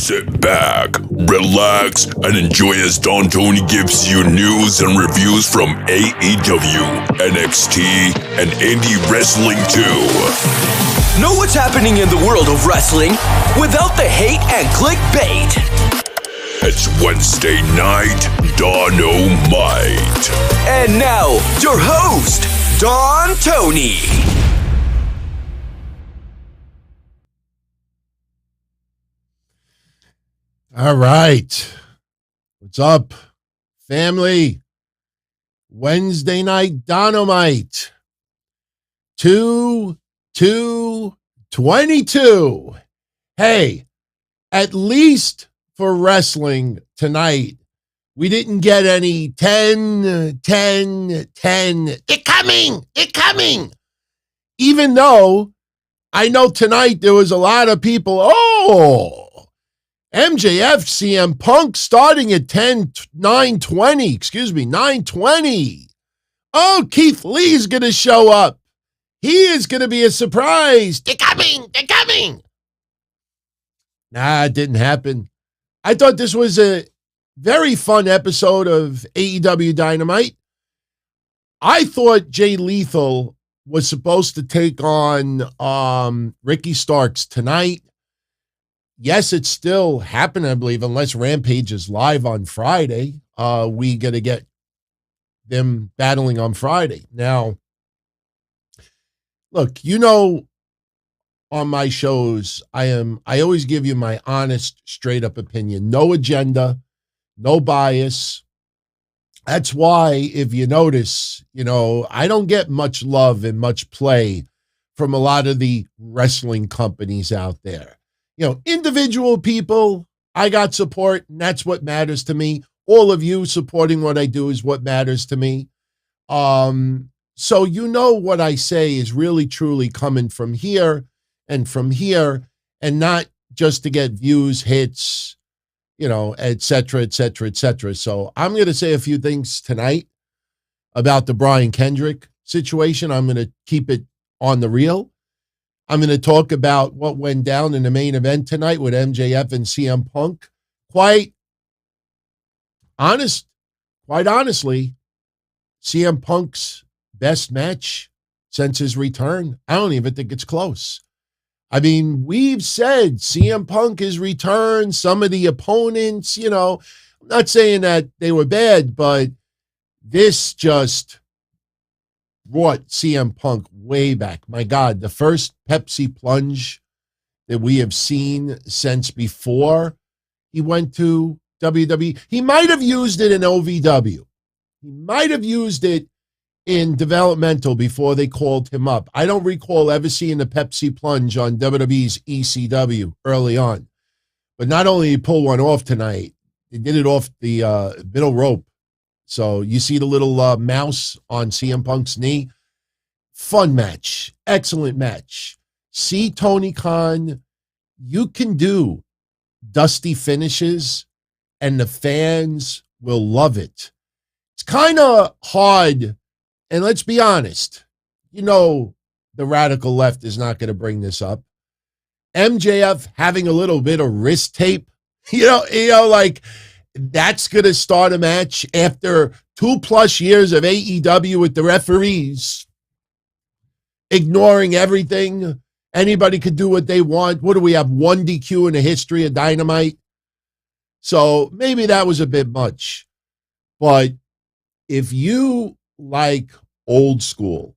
Sit back, relax, and enjoy as Don Tony gives you news and reviews from AEW, NXT, and indie wrestling too. Know what's happening in the world of wrestling without the hate and clickbait. It's Wednesday night, Dynamite. And now, your host, Don Tony. All right. What's up, family? Wednesday night Dynamite. 2/2/22. Hey, at least for wrestling tonight, we didn't get any 10. It coming. Even though I know tonight there was a lot of people, MJF, CM Punk starting at 9:20. Oh, Keith Lee's going to show up. He is going to be a surprise. They're coming. Nah, it didn't happen. I thought this was a very fun episode of AEW Dynamite. I thought Jay Lethal was supposed to take on Ricky Starks tonight. Yes, it's still happening, I believe, unless Rampage is live on Friday. We got to get them battling on Friday. Now, look, on my shows, I always give you my honest, straight up opinion. No agenda, no bias. That's why, if you notice, I don't get much love and much play from a lot of the wrestling companies out there. Individual people, I got support, and that's what matters to me. All of you supporting what I do is what matters to me. So what I say is really, truly coming from here, and not just to get views, hits, et cetera. So I'm going to say a few things tonight about the Brian Kendrick situation. I'm going to keep it on the real. I'm going to talk about what went down in the main event tonight with MJF and CM Punk. Quite honestly, CM Punk's best match since his return. I don't even think it's close. I mean, we've said CM Punk has returned. Some of the opponents, I'm not saying that they were bad, but this just brought CM Punk way back. My God, the first Pepsi plunge that we have seen since before he went to WWE. He might have used it in OVW. He might have used it in developmental before they called him up. I don't recall ever seeing a Pepsi plunge on WWE's ECW early on. But not only did he pull one off tonight, he did it off the middle rope. So you see the little mouse on CM Punk's knee. Fun match. Excellent match. See, Tony Khan, you can do dusty finishes and the fans will love it. It's kind of hard. And let's be honest, the radical left is not going to bring this up. MJF having a little bit of wrist tape, like that's going to start a match after 2+ years of AEW with the referees ignoring everything. Anybody could do what they want. What do we have? 1 DQ in the history of Dynamite. So maybe that was a bit much. But if you like old school,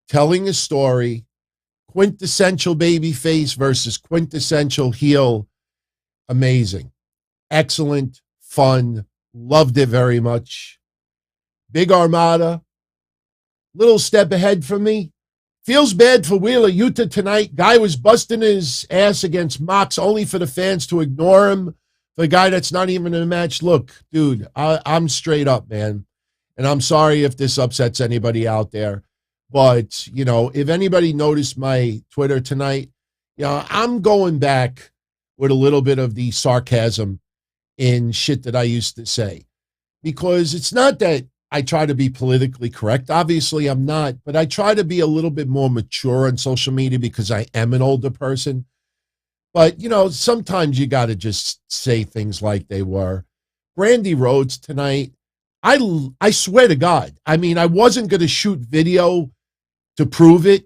telling a story, quintessential babyface versus quintessential heel, amazing. Excellent. Fun. Loved it very much. Big Armada. Little step ahead for me. Feels bad for Wheeler Yuta tonight. Guy was busting his ass against Mox only for the fans to ignore him. For a guy that's not even in a match. Look, dude, I'm straight up, man. And I'm sorry if this upsets anybody out there. But, if anybody noticed my Twitter tonight, I'm going back with a little bit of the sarcasm in shit that I used to say. Because it's not that I try to be politically correct. Obviously, I'm not. But I try to be a little bit more mature on social media because I am an older person. But, sometimes you got to just say things like they were. Brandi Rhodes tonight, I swear to God, I mean, I wasn't going to shoot video to prove it,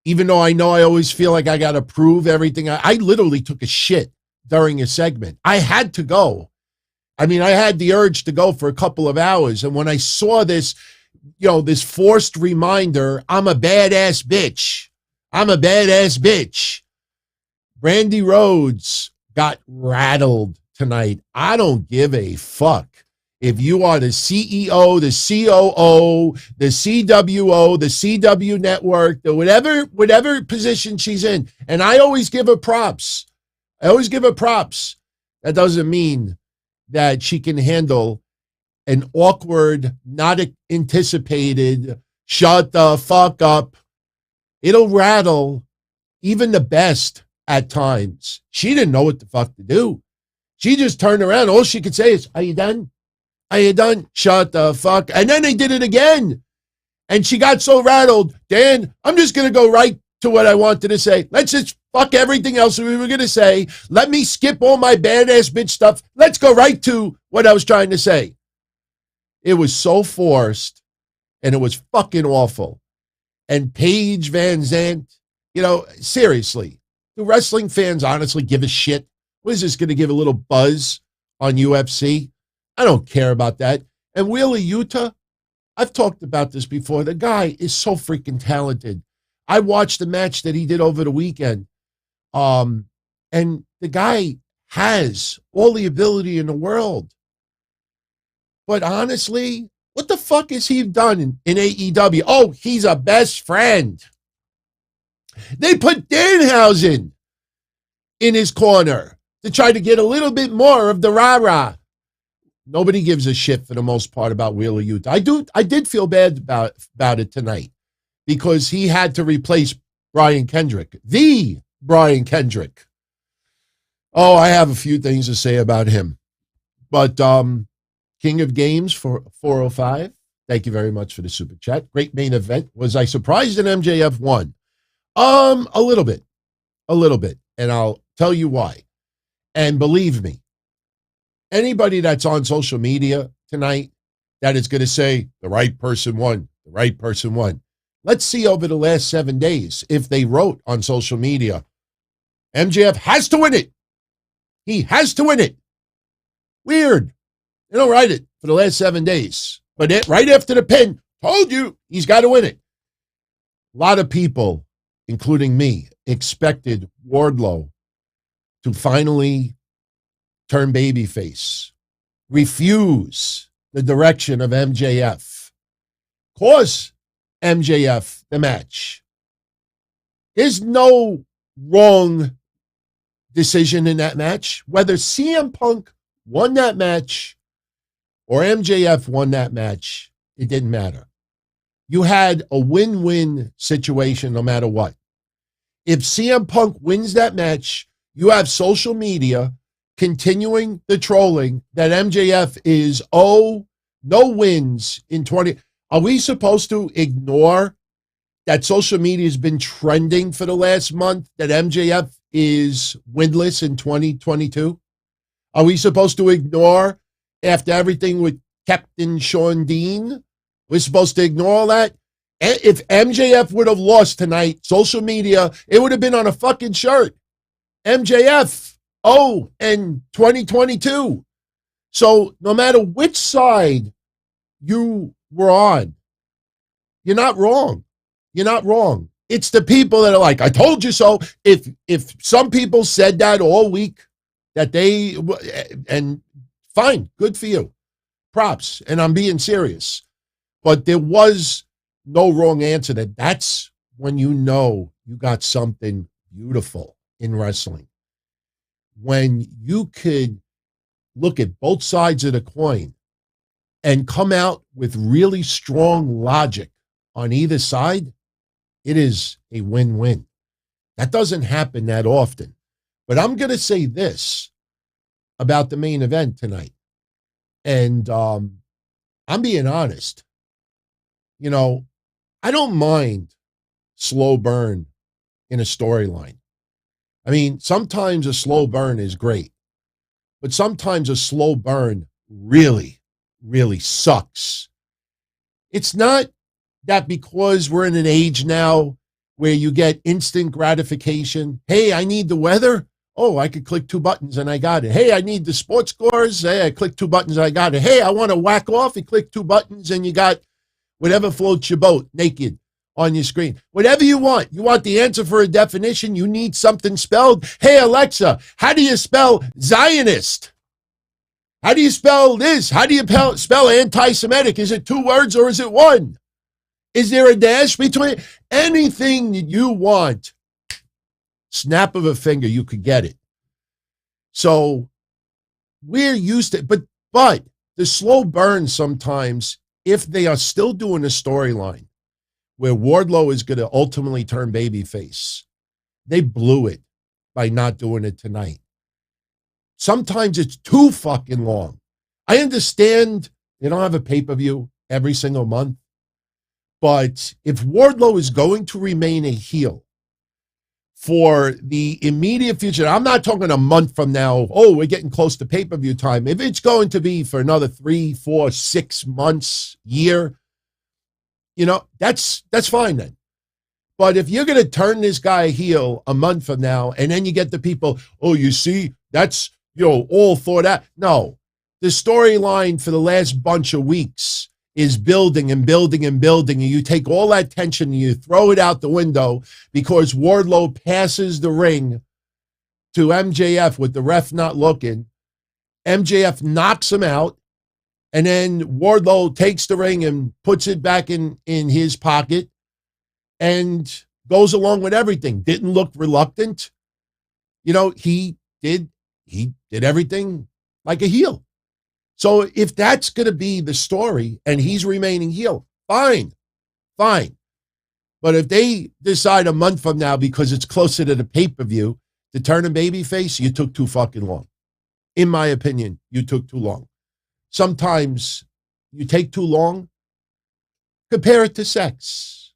even though I know I always feel like I got to prove everything. I literally took a shit during a segment. I had to go. I mean, I had the urge to go for a couple of hours. And when I saw this, this forced reminder, I'm a badass bitch. I'm a badass bitch. Brandi Rhodes got rattled tonight. I don't give a fuck if you are the CEO, the COO, the CWO, the CW network, the whatever position she's in. And I always give her props. That doesn't mean that she can handle an awkward, not anticipated, shut the fuck up. It'll rattle even the best at times. She didn't know what the fuck to do. She just turned around. All she could say is, are you done? Are you done? Shut the fuck. And then they did it again. And she got so rattled. Dan, I'm just going to go right to what I wanted to say. Let's just fuck everything else we were going to say. Let me skip all my badass bitch stuff. Let's go right to what I was trying to say. It was so forced, and it was fucking awful. And Paige Van Zandt, seriously, do wrestling fans honestly give a shit? What is this going to give a little buzz on UFC? I don't care about that. And Wheeler Yuta, I've talked about this before. The guy is so freaking talented. I watched the match that he did over the weekend. And the guy has all the ability in the world. But honestly, what the fuck has he done in AEW? Oh, he's a best friend. They put Danhausen in his corner to try to get a little bit more of the rah-rah. Nobody gives a shit for the most part about Wheeler Yuta. I did feel bad about it tonight because he had to replace Brian Kendrick, the Brian Kendrick. Oh, I have a few things to say about him. But King of Games for 405, thank you very much for the super chat. Great main event. Was I surprised that MJF won? A little bit. And I'll tell you why. And believe me, anybody that's on social media tonight that is going to say the right person won. Let's see over the last 7 days if they wrote on social media, MJF has to win it. He has to win it. Weird. They don't write it for the last 7 days. But right after the pin, told you he's got to win it. A lot of people, including me, expected Wardlow to finally turn babyface, refuse the direction of MJF, cause MJF the match. There's no wrong decision in that match. Whether CM Punk won that match or MJF won that match, it didn't matter. You had a win-win situation no matter what. If CM Punk wins that match, you have social media continuing the trolling that MJF is, no wins in 20. Are we supposed to ignore that social media has been trending for the last month that MJF is winless in 2022? Are we supposed to ignore after everything with Captain Sean Dean? We're supposed to ignore all that? If MJF would have lost tonight, social media, it would have been on a fucking shirt. MJF, and 2022. So no matter which side you were on, you're not wrong. It's the people that are like, I told you so. If some people said that all week, and fine, good for you. Props. And I'm being serious. But there was no wrong answer. That's when you know you got something beautiful in wrestling. When you could look at both sides of the coin and come out with really strong logic on either side, it is a win-win. That doesn't happen that often. But I'm going to say this about the main event tonight. And I'm being honest. I don't mind slow burn in a storyline. I mean, sometimes a slow burn is great, but sometimes a slow burn really, really sucks. It's not that because we're in an age now where you get instant gratification. Hey, I need the weather. Oh, I could click 2 buttons and I got it. Hey, I need the sports scores. Hey, I click 2 buttons and I got it. Hey, I want to whack off. You click 2 buttons and you got whatever floats your boat naked on your screen. Whatever you want. You want the answer for a definition. You need something spelled. Hey, Alexa, how do you spell Zionist? How do you spell this? How do you spell anti-Semitic? Is it 2 words or is it 1? Is there a dash between? Anything that you want, snap of a finger, you could get it. So we're used to, but the slow burn sometimes, if they are still doing a storyline where Wardlow is going to ultimately turn babyface, they blew it by not doing it tonight. Sometimes it's too fucking long. I understand they don't have a pay-per-view every single month, but if Wardlow is going to remain a heel for the immediate future, I'm not talking a month from now, oh, we're getting close to pay-per-view time. If it's going to be for another 3, 4, 6 months, year, that's fine then. But if you're going to turn this guy heel a month from now, and then you get the people, oh, you see, that's, all thought out. No, the storyline for the last bunch of weeks is building and building and building, and you take all that tension and you throw it out the window because Wardlow passes the ring to MJF with the ref not looking. MJF knocks him out, and then Wardlow takes the ring and puts it back in his pocket and goes along with everything. Didn't look reluctant. He did everything like a heel. So if that's going to be the story and he's remaining heel, fine. But if they decide a month from now, because it's closer to the pay-per-view, to turn him babyface, you took too fucking long. In my opinion, you took too long. Sometimes you take too long. Compare it to sex.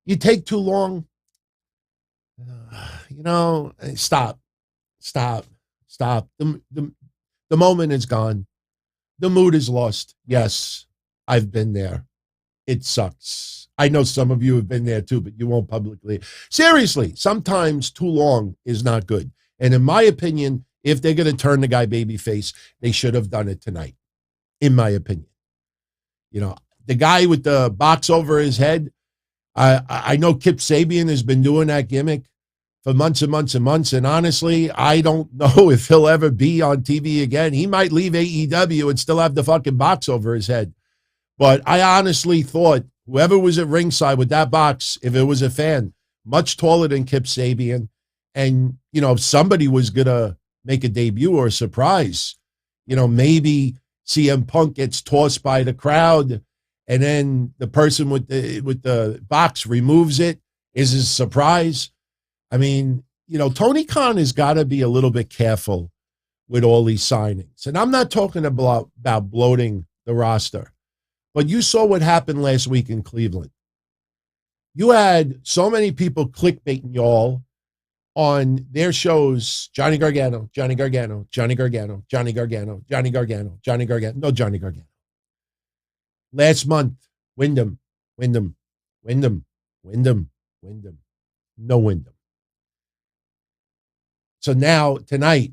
You take too long. Stop. The moment is gone. The mood is lost. Yes, I've been there. It sucks. I know some of you have been there too, but you won't publicly. Seriously, sometimes too long is not good. And in my opinion, if they're going to turn the guy babyface, they should have done it tonight, in my opinion. The guy with the box over his head, I know Kip Sabian has been doing that gimmick for months and months and months. And honestly, I don't know if he'll ever be on TV again. He might leave AEW and still have the fucking box over his head. But I honestly thought whoever was at ringside with that box, if it was a fan, much taller than Kip Sabian, and, if somebody was going to make a debut or a surprise, maybe CM Punk gets tossed by the crowd and then the person with the box removes it is a surprise. I mean, Tony Khan has got to be a little bit careful with all these signings. And I'm not talking about bloating the roster, but you saw what happened last week in Cleveland. You had so many people clickbaiting y'all on their shows, Johnny Gargano. No, Johnny Gargano. Last month, Wyndham. No Wyndham. So now, tonight,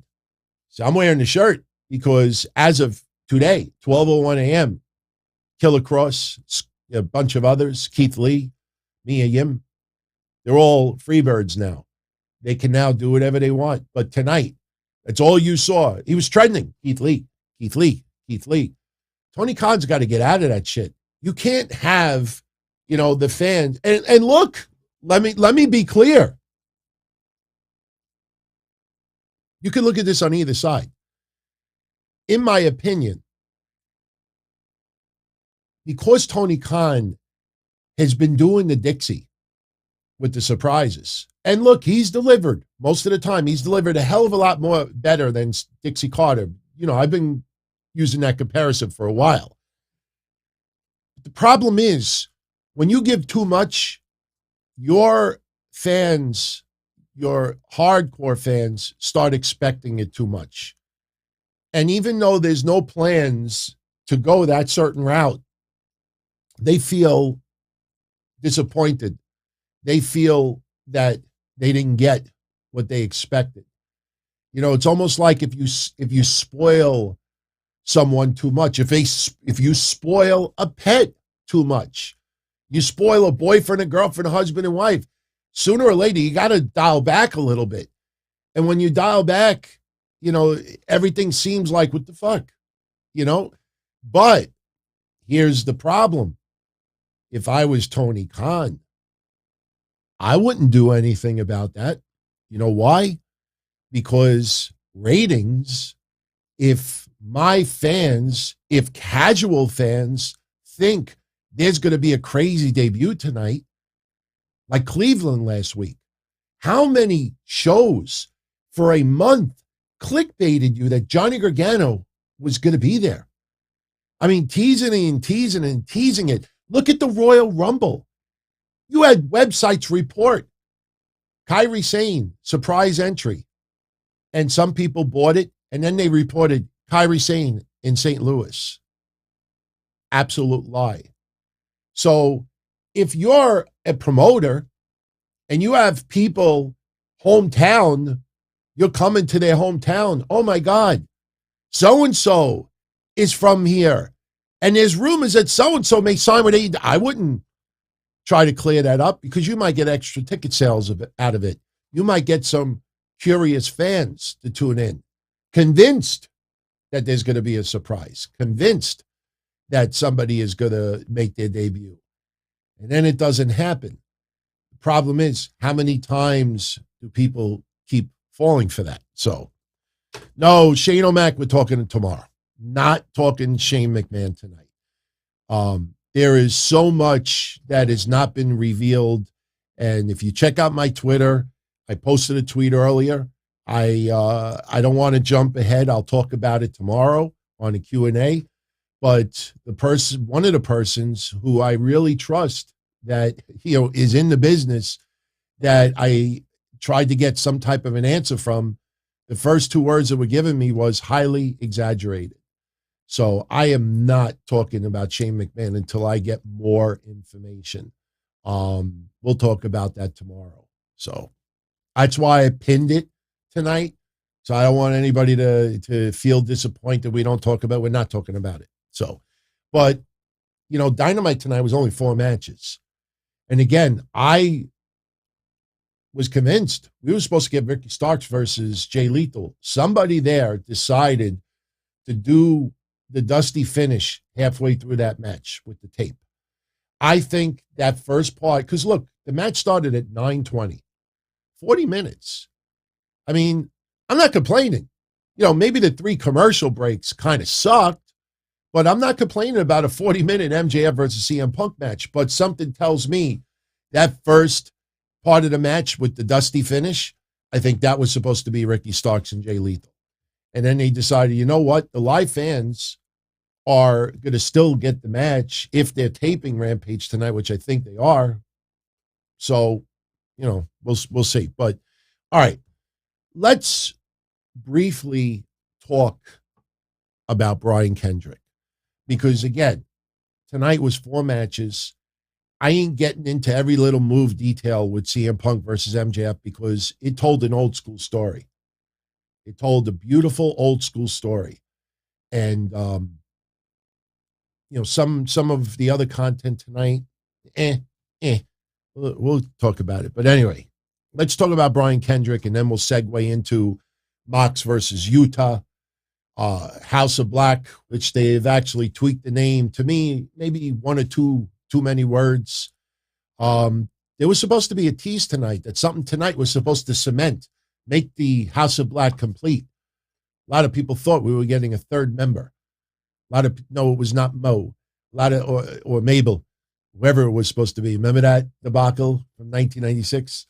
I'm wearing the shirt because as of today, 12:01 a.m., Killer Cross, a bunch of others, Keith Lee, Mia Yim, they're all freebirds now. They can now do whatever they want. But tonight, that's all you saw. He was trending. Keith Lee. Tony Khan's got to get out of that shit. You can't have, the fans. And look, let me be clear. You can look at this on either side. In my opinion, because Tony Khan has been doing the Dixie with the surprises, and look, he's delivered most of the time. He's delivered a hell of a lot more better than Dixie Carter. I've been using that comparison for a while. The problem is when you give too much, your fans, your hardcore fans start expecting it too much. And even though there's no plans to go that certain route, they feel disappointed. They feel that they didn't get what they expected. You know, it's almost like if you spoil someone too much, if you spoil a pet too much, you spoil a boyfriend, a girlfriend, a husband and wife, sooner or later you got to dial back a little bit. And when you dial back, you know, everything seems like, what the fuck, you know? But here's the problem. If I was Tony Khan, I wouldn't do anything about that. You know why? Because ratings, if my fans, if casual fans think there's going to be a crazy debut tonight, like Cleveland last week, how many shows for a month clickbaited you that Johnny Gargano was going to be there? I mean, teasing it. Look at the Royal Rumble. You had websites report Kairi Sane, surprise entry. And some people bought it, and then they reported Kairi Sane in St. Louis. Absolute lie. So if you're a promoter and you have people hometown, you're coming to their hometown. Oh my God, so-and-so is from here. And there's rumors that so-and-so may sign with AEW. I wouldn't try to clear that up because you might get extra ticket sales out of it. You might get some curious fans to tune in, convinced that there's going to be a surprise, convinced that somebody is going to make their debut. And then it doesn't happen. The problem is, how many times do people keep falling for that? So, no, Shane O'Mac, we're talking tomorrow. Not talking Shane McMahon tonight. There is so much that has not been revealed. And if you check out my Twitter, I posted a tweet earlier. I don't want to jump ahead. I'll talk about it tomorrow on a Q&A. But one of the persons who I really trust that, you know, is in the business that I tried to get some type of an answer from, the first two words that were given me was highly exaggerated. So I am not talking about Shane McMahon until I get more information. We'll talk about that tomorrow. So that's why I pinned it tonight. So I don't want anybody to feel disappointed we don't talk about it. We're not talking about it. So, but, you know, Dynamite tonight was only 4 matches. And again, I was convinced we were supposed to get Ricky Starks versus Jay Lethal. Somebody there decided to do the dusty finish halfway through that match with the tape. I think that first part, because look, the match started at 9:20, 40 minutes. I mean, I'm not complaining. You know, maybe the 3 commercial breaks kind of sucked, but I'm not complaining about a 40-minute MJF versus CM Punk match. But something tells me that first part of the match with the dusty finish, I think that was supposed to be Ricky Starks and Jay Lethal. And then they decided, you know what? The live fans are going to still get the match if they're taping Rampage tonight, which I think they are. So, you know, we'll see. But, all right, let's briefly talk about Brian Kendrick. Because, again, tonight was 4 matches. I ain't getting into every little move detail with CM Punk versus MJF because it told an old school story. It told a beautiful old school story. And, you know, some of the other content tonight, we'll talk about it. But anyway, let's talk about Brian Kendrick, and then we'll segue into Mox versus Utah, House of Black, which they've actually tweaked the name. To me, maybe 1 or 2 too many words. There was supposed to be a tease tonight that something tonight was supposed to cement, make the House of Black complete. A lot of people thought we were getting a 3rd member. No, it was not Mo. Or Mabel, whoever it was supposed to be. Remember that debacle from 1996?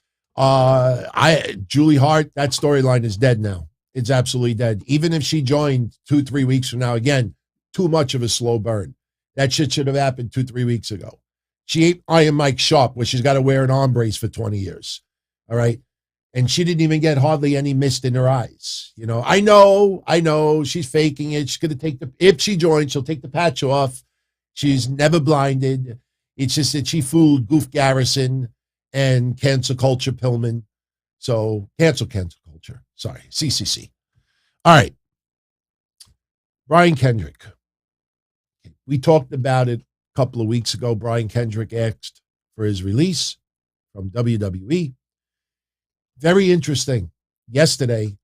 Julie Hart, that storyline is dead now. It's absolutely dead. Even if she joined 2-3 weeks from now, again, too much of a slow burn. That shit should have happened 2-3 weeks ago. She ain't Iron Mike Sharp, where she's got to wear an arm brace for 20 years. All right. And she didn't even get hardly any mist in her eyes. You know, I know she's faking it. She's going to if she joins, she'll take the patch off. She's never blinded. It's just that she fooled Goof Garrison and cancel culture Pillman. So cancel culture. Sorry, CCC. All right. Brian Kendrick. We talked about it a couple of weeks ago. Brian Kendrick asked for his release from WWE. Very interesting. Yesterday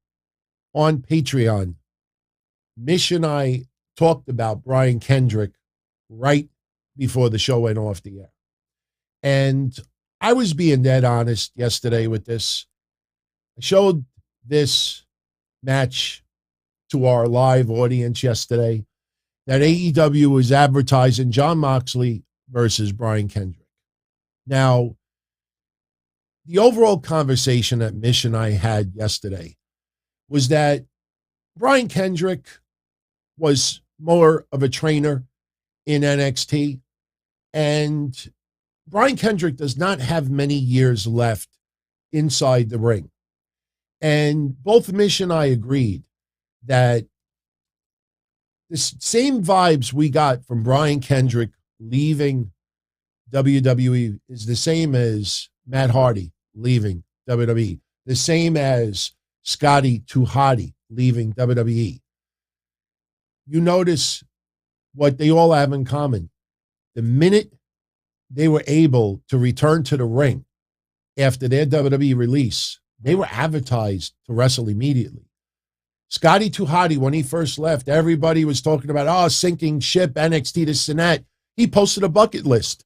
on Patreon, Mish and I talked about Brian Kendrick right before the show went off the air. And I was being dead honest yesterday with this. I showed this match to our live audience yesterday that AEW was advertising Jon Moxley versus Brian Kendrick. Now, the overall conversation that Mish and I had yesterday was that Brian Kendrick was more of a trainer in NXT, and Brian Kendrick does not have many years left inside the ring. And both Mish and I agreed that the same vibes we got from Brian Kendrick leaving WWE is the same as Matt Hardy leaving WWE, the same as Scotty 2 Hotty leaving WWE. You notice what they all have in common. The minute they were able to return to the ring after their WWE release, they were advertised to wrestle immediately. Scotty 2 Hotty, when he first left, everybody was talking about, sinking ship, NXT, this and that. He posted a bucket list.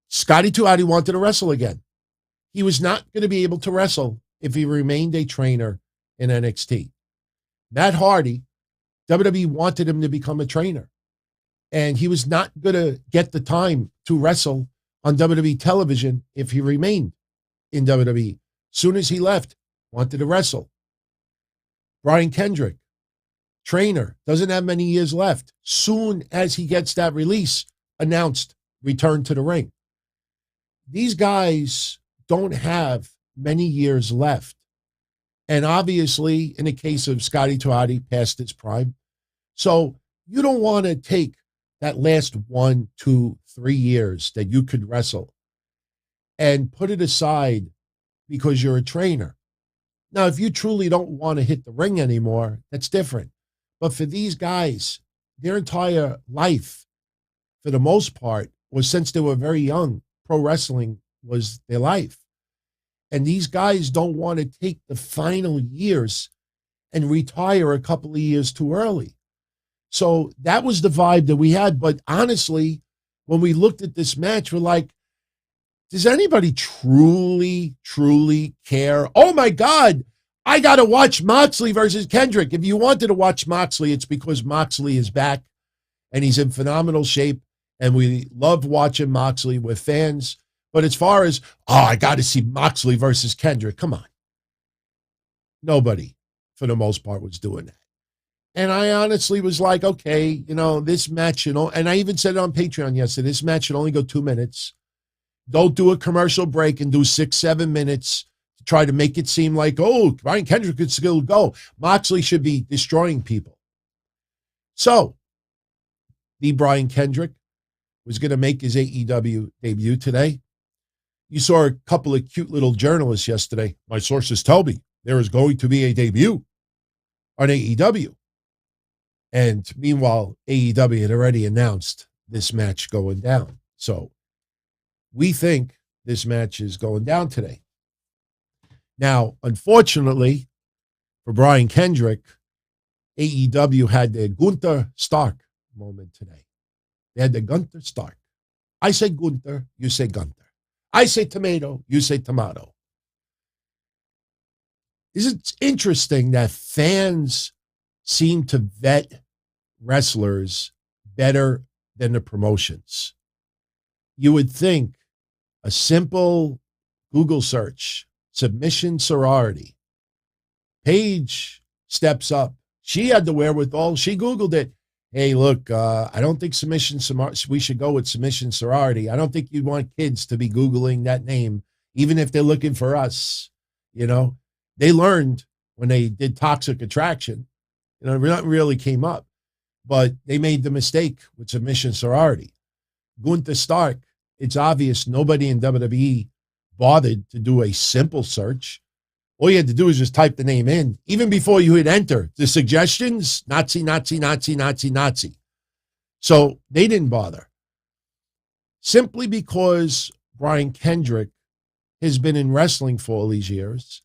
Scotty 2 Hotty wanted to wrestle again. He was not going to be able to wrestle if he remained a trainer in NXT. Matt Hardy, WWE wanted him to become a trainer. And he was not going to get the time to wrestle on WWE television if he remained in WWE. Soon as he left, wanted to wrestle. Brian Kendrick, trainer, doesn't have many years left. Soon as he gets that release, announced return to the ring. These guys don't have many years left. And obviously, in the case of Scotty 2 Hotty, past its prime. So you don't want to take that last 1, 2, 3 years that you could wrestle and put it aside because you're a trainer. Now, if you truly don't want to hit the ring anymore, that's different. But for these guys, their entire life, for the most part, was since they were very young, pro wrestling was their life. And these guys don't want to take the final years and retire a couple of years too early. So that was the vibe that we had. But honestly, when we looked at this match, we're like, does anybody truly care? Oh my God, I got to watch Moxley versus Kendrick. If you wanted to watch Moxley, it's because Moxley is back and he's in phenomenal shape. And we love watching Moxley. We're fans. But as far as, I got to see Moxley versus Kendrick, come on. Nobody, for the most part, was doing that. And I honestly was like, okay, this match, and I even said it on Patreon yesterday, this match should only go 2 minutes. Don't do a commercial break and do 6-7 minutes to try to make it seem like, Brian Kendrick could still go. Moxley should be destroying people. So, the Brian Kendrick was going to make his AEW debut today. You saw a couple of cute little journalists yesterday. My sources tell me there is going to be a debut on AEW. And meanwhile, AEW had already announced this match going down. So we think this match is going down today. Now, unfortunately, for Brian Kendrick, AEW had their Gunther Stark moment today. They had the Gunther Stark. I say Gunther, you say Gunther. I say tomato, you say tomato. It's interesting that fans seem to vet wrestlers better than the promotions. You would think a simple Google search, submission sorority. Paige steps up. She had the wherewithal. She Googled it. Hey, look, I don't think we should go with submission sorority. I don't think you'd want kids to be Googling that name, even if they're looking for us. They learned when they did Toxic Attraction, it really came up, but they made the mistake with submission sorority. Gunther Stark, it's obvious nobody in WWE bothered to do a simple search. All you had to do is just type the name in. Even before you hit enter, the suggestions, Nazi, Nazi, Nazi, Nazi, Nazi. So they didn't bother. Simply because Brian Kendrick has been in wrestling for all these years,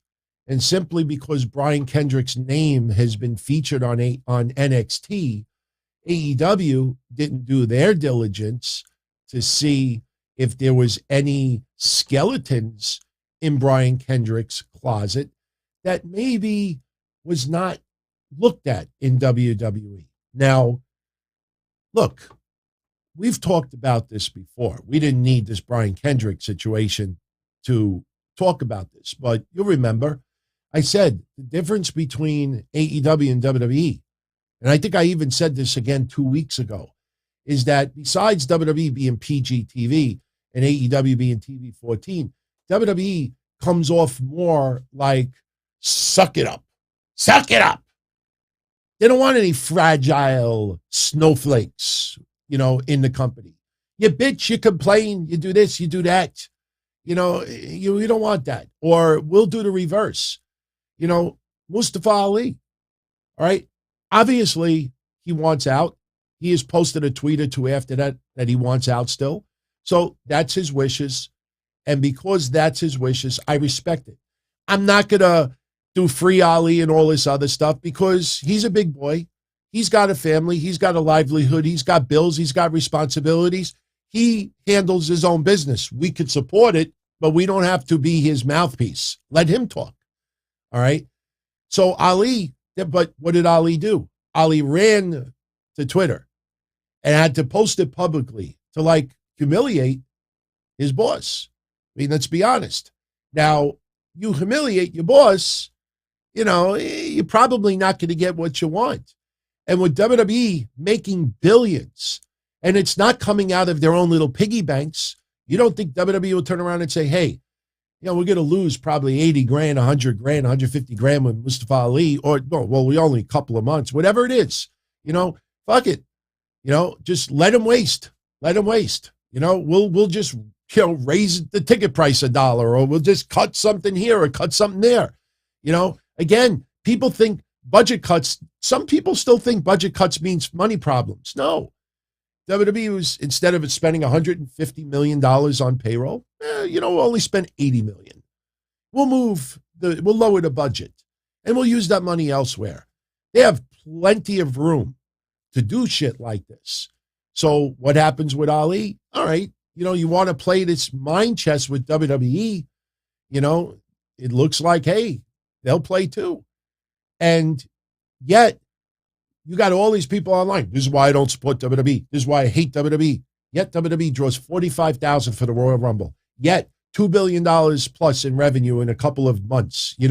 and simply because Brian Kendrick's name has been featured on NXT, AEW didn't do their diligence to see if there was any skeletons in Brian Kendrick's closet that maybe was not looked at in WWE. Now, look, we've talked about this before. We didn't need this Brian Kendrick situation to talk about this, but you'll remember I said the difference between AEW and WWE, and I think I even said this again 2 weeks ago, is that besides WWE being PG TV and AEW being TV 14, WWE comes off more like suck it up. Suck it up. They don't want any fragile snowflakes, in the company. You bitch, you complain, you do this, you do that. You don't want that. Or we'll do the reverse. Mustafa Ali, all right? Obviously, he wants out. He has posted a tweet or two after that he wants out still. So that's his wishes. And because that's his wishes, I respect it. I'm not going to do free Ali and all this other stuff because he's a big boy. He's got a family. He's got a livelihood. He's got bills. He's got responsibilities. He handles his own business. We could support it, but we don't have to be his mouthpiece. Let him talk. All right? So Ali, but what did Ali do? Ali ran to Twitter and had to post it publicly to humiliate his boss. I mean, let's be honest. Now, you humiliate your boss, you're probably not going to get what you want. And with WWE making billions, and it's not coming out of their own little piggy banks, you don't think WWE will turn around and say, hey, we're going to lose probably 80 grand, 100 grand, 150 grand with Mustafa Ali, or, we only a couple of months, whatever it is, fuck it. Just let him waste. Let him waste. We'll just, raise the ticket price $1, or we'll just cut something here or cut something there. Again, people think budget cuts. Some people still think budget cuts means money problems. No. WWE was, instead of spending $150 million on payroll, we'll only spend $80 million. We'll lower the budget and we'll use that money elsewhere. They have plenty of room to do shit like this. So what happens with Ali? All right. You want to play this mind chess with WWE, it looks like, hey, they'll play too. And yet you got all these people online. This is why I don't support WWE. This is why I hate WWE. Yet WWE draws 45,000 for the Royal Rumble. Yet $2 billion plus in revenue in a couple of months. You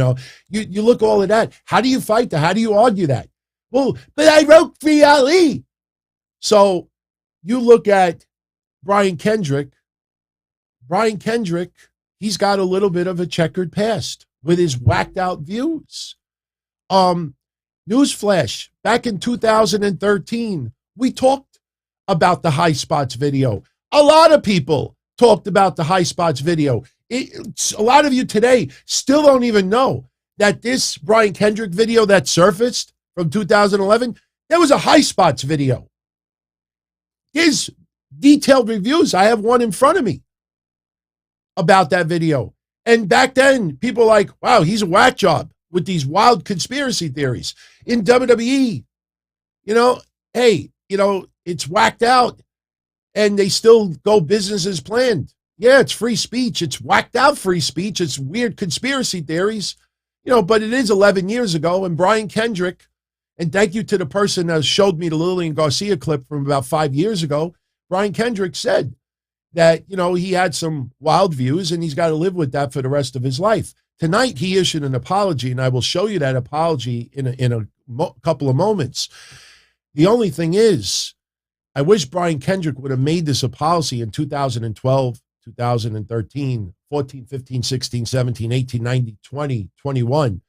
look all of that. How do you fight that? How do you argue that? Well, but I wrote for Ali. So you look at Brian Kendrick. Brian Kendrick, he's got a little bit of a checkered past with his whacked out views. Newsflash, back in 2013, we talked about the High Spots video. A lot of people talked about the High Spots video. A lot of you today still don't even know that this Brian Kendrick video that surfaced from 2011, there was a High Spots video. There's detailed reviews. I have one in front of me about that video. And back then, people were like, wow, he's a whack job with these wild conspiracy theories. In WWE, hey, it's whacked out and they still go business as planned. Yeah, it's free speech. It's whacked out free speech. It's weird conspiracy theories, but it is 11 years ago. And Brian Kendrick, and thank you to the person that showed me the Lillian Garcia clip from about 5 years ago, Brian Kendrick said that, he had some wild views and he's got to live with that for the rest of his life. Tonight, he issued an apology, and I will show you that apology in a couple of moments. The only thing is, I wish Brian Kendrick would have made this a policy in 2012, 2013, 14, 15, 16, 17, 18, 19, 20, 21.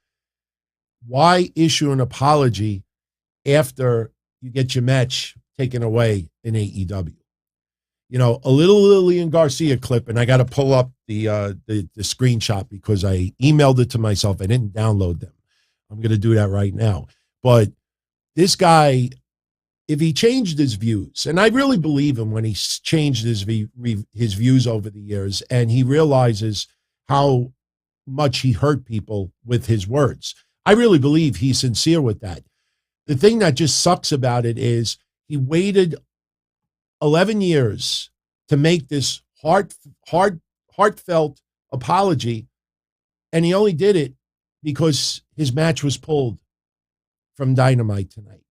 Why issue an apology after you get your match taken away in AEW? You know, a little Lillian Garcia clip, and I got to pull up the screenshot because I emailed it to myself. I didn't download them. I'm going to do that right now. But this guy, if he changed his views, and I really believe him when he's changed his views over the years, and he realizes how much he hurt people with his words. I really believe he's sincere with that. The thing that just sucks about it is he waited 11 years to make this heartfelt apology, and he only did it because his match was pulled from Dynamite tonight.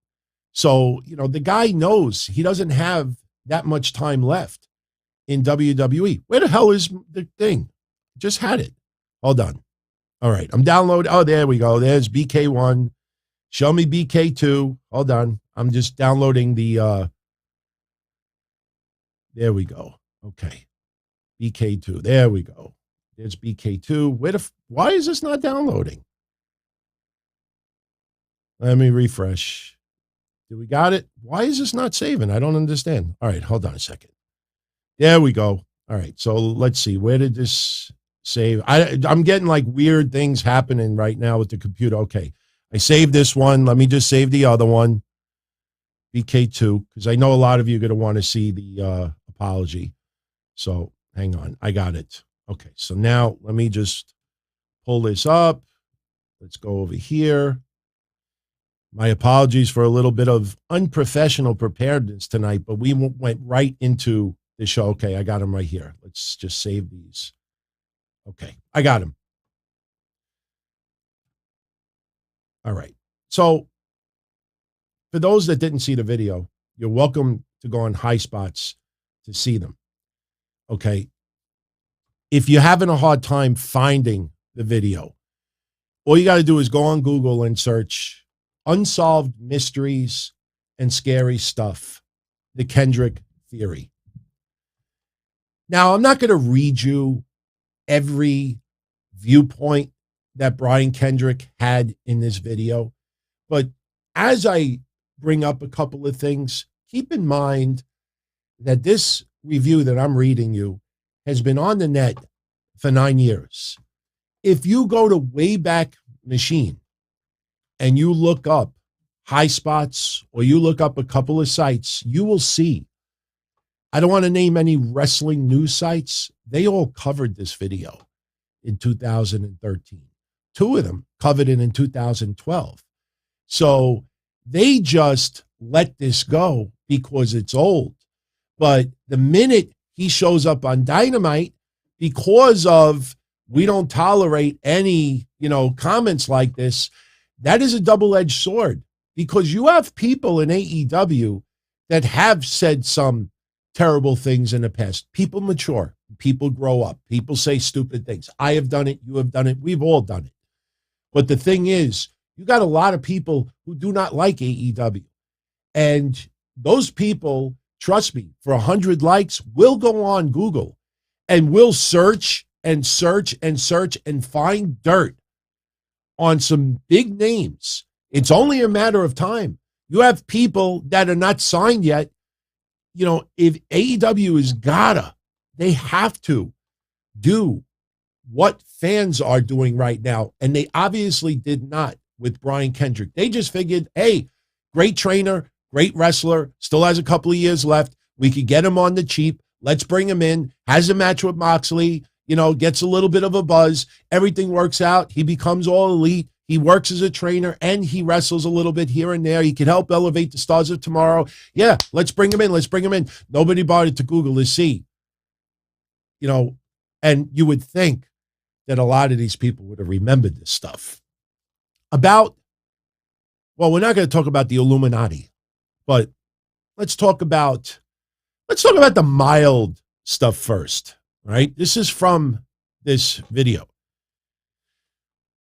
So, you know, the guy knows he doesn't have that much time left in WWE. Where the hell is the thing? Just had it. Hold on. All right, I'm downloading. Oh, there we go. There's BK1. Show me BK2. Hold on. I'm just downloading the, there we go. Okay. BK2. There we go. There's BK2. Why is this not downloading? Let me refresh. Do we got it? Why is this not saving? I don't understand. All right, hold on a second. There we go. All right, so let's see. Where did this save? I'm getting like weird things happening right now with the computer. Okay, I saved this one. Let me just save the other one, BK2, because I know a lot of you are going to want to see the apology. So hang on. I got it. Okay, so now let me just pull this up. Let's go over here. My apologies for a little bit of unprofessional preparedness tonight, but we went right into the show. Okay, I got them right here. Let's just save these. Okay, I got them. All right. So for those that didn't see the video, you're welcome to go on High Spots to see them. Okay. If you're having a hard time finding the video, all you got to do is go on Google and search Unsolved Mysteries and Scary Stuff, the Kendrick Theory. Now, I'm not going to read you every viewpoint that Brian Kendrick had in this video, but as I bring up a couple of things, keep in mind that this review that I'm reading you has been on the net for 9 years. If you go to Wayback Machine and you look up High Spots or you look up a couple of sites, you will see. I don't want to name any wrestling news sites. They all covered this video in 2013. Two of them covered it in 2012. So they just let this go because it's old. But the minute he shows up on Dynamite, because of we don't tolerate any, comments like this, that is a double-edged sword, because you have people in AEW that have said some terrible things in the past. People mature. People grow up. People say stupid things. I have done it. You have done it. We've all done it. But the thing is, you got a lot of people who do not like AEW. And those people, trust me, for 100 likes, will go on Google and will search and search and search and find dirt on some big names. It's only a matter of time. You have people that are not signed yet. If AEW is they have to do what fans are doing right now. And they obviously did not with Brian Kendrick. They just figured, hey, great trainer, great wrestler, still has a couple of years left. We could get him on the cheap. Let's bring him in, has a match with Moxley, gets a little bit of a buzz. Everything works out. He becomes all elite. He works as a trainer and he wrestles a little bit here and there. He can help elevate the Stars of Tomorrow. Yeah, let's bring him in. Let's bring him in. Nobody bothered to Google to see. And you would think that a lot of these people would have remembered this stuff. We're not going to talk about the Illuminati, but let's talk about the mild stuff first, right? This is from this video.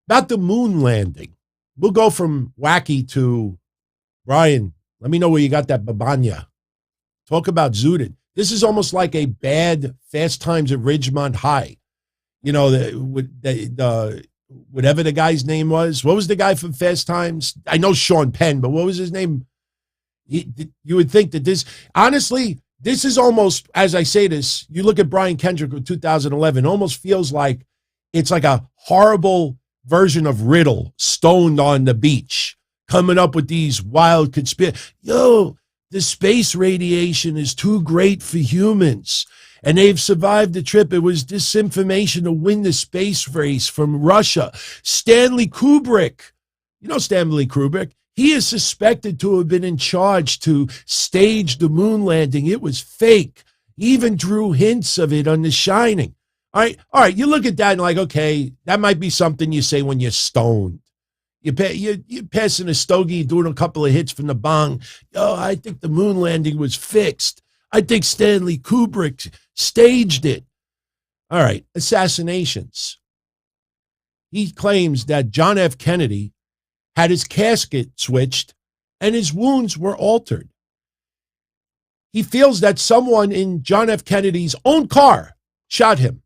About the moon landing. We'll go from wacky to Brian. Let me know where you got that babanya. Talk about zooted. This is almost like a bad Fast Times at Ridgemont High. You know, whatever the guy's name was. What was the guy from Fast Times? I know Sean Penn, but what was his name? You would think that this, honestly, this is almost, as I say this, you look at Brian Kendrick of 2011, almost feels like it's like a horrible version of Riddle stoned on the beach, coming up with these wild conspiracy. Yo, the space radiation is too great for humans, and they've survived the trip. It was disinformation to win the space race from Russia. Stanley Kubrick, you know Stanley Kubrick, he is suspected to have been in charge to stage the moon landing. It was fake. He even drew hints of it on The Shining. All right, you look at that and like, okay, that might be something you say when you're stoned. You're passing a stogie, doing a couple of hits from the bong. Oh, I think the moon landing was fixed. I think Stanley Kubrick staged it. All right, assassinations. He claims that John F. Kennedy had his casket switched and his wounds were altered. He feels that someone in John F. Kennedy's own car shot him.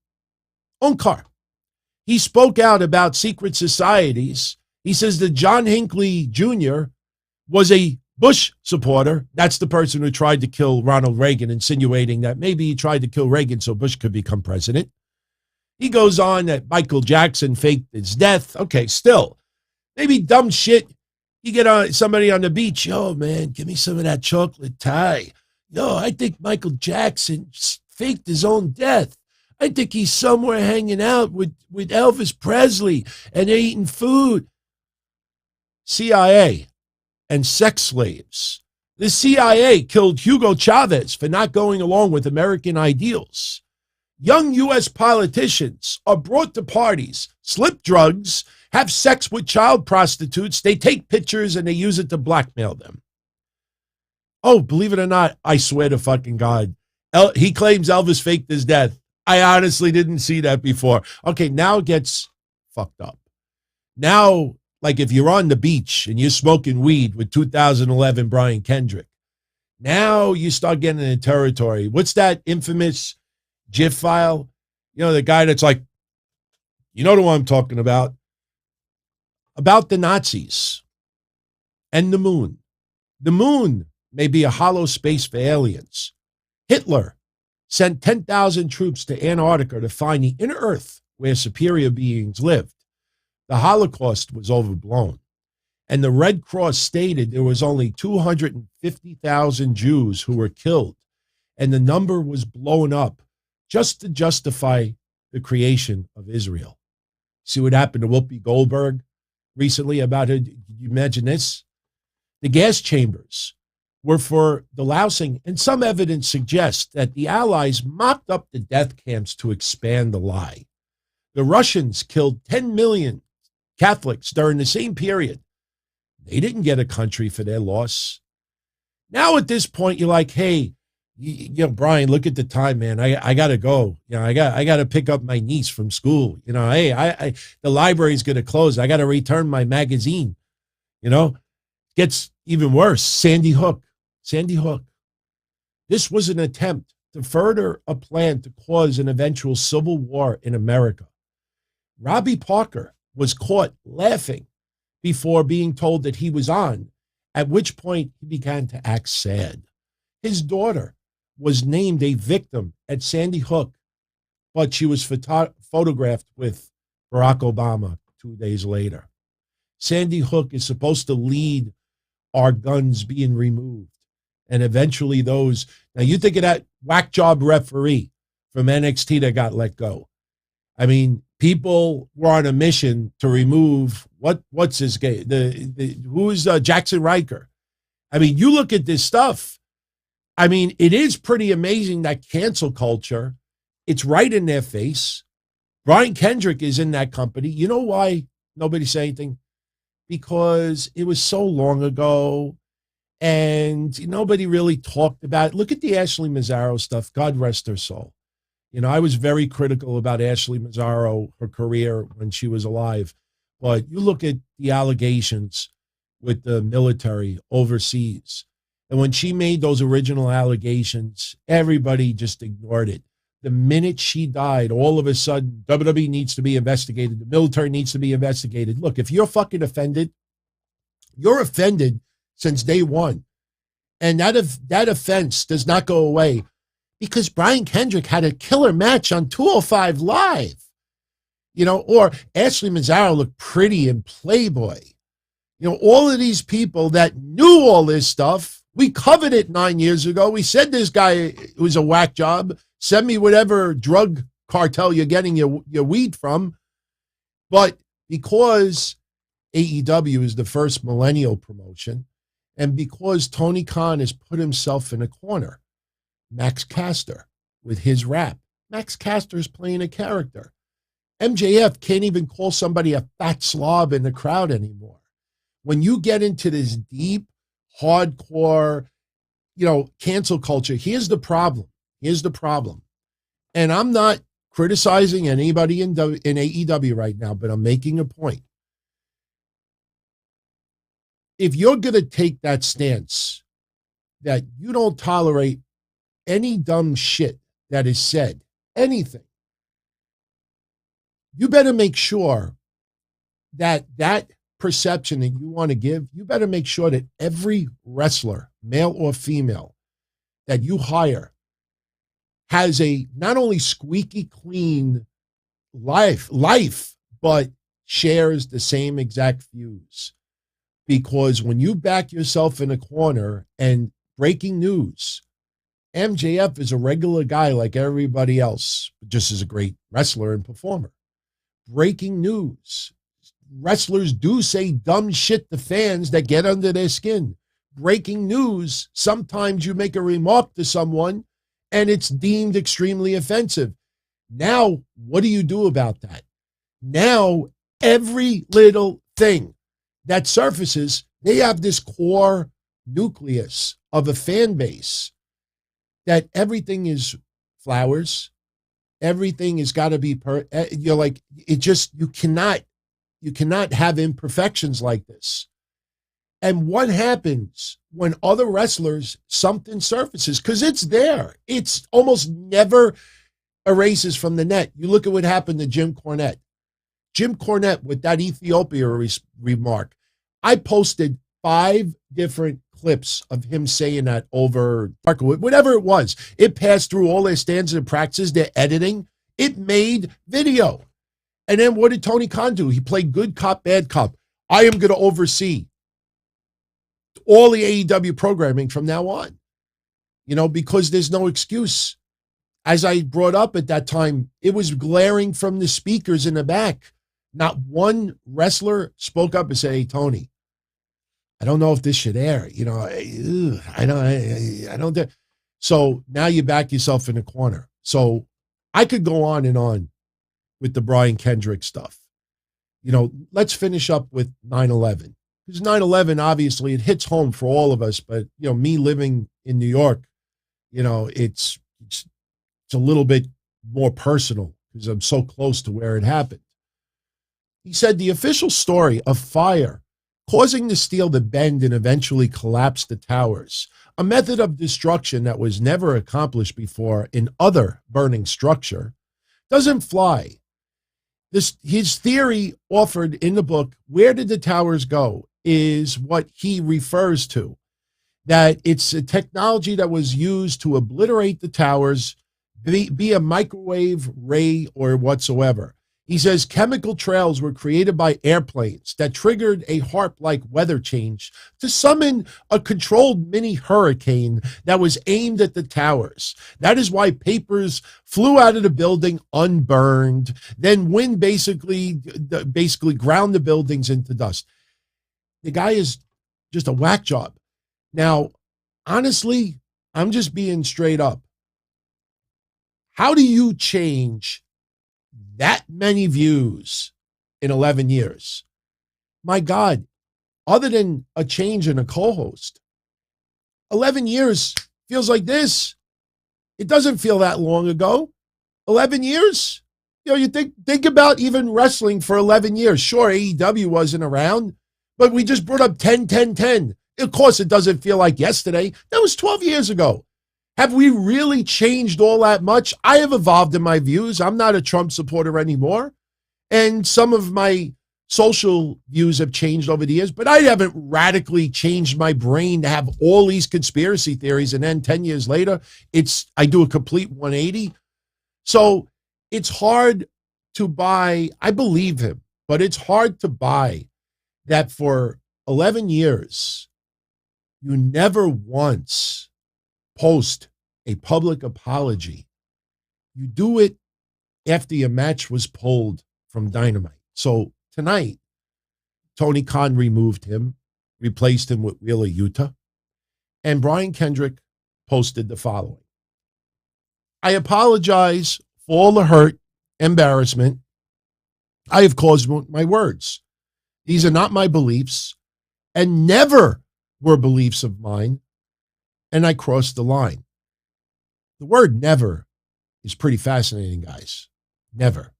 Own car. He spoke out about secret societies. He says that John Hinckley Jr. was a Bush supporter. That's the person who tried to kill Ronald Reagan, insinuating that maybe he tried to kill Reagan so Bush could become president. He goes on that Michael Jackson faked his death. Okay, still, maybe dumb shit. You get on somebody on the beach. Yo, man, give me some of that chocolate tie. Yo, I think Michael Jackson faked his own death. I think he's somewhere hanging out with Elvis Presley and eating food. CIA and sex slaves. The CIA killed Hugo Chavez for not going along with American ideals. Young U.S. politicians are brought to parties, slip drugs, have sex with child prostitutes. They take pictures and they use it to blackmail them. Oh, believe it or not, I swear to fucking God. He claims Elvis faked his death. I honestly didn't see that before. Okay, now it gets fucked up. Now, like if you're on the beach and you're smoking weed with 2011 Brian Kendrick, now you start getting in territory. What's that infamous GIF file? You know, the guy that's like, you know the one I'm talking about the Nazis and the moon. The moon may be a hollow space for aliens. Hitler sent 10,000 troops to Antarctica to find the inner Earth where superior beings lived. The Holocaust was overblown, and the Red Cross stated there was only 250,000 Jews who were killed, and the number was blown up just to justify the creation of Israel. See what happened to Whoopi Goldberg recently about her? Did you imagine this? The gas chambers were for the lousing, and some evidence suggests that the Allies mopped up the death camps to expand the lie. The Russians killed 10 million Catholics during the same period. They didn't get a country for their loss. Now at this point, you're like, hey, you know, Brian, look at the time, man. I got to go. You know, I got to pick up my niece from school. You know, hey, the library's going to close. I got to return my magazine. You know, gets even worse. Sandy Hook. This was an attempt to further a plan to cause an eventual civil war in America. Robbie Parker was caught laughing before being told that he was on, at which point he began to act sad. His daughter was named a victim at Sandy Hook, but she was photographed with Barack Obama 2 days later. Sandy Hook is supposed to lead our guns being removed. And eventually those, now you think of that whack job referee from NXT that got let go. I mean, people were on a mission to remove, what's his game? Who's Jackson Riker? I mean, you look at this stuff. I mean, it is pretty amazing that cancel culture, it's right in their face. Brian Kendrick is in that company. You know why nobody said anything? Because it was so long ago. And nobody really talked about it. Look at the Ashley Mazzaro stuff. God rest her soul. You know, I was very critical about Ashley Mazzaro, her career when she was alive. But you look at the allegations with the military overseas. And when she made those original allegations, everybody just ignored it. The minute she died, all of a sudden, WWE needs to be investigated. The military needs to be investigated. Look, if you're fucking offended, you're offended since day one. And that offense does not go away because Brian Kendrick had a killer match on 205 Live. Or Ashley Mazzaro looked pretty in Playboy. All of these people that knew all this stuff, we covered it 9 years ago. We said this guy was a whack job. Send me whatever drug cartel you're getting your weed from. But because AEW is the first millennial promotion, and because Tony Khan has put himself in a corner, Max Caster with his rap. Max Caster is playing a character. MJF can't even call somebody a fat slob in the crowd anymore. When you get into this deep, hardcore, cancel culture, here's the problem. And I'm not criticizing anybody in AEW right now, but I'm making a point. If you're going to take that stance that you don't tolerate any dumb shit that is said, anything, you better make sure that perception that you want to give, you better make sure that every wrestler, male or female, that you hire has a not only squeaky clean life, but shares the same exact views. Because when you back yourself in a corner and breaking news, MJF is a regular guy like everybody else, just as a great wrestler and performer. Breaking news. Wrestlers do say dumb shit to fans that get under their skin. Breaking news. Sometimes you make a remark to someone and it's deemed extremely offensive. Now, what do you do about that? Now, every little thing that surfaces, they have this core nucleus of a fan base that everything is flowers. Everything has got to be, you're like, you cannot have imperfections like this. And what happens when other wrestlers, something surfaces? Because it's there. It's almost never erases from the net. You look at what happened to Jim Cornette. Jim Cornette with that Ethiopia remark. I posted 5 different clips of him saying that over whatever it was. It passed through all their standards and practices, their editing. It made video. And then what did Tony Khan do? He played good cop, bad cop. I am going to oversee all the AEW programming from now on, because there's no excuse. As I brought up at that time, it was glaring from the speakers in the back. Not one wrestler spoke up and said, "Hey, Tony, I don't know if this should air." I don't. So now you back yourself in a corner. So I could go on and on with the Brian Kendrick stuff. Let's finish up with 9/11. Because 9/11, obviously, it hits home for all of us. But, me living in New York, it's a little bit more personal because I'm so close to where it happened. He said the official story of fire causing the steel to bend and eventually collapse the towers, a method of destruction that was never accomplished before in other burning structure, doesn't fly. His theory offered in the book, Where Did the Towers Go?, is what he refers to, that it's a technology that was used to obliterate the towers, be a microwave, ray, or whatsoever. He says chemical trails were created by airplanes that triggered a HARP-like weather change to summon a controlled mini hurricane that was aimed at the towers. That is why papers flew out of the building unburned. Then wind basically ground the buildings into dust. The guy is just a whack job. Now, honestly, I'm just being straight up. How do you change that many views in 11 years? My God, other than a change in a co-host, 11 years feels like this. It doesn't feel that long ago. 11 years? You think about even wrestling for 11 years. Sure, AEW wasn't around, but we just brought up 10, 10, 10. Of course, it doesn't feel like yesterday. That was 12 years ago. Have we really changed all that much? I have evolved in my views. I'm not a Trump supporter anymore. And some of my social views have changed over the years, but I haven't radically changed my brain to have all these conspiracy theories. And then 10 years later, I do a complete 180. So it's hard to buy. I believe him, but it's hard to buy that for 11 years, you never once post a public apology. You do it after your match was pulled from Dynamite. So tonight, Tony Khan removed him, replaced him with Wheeler Yuta, and Brian Kendrick posted the following. I apologize for all the hurt, embarrassment I have caused with my words. These are not my beliefs and never were beliefs of mine, and I crossed the line. The word never is pretty fascinating, guys. Never.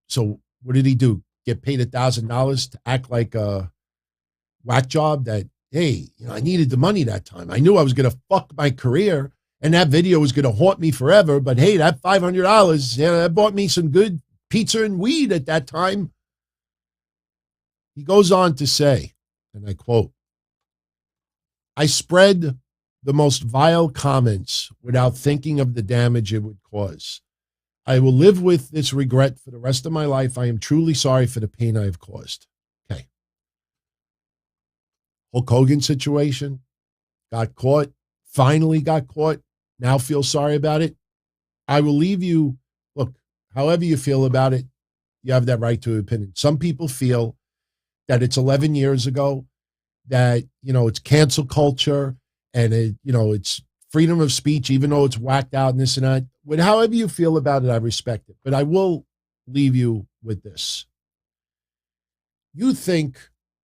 So what did he do? Get paid $1,000 to act like a whack job that, hey, I needed the money that time. I knew I was going to fuck my career and that video was going to haunt me forever. But hey, that $500, that bought me some good pizza and weed at that time. He goes on to say, and I quote, I spread the most vile comments without thinking of the damage it would cause. I will live with this regret for the rest of my life. I am truly sorry for the pain I have caused. Okay. Hulk Hogan situation, got caught, finally got caught, now feel sorry about it. I will leave you, look, however you feel about it, you have that right to opinion. Some people feel that it's 11 years ago, that, it's cancel culture and it's freedom of speech, even though it's whacked out and this and that. However you feel about it, I respect it. But I will leave you with this. You think,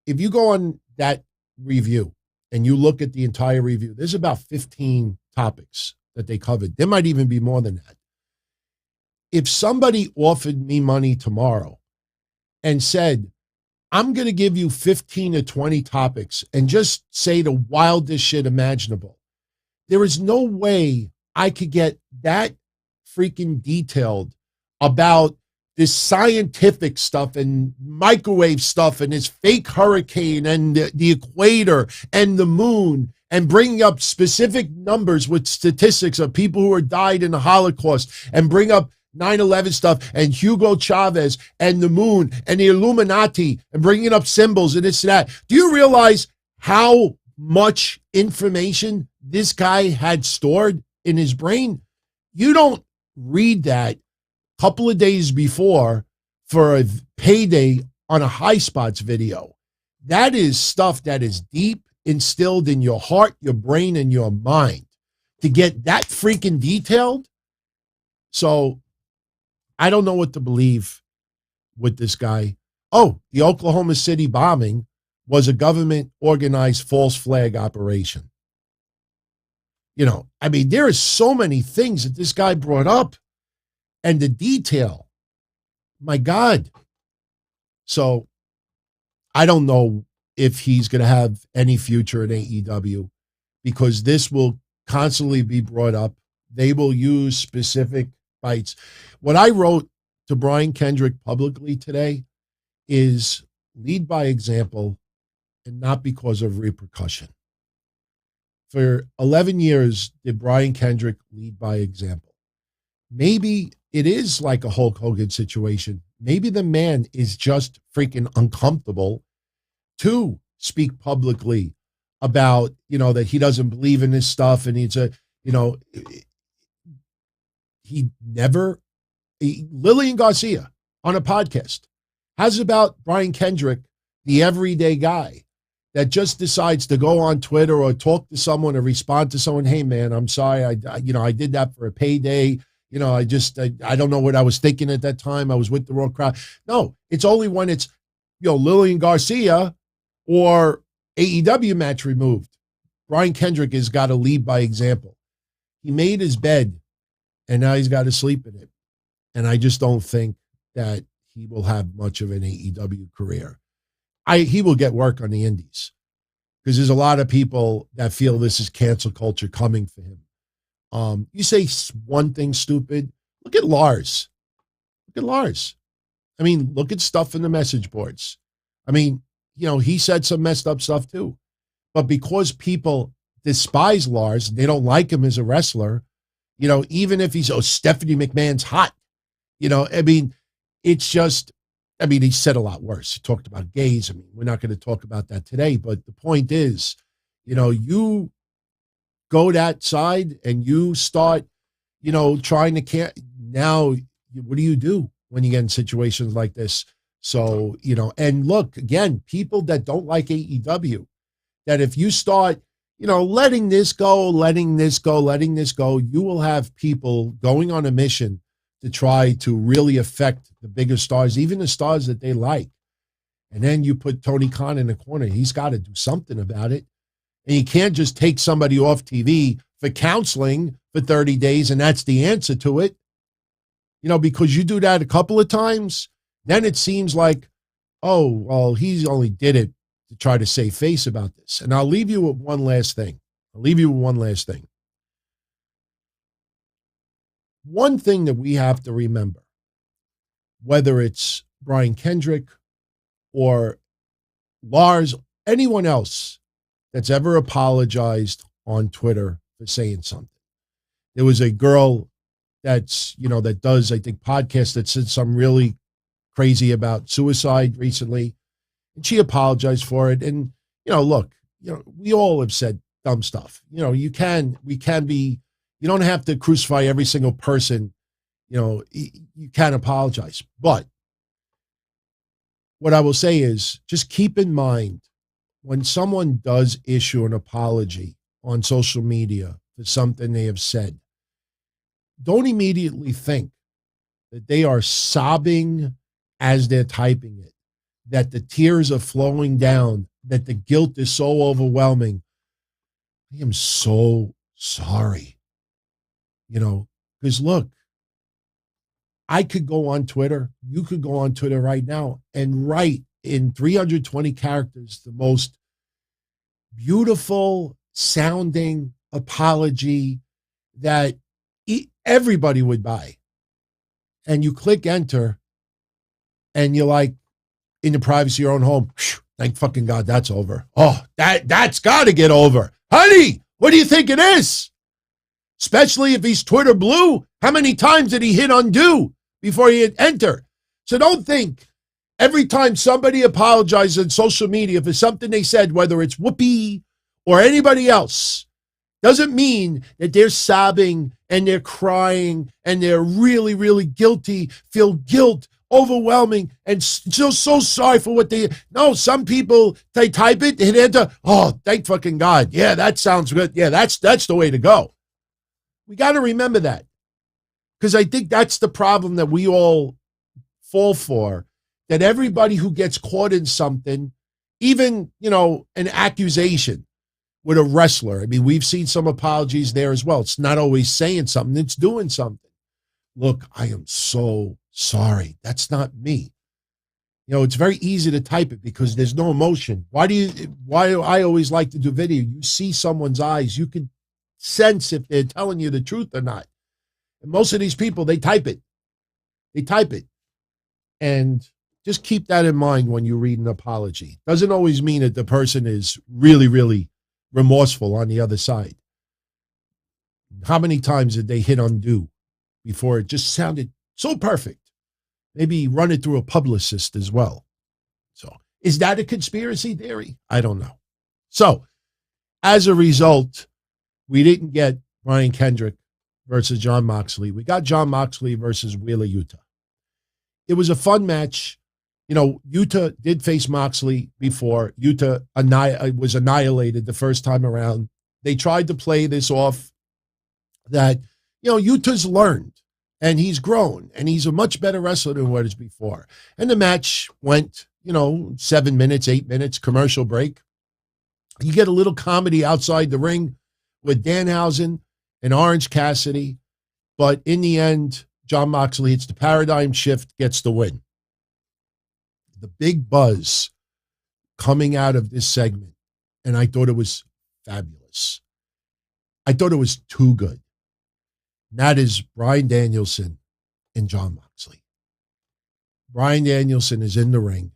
if you go on that review and you look at the entire review, there's about 15 topics that they covered. There might even be more than that. If somebody offered me money tomorrow and said, I'm going to give you 15 or 20 topics and just say the wildest shit imaginable, there is no way I could get that freaking detailed about this scientific stuff and microwave stuff and this fake hurricane and the equator and the moon and bringing up specific numbers with statistics of people who died in the Holocaust and bring up 9/11 stuff and Hugo Chavez and the moon and the Illuminati and bringing up symbols and this and that. Do you realize how much information this guy had stored in his brain? You don't read that a couple of days before for a payday on a High Spots video. That is stuff that is deep instilled in your heart, your brain, and your mind. To get that freaking detailed. So I don't know what to believe with this guy. Oh, the Oklahoma City bombing was a government organized false flag operation. There are so many things that this guy brought up and the detail. My God. So I don't know if he's going to have any future in AEW because this will constantly be brought up. They will use specific bites. What I wrote to Brian Kendrick publicly today is lead by example and not because of repercussion. For 11 years, did Brian Kendrick lead by example? Maybe it is like a Hulk Hogan situation. Maybe the man is just freaking uncomfortable to speak publicly about, that he doesn't believe in this stuff. And Lillian Garcia on a podcast has about Brian Kendrick, the everyday guy that just decides to go on Twitter or talk to someone or respond to someone. Hey man, I'm sorry. I did that for a payday. I don't know what I was thinking at that time. I was with the wrong crowd. No, it's only when it's, Lillian Garcia or AEW match removed. Brian Kendrick has got to lead by example. He made his bed and now he's got to sleep in it. And I just don't think that he will have much of an AEW career. He will get work on the indies because there's a lot of people that feel this is cancel culture coming for him. You say one thing stupid, look at Lars. Look at Lars. I mean, look at stuff in the message boards. I mean, he said some messed up stuff too. But because people despise Lars, they don't like him as a wrestler, even if he's, Stephanie McMahon's hot, I mean, it's just, he said a lot worse. He talked about gays. I mean, we're not going to talk about that today, but the point is, you go that side and you start, trying to now, what do you do when you get in situations like this? So, and look, again, people that don't like AEW, that if you start, letting this go, you will have people going on a mission to try to really affect the bigger stars, even the stars that they like. And then you put Tony Khan in the corner. He's got to do something about it. And you can't just take somebody off TV for counseling for 30 days and that's the answer to it. Because you do that a couple of times, then it seems like, oh, well, he only did it to try to save face about this. And I'll leave you with one last thing. One thing that we have to remember, whether it's Brian Kendrick or Lars, anyone else that's ever apologized on Twitter for saying something. There was a girl that's, that does, I think, podcasts that said something really crazy about suicide recently. And she apologized for it. And, look, we all have said dumb stuff. You don't have to crucify every single person. You can apologize. But what I will say is just keep in mind when someone does issue an apology on social media for something they have said, don't immediately think that they are sobbing as they're typing it, that the tears are flowing down, that the guilt is so overwhelming. I am so sorry. Because look, I could go on Twitter, you could go on Twitter right now and write in 320 characters the most beautiful sounding apology that everybody would buy. And you click enter and you're like, in the privacy of your own home, thank fucking God that's over. Oh, that's got to get over. Honey, what do you think it is? Especially if he's Twitter blue. How many times did he hit undo before he hit enter? So don't think every time somebody apologizes on social media for something they said, whether it's Whoopi or anybody else, doesn't mean that they're sobbing and they're crying and they're really, really guilty, feel guilt, overwhelming, and still so sorry for what they. No, some people, they type it, hit enter. Oh, thank fucking God. Yeah, that sounds good. Yeah, that's the way to go. We got to remember that, because I think that's the problem that we all fall for, that everybody who gets caught in something, even, an accusation with a wrestler. I mean, we've seen some apologies there as well. It's not always saying something, it's doing something. Look, I am so sorry. That's not me. It's very easy to type it because there's no emotion. Why I always like to do video? You see someone's eyes. You can sense if they're telling you the truth or not. And most of these people, they type it. And just keep that in mind when you read an apology. Doesn't always mean that the person is really, really remorseful on the other side. How many times did they hit undo before it just sounded so perfect? Maybe run it through a publicist as well. So is that a conspiracy theory? I don't know. So as a result, we didn't get Brian Kendrick versus Jon Moxley. We got Jon Moxley versus Wheeler Yuta. It was a fun match. Yuta did face Moxley before. Yuta was annihilated the first time around. They tried to play this off that, Yuta's learned and he's grown and he's a much better wrestler than what is before. And the match went, 7 minutes, 8 minutes, commercial break. You get a little comedy outside the ring with Danhausen and Orange Cassidy. But in the end, Jon Moxley hits the paradigm shift, gets the win. The big buzz coming out of this segment and I thought it was fabulous. I thought it was too good. And that is Bryan Danielson and Jon Moxley. Bryan Danielson is in the ring.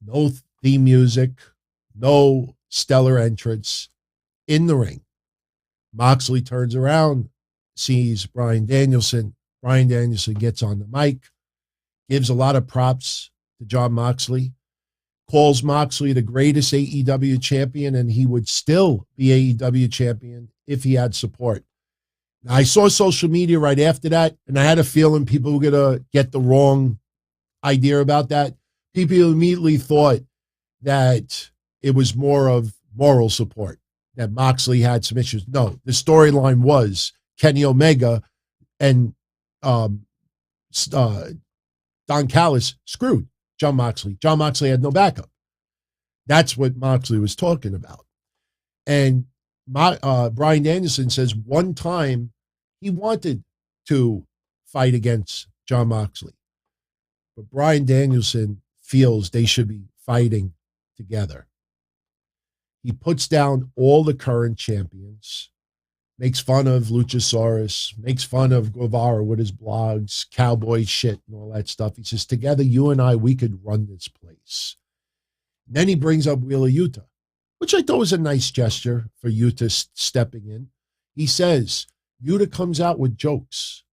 No theme music, no stellar entrance, in the ring. Moxley turns around, sees Bryan Danielson. Bryan Danielson gets on the mic, gives a lot of props to Jon Moxley, calls Moxley the greatest AEW champion, and he would still be AEW champion if he had support. Now, I saw social media right after that, and I had a feeling people were going to get the wrong idea about that. People immediately thought that it was more of moral support, that Moxley had some issues. No, the storyline was Kenny Omega and Don Callis screwed Jon Moxley. Jon Moxley had no backup. That's what Moxley was talking about. And Bryan Danielson says one time he wanted to fight against Jon Moxley, but Bryan Danielson feels they should be fighting together. He puts down all the current champions, makes fun of Luchasaurus, makes fun of Guevara with his blogs, cowboy shit and all that stuff. He says, together, you and I, we could run this place. And then he brings up Wheeler Yuta, which I thought was a nice gesture for Yuta stepping in. He says, Yuta comes out with jokes.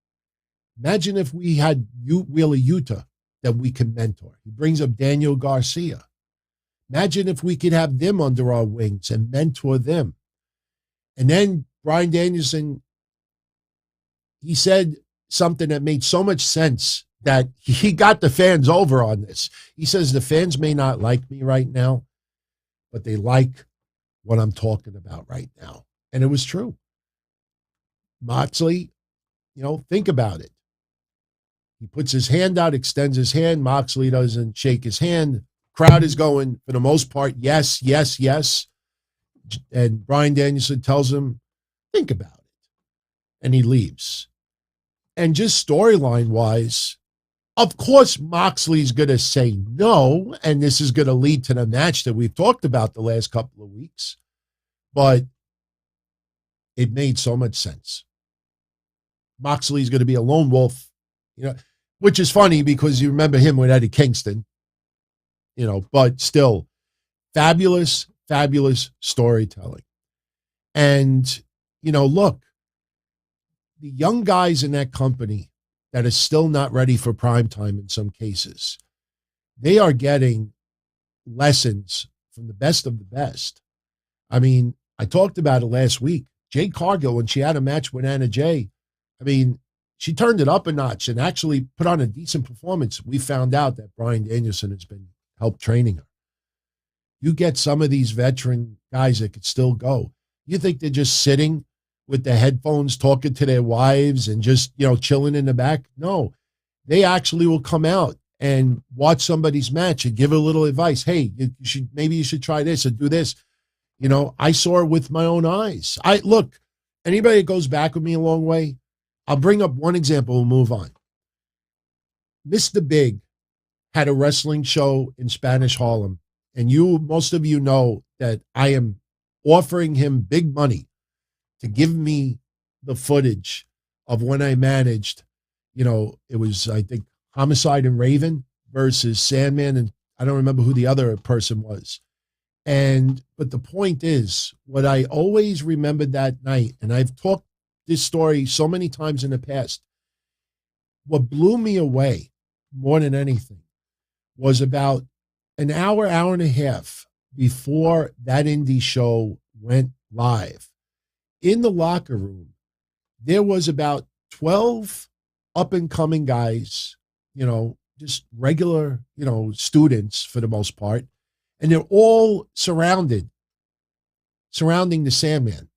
Imagine if we had Wheeler Yuta that we can mentor. He brings up Daniel Garcia. Imagine if we could have them under our wings and mentor them. And then Bryan Danielson, he said something that made so much sense that he got the fans over on this. He says, the fans may not like me right now, but they like what I'm talking about right now. And it was true. Moxley, think about it. He puts his hand out, extends his hand. Moxley doesn't shake his hand. Crowd is going, for the most part, yes, yes, yes. And Bryan Danielson tells him, think about it. And he leaves. And just storyline-wise, of course, Moxley's going to say no, and this is going to lead to the match that we've talked about the last couple of weeks. But it made so much sense. Moxley's going to be a lone wolf, which is funny because you remember him with Eddie Kingston, but still fabulous, fabulous storytelling. And, look, the young guys in that company that are still not ready for prime time in some cases, they are getting lessons from the best of the best. I mean, I talked about it last week. Jade Cargill, when she had a match with Anna Jay, she turned it up a notch and actually put on a decent performance. We found out that Bryan Danielson has been helped training her. You get some of these veteran guys that could still go. You think they're just sitting with the headphones talking to their wives and just, chilling in the back? No, they actually will come out and watch somebody's match and give a little advice. Hey, maybe you should try this or do this. I saw it with my own eyes. Look, anybody that goes back with me a long way, I'll bring up one example and move on. Mr. Big had a wrestling show in Spanish Harlem, and most of you know that I am offering him big money to give me the footage of when I managed, it was, I think, Homicide and Raven versus Sandman, and I don't remember who the other person was. But the point is, what I always remembered that night, and I've talked this story so many times in the past, what blew me away more than anything was about an hour and a half before that indie show went live. In the locker room, there was about 12 up-and-coming guys, just regular, students for the most part, and they're all surrounding the Sandman.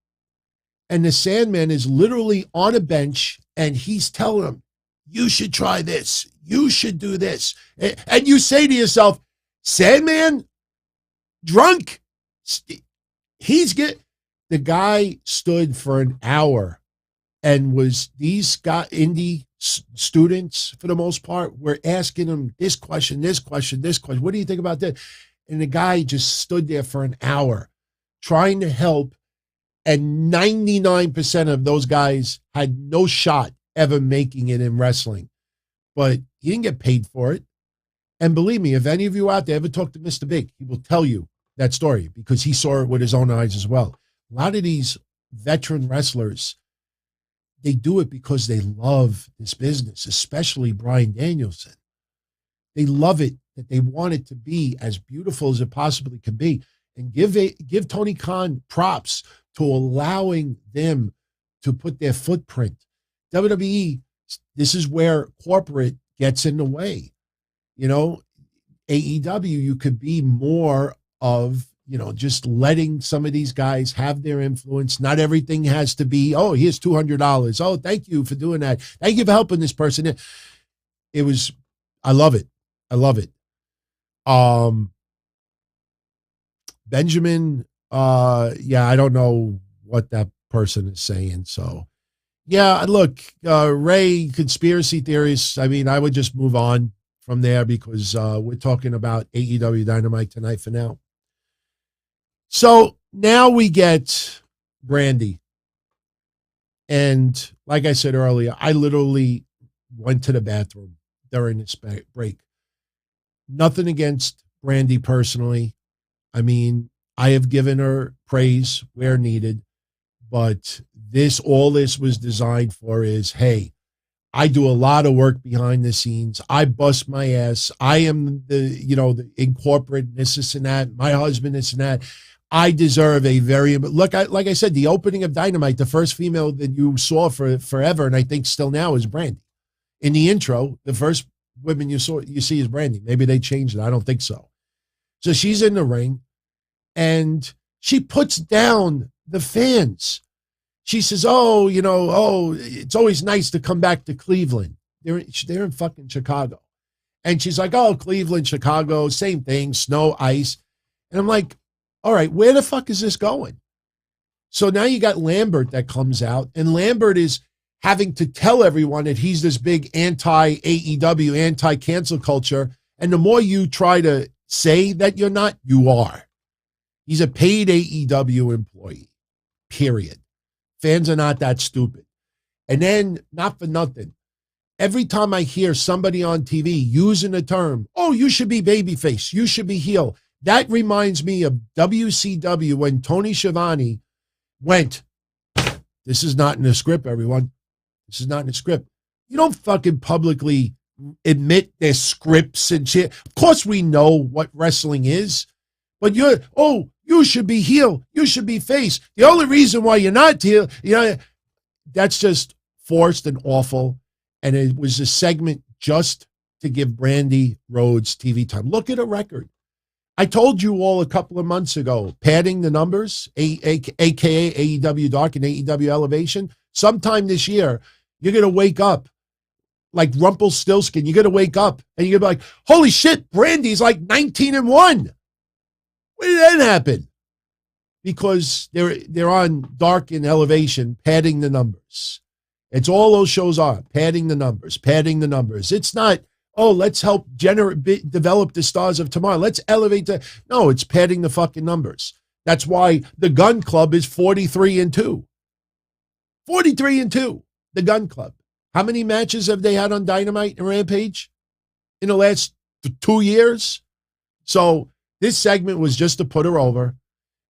And the Sandman is literally on a bench, and he's telling them, you should try this. You should do this. And you say to yourself, Sandman, drunk. The guy stood for an hour and these indie students, for the most part, were asking him this question. What do you think about that? And the guy just stood there for an hour trying to help, and 99% of those guys had no shot ever making it in wrestling. But he didn't get paid for it. And believe me, if any of you out there ever talk to Mr. Big, he will tell you that story because he saw it with his own eyes as well. A lot of these veteran wrestlers, they do it because they love this business, especially Bryan Danielson. They love it, that they want it to be as beautiful as it possibly can be. And give Tony Khan props to allowing them to put their footprint. WWE, this is where corporate gets in the way. You know, AEW, you could be more of, you know, just letting some of these guys have their influence. Not everything has to be, oh, here's $200. Oh, thank you for doing that. Thank you for helping this person. I love it. I love it. Benjamin, I don't know what that person is saying. So, yeah, look, Ray, conspiracy theories. I mean, I would just move on from there because we're talking about AEW Dynamite tonight for now. So now we get Brandi. And like I said earlier, I literally went to the bathroom during this break. Nothing against Brandi personally. I mean, I have given her praise where needed, but all this was designed for is, hey, I do a lot of work behind the scenes. I bust my ass. I am the in corporate, this and that. My husband, this and that. I deserve a like I said, the opening of Dynamite, the first female that you saw for forever, and I think still now, is Brandi. In the intro, the first women you see is Brandi. Maybe they changed it. I don't think so. So she's in the ring, and she puts down the fans. She says, it's always nice to come back to Cleveland. They're in fucking Chicago. And she's like, oh, Cleveland, Chicago, same thing, snow, ice. And I'm like, all right, where the fuck is this going? So now you got Lambert that comes out, and Lambert is having to tell everyone that he's this big anti-AEW, anti-cancel culture. And the more you try to say that you're not, you are. He's a paid AEW employee, period. Fans are not that stupid. And then, not for nothing, every time I hear somebody on TV using the term, oh, you should be babyface, you should be heel, that reminds me of WCW when Tony Schiavone went, this is not in the script, everyone. This is not in the script. You don't fucking publicly admit their scripts and shit. Of course we know what wrestling is, but you should be heel, you should be face. The only reason why you're not heel, that's just forced and awful. And it was a segment just to give Brandi Rhodes TV time. Look at a record. I told you all a couple of months ago, padding the numbers, aka AEW Dark and AEW Elevation. Sometime this year, you're going to wake up like Rumpelstiltskin. You're going to wake up and you're going to be like, holy shit, Brandi's like 19-1. When did that happen? Because they're on Dark and Elevation, padding the numbers. It's all those shows are, padding the numbers, padding the numbers. It's not, oh, let's help develop the stars of tomorrow. Let's elevate no, it's padding the fucking numbers. That's why the Gun Club is 43-2. 43-2, the Gun Club. How many matches have they had on Dynamite and Rampage in the last 2 years? So this segment was just to put her over.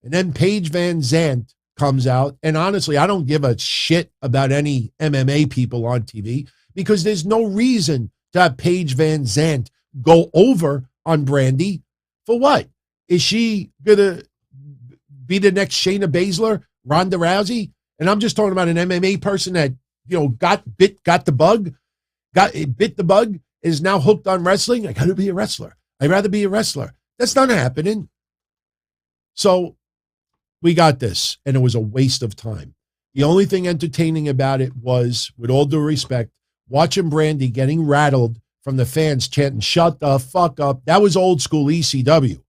And then Paige Van Zandt comes out. And honestly, I don't give a shit about any MMA people on TV because there's no reason to have Paige Van Zandt go over on Brandi. For what? Is she going to be the next Shayna Baszler, Ronda Rousey? And I'm just talking about an MMA person that, got the bug, bit the bug, is now hooked on wrestling. I got to be a wrestler. I'd rather be a wrestler. That's not happening. So we got this, and it was a waste of time. The only thing entertaining about it was, with all due respect, watching Brandi getting rattled from the fans chanting, shut the fuck up. That was old school ECW.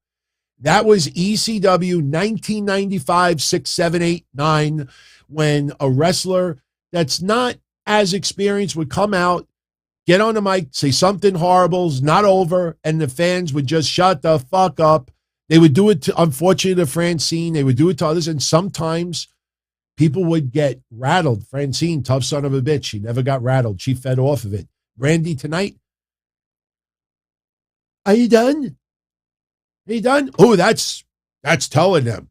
That was ECW 1995, 6, 7, 8, 9, when a wrestler that's not as experienced would come out, get on the mic, say something horrible, is not over, and the fans would just shut the fuck up. They would do it to, unfortunately, to Francine. They would do it to others. And sometimes people would get rattled. Francine, tough son of a bitch. She never got rattled. She fed off of it. Brandi tonight. Are you done? Are you done? Oh, that's telling them.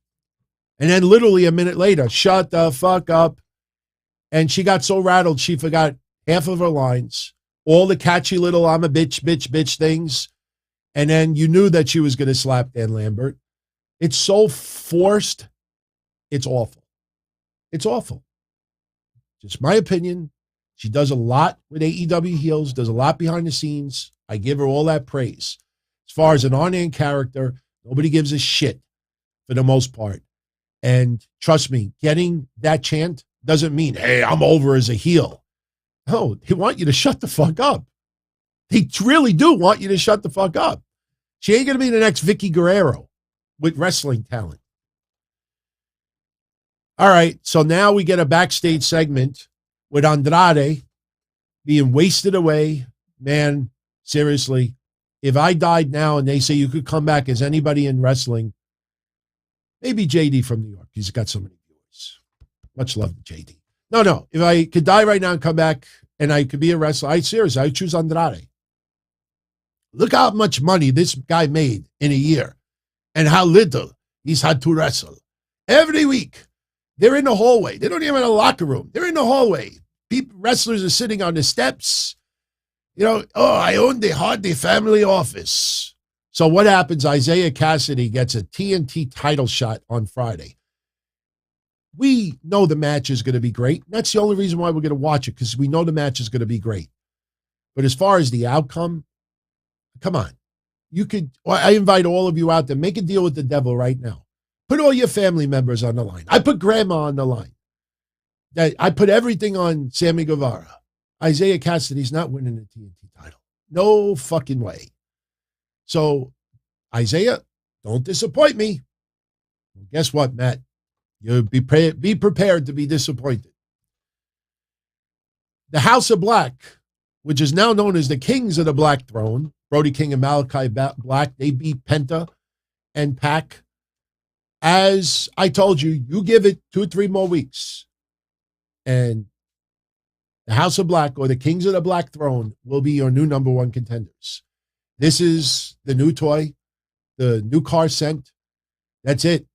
And then literally a minute later, shut the fuck up. And she got so rattled, she forgot half of her lines, all the catchy little I'm a bitch things. And then you knew that she was going to slap Dan Lambert. It's so forced. It's awful. It's awful. Just my opinion. She does a lot with AEW heels, does a lot behind the scenes. I give her all that praise. As far as an on-air character, nobody gives a shit for the most part. And trust me, getting that chant doesn't mean, hey, I'm over as a heel. No, they want you to shut the fuck up. They really do want you to shut the fuck up. She ain't going to be the next Vicky Guerrero with wrestling talent. All right, so now we get a backstage segment with Andrade being wasted away. Man, seriously, if I died now and they say you could come back as anybody in wrestling, maybe JD from New York. He's got so many viewers. Much love to JD. No. If I could die right now and come back and I could be a wrestler, I choose Andrade. Look how much money this guy made in a year and how little he's had to wrestle. Every week, they're in the hallway. They don't even have a locker room. They're in the hallway. Wrestlers are sitting on the steps. I own the Hardy family office. So what happens? Isaiah Cassidy gets a TNT title shot on Friday. We know the match is going to be great. That's the only reason why we're going to watch it, because we know the match is going to be great. But as far as the outcome, come on. I invite all of you out there, make a deal with the devil right now. Put all your family members on the line. I put grandma on the line. I put everything on Sammy Guevara. Isaiah Cassidy's not winning the TNT title. No fucking way. So, Isaiah, don't disappoint me. Well, guess what, Matt? You'll be prepared to be disappointed. The House of Black, which is now known as the Kings of the Black Throne, Brody King and Malachi Black, they beat Penta and Pac. As I told you, you give it 2 or 3 more weeks, and the House of Black, or the Kings of the Black Throne, will be your new number 1 contenders. This is the new toy, the new car scent. That's it.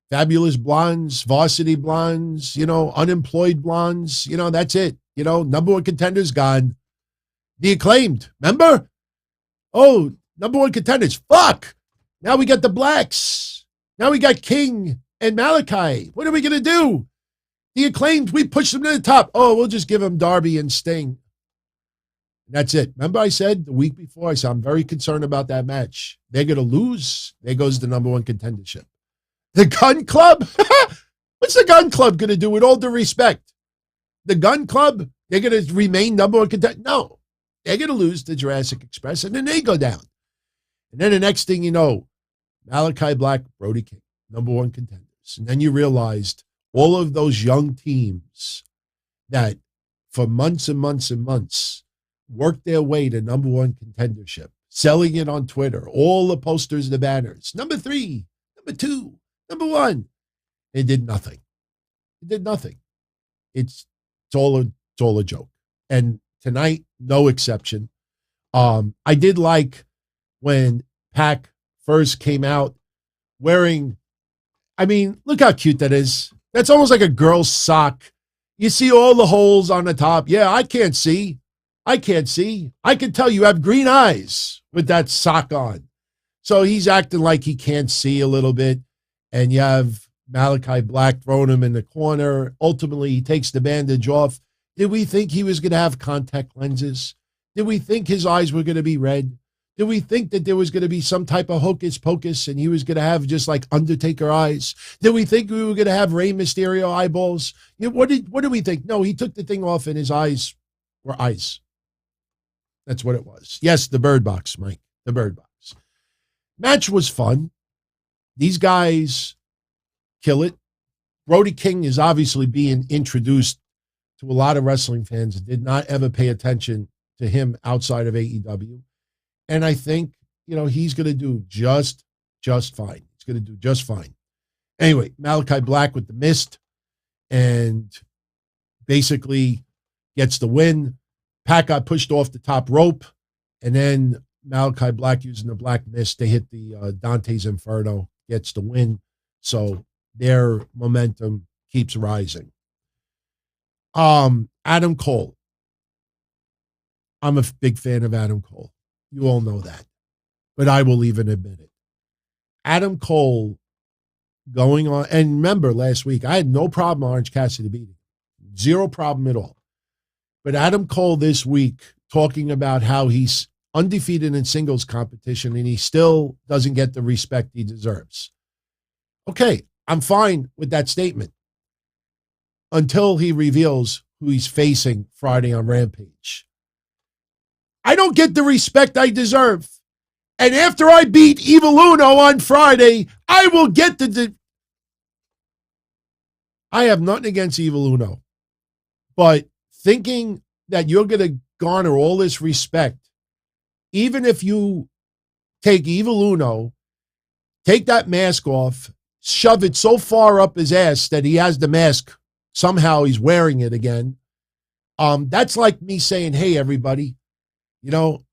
Fabulous blondes, varsity blondes, unemployed blondes, that's it. Number 1 contenders gone. The Acclaimed, remember? Oh, number 1 contenders. Fuck. Now we got the Blacks. Now we got King and Malachi. What are we going to do? The Acclaimed, we push them to the top. Oh, we'll just give them Darby and Sting. That's it. Remember I said the week before, I said I'm very concerned about that match. They're going to lose. There goes the number 1 contendership. The Gun Club? What's the Gun Club going to do, with all due respect? The Gun Club, they're going to remain number 1 contender? No. They're going to lose to Jurassic Express, and then they go down. And then the next thing you know, Malachi Black, Brody King, number 1 contenders. And then you realized all of those young teams that for months and months and months worked their way to number 1 contendership, selling it on Twitter, all the posters, the banners, number 3, number 2, number 1. It did nothing. It did nothing. It's all a joke. And tonight, no exception. I did like when Pac first came out wearing, look how cute that is. That's almost like a girl's sock. You see all the holes on the top. Yeah, I can't see. I can tell you have green eyes with that sock on. So he's acting like he can't see a little bit. And you have Malachi Black throwing him in the corner. Ultimately, he takes the bandage off. Did we think he was going to have contact lenses? Did we think his eyes were going to be red? Did we think that there was going to be some type of hocus pocus and he was going to have just like Undertaker eyes? Did we think we were going to have Rey Mysterio eyeballs? What did we think? No, he took the thing off and his eyes were eyes. That's what it was. Yes, the Bird Box, Mike. The Bird Box. Match was fun. These guys kill it. Brody King is obviously being introduced to a lot of wrestling fans that did not ever pay attention to him outside of AEW. And I think, he's going to do just just fine. He's going to do just fine. Anyway, Malachi Black with the mist and basically gets the win. Pac got pushed off the top rope, and then Malachi Black using the black mist, they hit the Dante's Inferno, gets the win. So their momentum keeps rising. Adam Cole. I'm a big fan of Adam Cole. You all know that. But I will even admit it. Adam Cole going on, and remember last week, I had no problem Orange Cassidy beating. Zero problem at all. But Adam Cole this week talking about how he's undefeated in singles competition and he still doesn't get the respect he deserves. Okay, I'm fine with that statement until he reveals who he's facing Friday on Rampage. I don't get the respect I deserve. And after I beat Evil Uno on Friday, I will get I have nothing against Evil Uno. But thinking that you're going to garner all this respect, even if you take Evil Uno, take that mask off, shove it so far up his ass that he has the mask, somehow he's wearing it again. That's like me saying, hey, everybody, you know,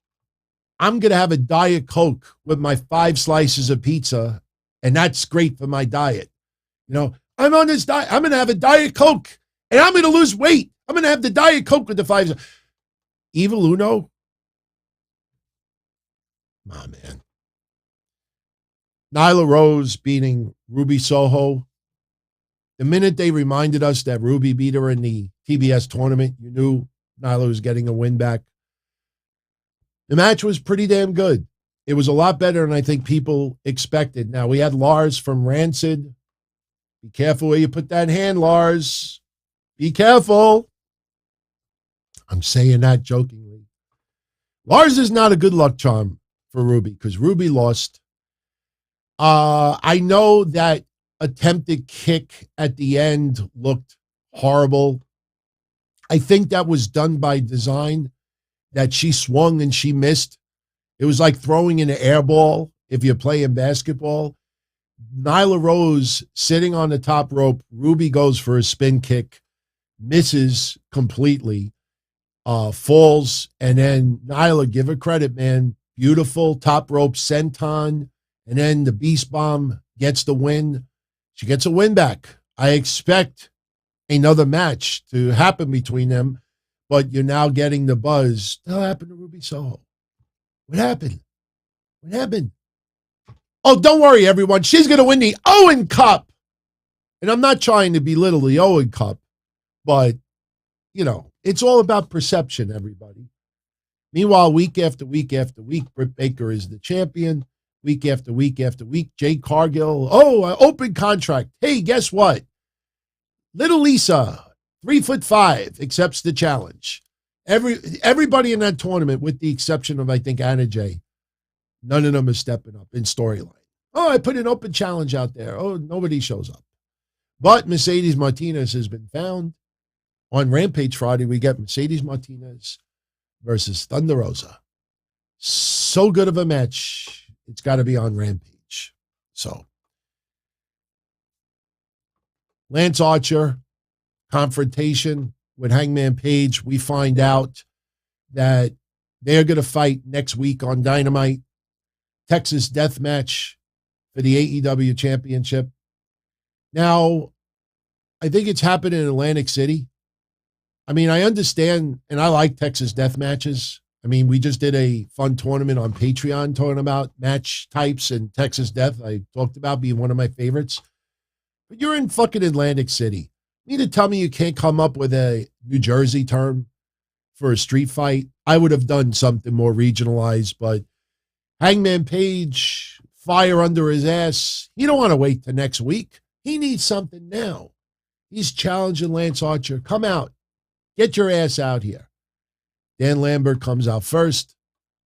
I'm going to have a Diet Coke with my 5 slices of pizza, and that's great for my diet. You know, I'm on this diet. I'm going to have a Diet Coke, and I'm going to lose weight. I'm going to have the Diet Coke with the 5. Evil Uno? Come on, man. Nyla Rose beating Ruby Soho. The minute they reminded us that Ruby beat her in the TBS tournament, you knew Nyla was getting a win back. The match was pretty damn good. It was a lot better than I think people expected. Now, we had Lars from Rancid. Be careful where you put that hand, Lars. Be careful. I'm saying that jokingly. Lars is not a good luck charm for Ruby because Ruby lost. I know that attempted kick at the end looked horrible. I think that was done by design, that she swung and she missed. It was like throwing an air ball if you're playing basketball. Nyla Rose sitting on the top rope. Ruby goes for a spin kick, misses completely, falls, and then Nyla, give her credit, man. Beautiful top rope senton, and then the Beast Bomb gets the win. She gets a win back. I expect another match to happen between them, but you're now getting the buzz. What happened to Ruby Soho? What happened? What happened? Oh, don't worry, everyone. She's going to win the Owen Cup. And I'm not trying to belittle the Owen Cup, but, you know, it's all about perception, everybody. Meanwhile, week after week after week, Britt Baker is the champion. Week after week after week, Jade Cargill. Oh, an open contract. Hey, guess what? Little Lisa, 3'5", accepts the challenge. Everybody in that tournament, with the exception of, I think, Anna Jay, none of them are stepping up in storyline. Oh, I put an open challenge out there. Oh, nobody shows up. But Mercedes Martinez has been found. On Rampage Friday, we get Mercedes Martinez versus Thunder Rosa. So good of a match. It's got to be on Rampage. So, Lance Archer, confrontation with Hangman Page. We find out that they're going to fight next week on Dynamite. Texas Death Match for the AEW Championship. Now, I think it's happened in Atlantic City. I mean, I understand, and I like Texas Death Matches. I mean, we just did a fun tournament on Patreon talking about match types, and Texas Death I talked about being one of my favorites. But you're in fucking Atlantic City. You need to tell me you can't come up with a New Jersey term for a street fight? I would have done something more regionalized, but Hangman Page, fire under his ass. He don't want to wait till next week. He needs something now. He's challenging Lance Archer. Come out. Get your ass out here. Dan Lambert comes out first.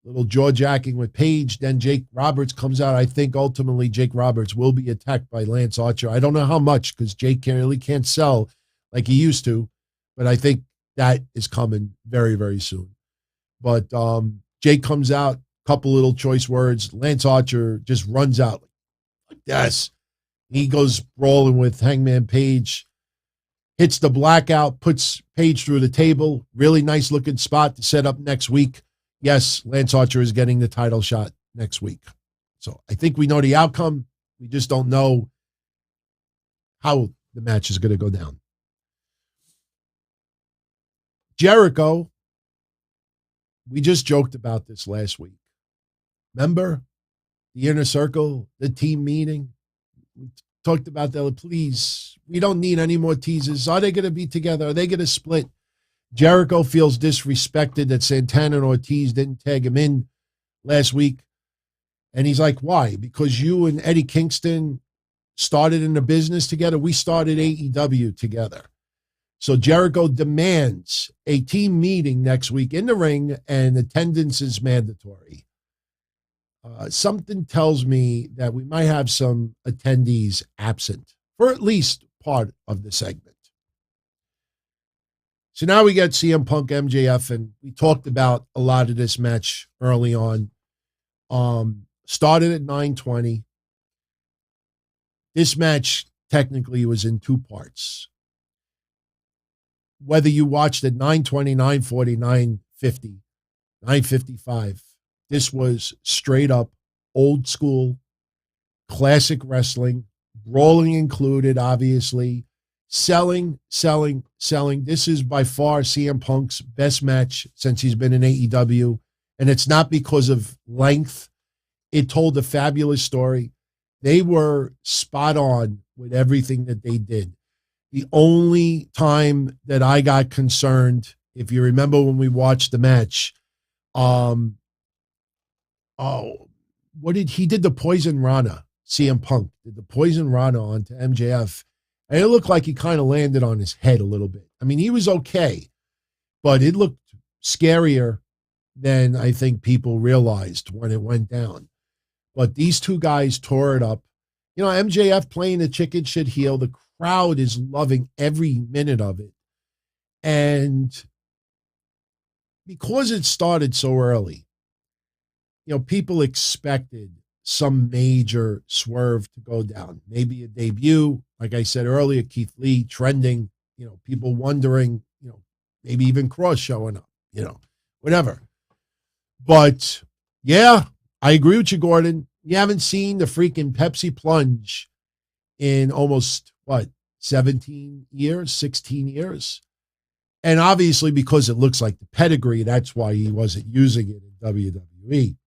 Little jaw-jacking with Page. Then Jake Roberts comes out. I think ultimately Jake Roberts will be attacked by Lance Archer. I don't know how much because Jake really can't sell like he used to, but I think that is coming very, very soon. But Jake comes out, couple little choice words. Lance Archer just runs out. Yes. He goes brawling with Hangman Page, hits the blackout, puts Page through the table. Really nice looking spot to set up next week. Yes, Lance Archer is getting the title shot next week. So I think we know the outcome. We just don't know how the match is going to go down. Jericho, we just joked about this last week. Remember the Inner Circle, the team meeting? We talked about that. Please, we don't need any more teases. Are they going to be together? Are they going to split? Jericho feels disrespected that Santana and Ortiz didn't tag him in last week. And he's like, why? Because you and Eddie Kingston started in the business together. We started AEW together. So Jericho demands a team meeting next week in the ring, and attendance is mandatory. Something tells me that we might have some attendees absent for at least part of the segment. So now we get CM Punk MJF, and we talked about a lot of this match early on. Started at 9:20. This match technically was in two parts. Whether you watched at 9:20, 9:40, 9:50, 9:55, this was straight up old school, classic wrestling, brawling included, obviously, selling. This is by far CM Punk's best match since he's been in AEW, and it's not because of length. It told a fabulous story. They were spot on with everything that they did. The only time that I got concerned, if you remember when we watched the match, he did the Poison Rana, CM Punk did the Poison Rana onto MJF, and it looked like he kind of landed on his head a little bit. I mean, he was okay, but it looked scarier than I think people realized when it went down. But these two guys tore it up. You know, MJF playing the chicken shit heel. The crowd is loving every minute of it. And because it started so early, you know, people expected some major swerve to go down. Maybe a debut, like I said earlier, Keith Lee trending, you know, people wondering, you know, maybe even Cross showing up, you know, whatever. But yeah, I agree with you, Gordon. You haven't seen the freaking Pepsi plunge in almost, 17 years, 16 years? And obviously, because it looks like the pedigree, that's why he wasn't using it in WWE.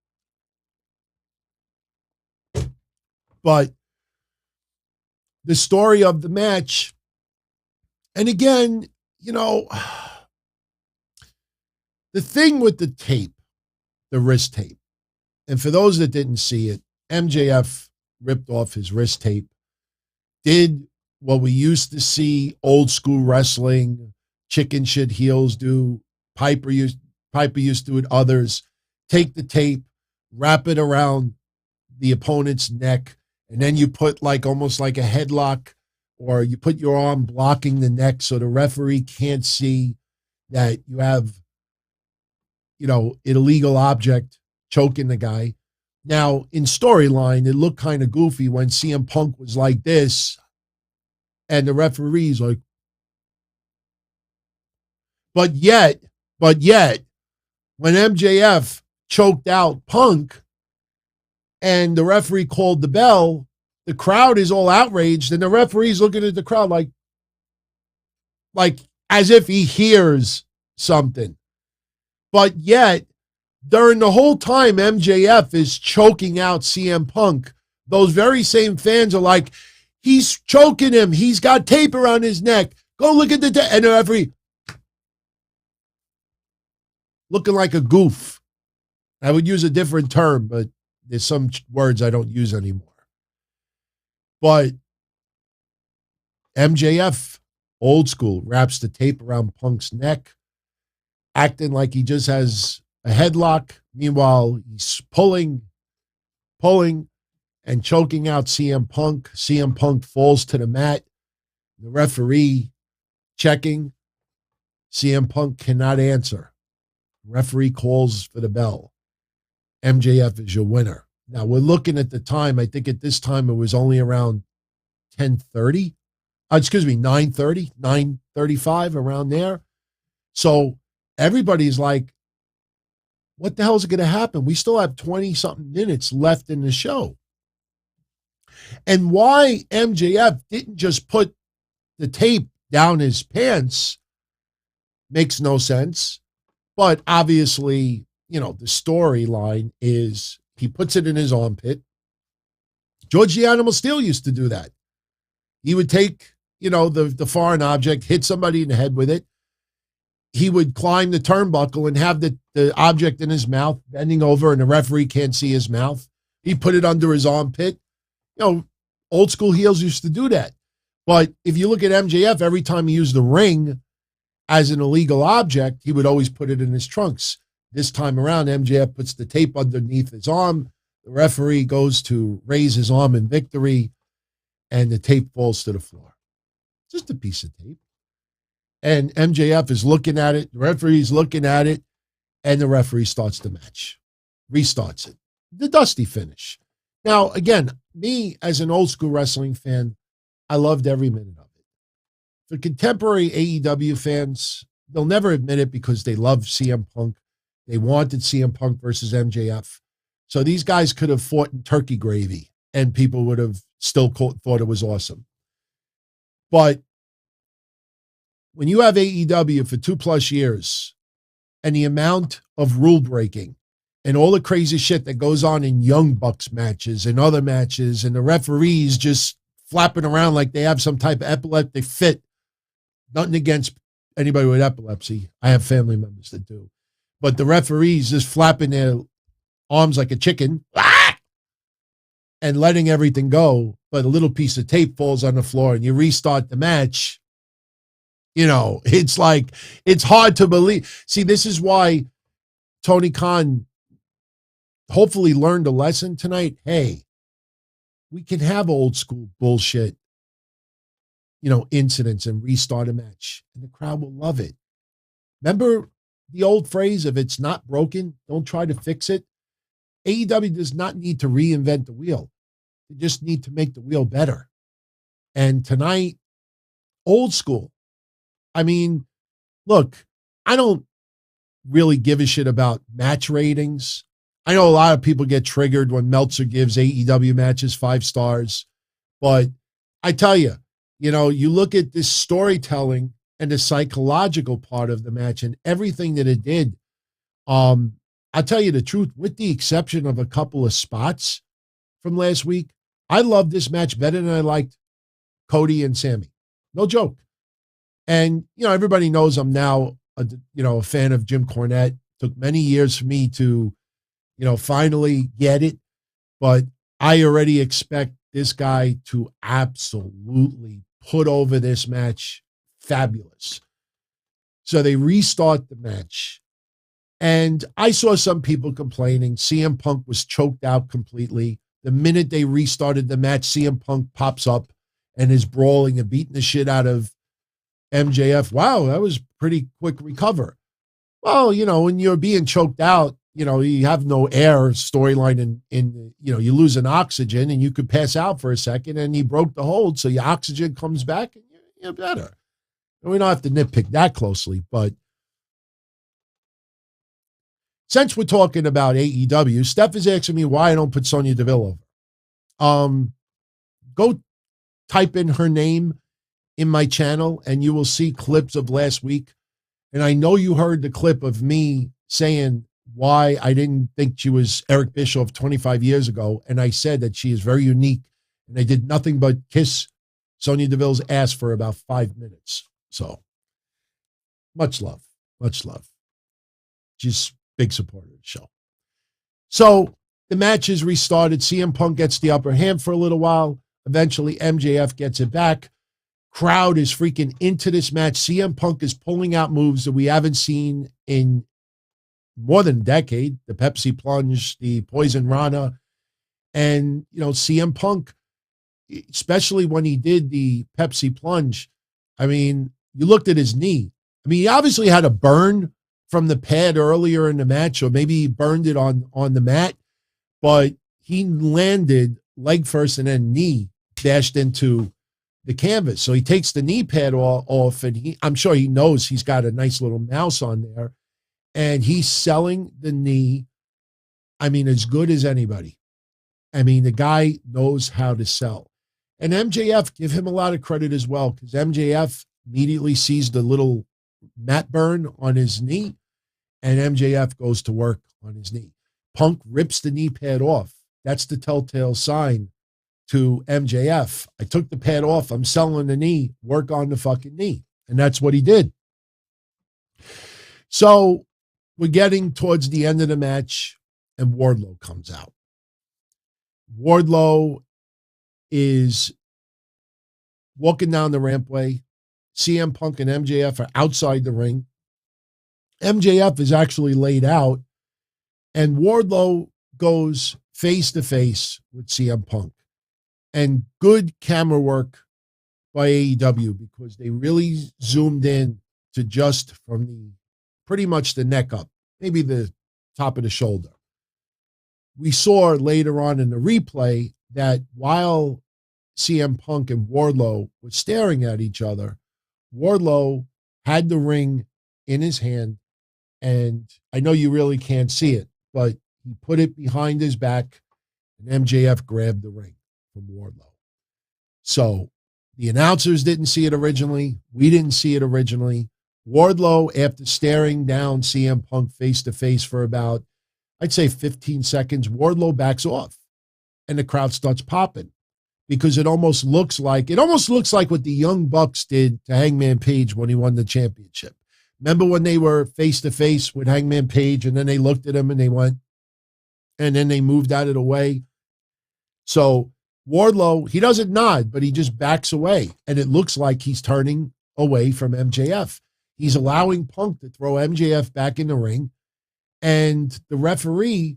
But the story of the match, and again, you know, the thing with the tape, the wrist tape, and for those that didn't see it, MJF ripped off his wrist tape, did what we used to see old school wrestling, chicken shit heels do, Piper used to it, others, take the tape, wrap it around the opponent's neck, and then you put like almost like a headlock, or you put your arm blocking the neck so the referee can't see that you have, you know, an illegal object choking the guy. Now, in storyline, it looked kind of goofy when CM Punk was like this, and the referee's like, but yet, when MJF choked out Punk and the referee called the bell, the crowd is all outraged, and the referee's looking at the crowd like as if he hears something. But yet, during the whole time MJF is choking out CM Punk, those very same fans are like, he's choking him. He's got tape around his neck. Go look at the and the referee looking like a goof. I would use a different term, but there's some words I don't use anymore. But MJF, old school, wraps the tape around Punk's neck, acting like he just has a headlock. Meanwhile, he's pulling, and choking out CM Punk. CM Punk falls to the mat. The referee checking. CM Punk cannot answer. The referee calls for the bell. MJF is your winner. Now we're looking at the time. I think at this time it was only around 10:30. 9:30, 9:35, around there. So everybody's like, what the hell is going to happen? We still have 20-something minutes left in the show. And why MJF didn't just put the tape down his pants makes no sense. But obviously, the storyline is he puts it in his armpit. George the Animal Steel used to do that. He would take, the foreign object, hit somebody in the head with it. He would climb the turnbuckle and have the object in his mouth, bending over, and the referee can't see his mouth. He put it under his armpit. Old school heels used to do that. But if you look at MJF, every time he used the ring as an illegal object, he would always put it in his trunks. This time around, MJF puts the tape underneath his arm. The referee goes to raise his arm in victory, and the tape falls to the floor. Just a piece of tape. And MJF is looking at it. The referee's looking at it, and the referee starts the match. Restarts it. The dusty finish. Now, again, me as an old school wrestling fan, I loved every minute of it. For contemporary AEW fans, they'll never admit it because they love CM Punk. They wanted CM Punk versus MJF. So these guys could have fought in turkey gravy, and people would have still thought it was awesome. But when you have AEW for 2+ years and the amount of rule breaking and all the crazy shit that goes on in Young Bucks matches and other matches, and the referees just flapping around like they have some type of epileptic fit, nothing against anybody with epilepsy. I have family members that do. But the referees just flapping their arms like a chicken and letting everything go, but a little piece of tape falls on the floor and you restart the match. It's like, it's hard to believe. See, this is why Tony Khan hopefully learned a lesson tonight. Hey, we can have old school bullshit, incidents and restart a match, and the crowd will love it. Remember the old phrase, if it's not broken, don't try to fix it? AEW does not need to reinvent the wheel. They just need to make the wheel better. And tonight, old school. I mean, look, I don't really give a shit about match ratings. I know a lot of people get triggered when Meltzer gives AEW matches 5 stars. But I tell you, you look at this storytelling and the psychological part of the match and everything that it did. I'll tell you the truth, with the exception of a couple of spots from last week, I loved this match better than I liked Cody and Sammy. No joke. And, everybody knows I'm now, a fan of Jim Cornette. Took many years for me to, finally get it. But I already expect this guy to absolutely put over this match. Fabulous. So they restart the match. And I saw some people complaining CM Punk was choked out completely. The minute they restarted the match, CM Punk pops up and is brawling and beating the shit out of MJF. Wow, that was pretty quick recover. Well, when you're being choked out, you have no air storyline in you lose an oxygen and you could pass out for a second, and he broke the hold. So your oxygen comes back and you're better. And we don't have to nitpick that closely, but since we're talking about AEW, Steph is asking me why I don't put Sonya Deville over. Go type in her name in my channel and you will see clips of last week. And I know you heard the clip of me saying why I didn't think she was Eric Bischoff 25 years ago. And I said that she is very unique. And I did nothing but kiss Sonya Deville's ass for about 5 minutes. So much love. Much love. She's big supporter of the show. So the match is restarted. CM Punk gets the upper hand for a little while. Eventually, MJF gets it back. Crowd is freaking into this match. CM Punk is pulling out moves that we haven't seen in more than a decade. The Pepsi Plunge, the Poison Rana. And, CM Punk, especially when he did the Pepsi Plunge, I mean, you looked at his knee. I mean, he obviously had a burn from the pad earlier in the match, or maybe he burned it on the mat, but he landed leg first and then knee dashed into the canvas. So he takes the knee pad off, and I'm sure he knows he's got a nice little mouse on there, and he's selling the knee, I mean, as good as anybody. I mean, the guy knows how to sell. And MJF, give him a lot of credit as well, because MJF immediately sees the little mat burn on his knee, and MJF goes to work on his knee. Punk rips the knee pad off. That's the telltale sign to MJF. I took the pad off. I'm selling the knee. Work on the fucking knee. And that's what he did. So we're getting towards the end of the match, and Wardlow comes out. Wardlow is walking down the rampway. CM Punk and MJF are outside the ring. MJF is actually laid out, and Wardlow goes face to face with CM Punk. And good camera work by AEW, because they really zoomed in to just from the pretty much the neck up, maybe the top of the shoulder. We saw later on in the replay that while CM Punk and Wardlow were staring at each other, Wardlow had the ring in his hand, and I know you really can't see it, but he put it behind his back, and MJF grabbed the ring from Wardlow. So the announcers didn't see it originally. We didn't see it originally. Wardlow, after staring down CM Punk face to face for about, I'd say 15 seconds, Wardlow backs off, and the crowd starts popping, because it almost looks like what the Young Bucks did to Hangman Page when he won the championship. Remember when they were face to face with Hangman Page, and then they looked at him and they went, and then they moved out of the way. So Wardlow, he doesn't nod, but he just backs away, and it looks like he's turning away from MJF. He's allowing Punk to throw MJF back in the ring, and the referee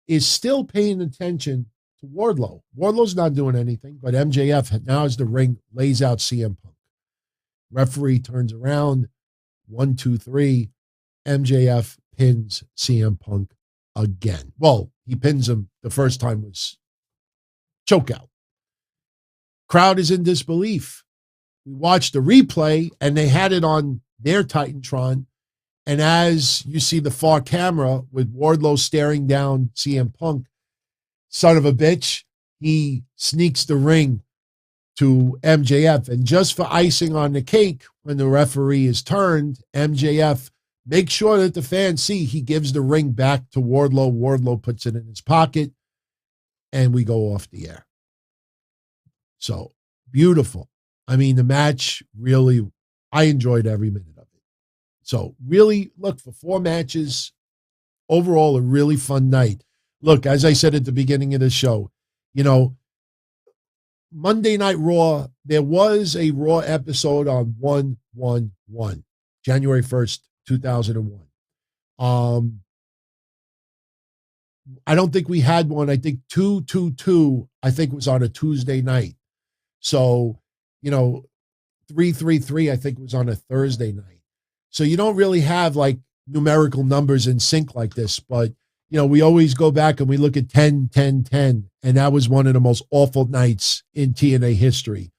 is still paying attention to Wardlow. Wardlow's not doing anything, but MJF, now as the ring lays out CM Punk. Referee turns around, 1, 2, 3. MJF pins CM Punk again. Well, he pins him the first time was choke out. Crowd is in disbelief. We watched the replay, and they had it on their Titantron. And as you see the far camera with Wardlow staring down CM Punk, son of a bitch, he sneaks the ring to MJF. And just for icing on the cake, when the referee is turned, MJF makes sure that the fans see he gives the ring back to Wardlow. Wardlow puts it in his pocket, and we go off the air. So beautiful. I mean, the match really, I enjoyed every minute of it. So really, look, for 4 matches, overall, a really fun night. Look, as I said at the beginning of the show, you know, Monday Night Raw, there was a Raw episode on 1/1/1, January 1st, 2001. I don't think we had one. I think 2/2/2, I think, was on a Tuesday night. So, you know, 3/3/3, I think, was on a Thursday night. So you don't really have like numerical numbers in sync like this, but you know, we always go back and we look at 10/10/10, and that was one of the most awful nights in TNA history.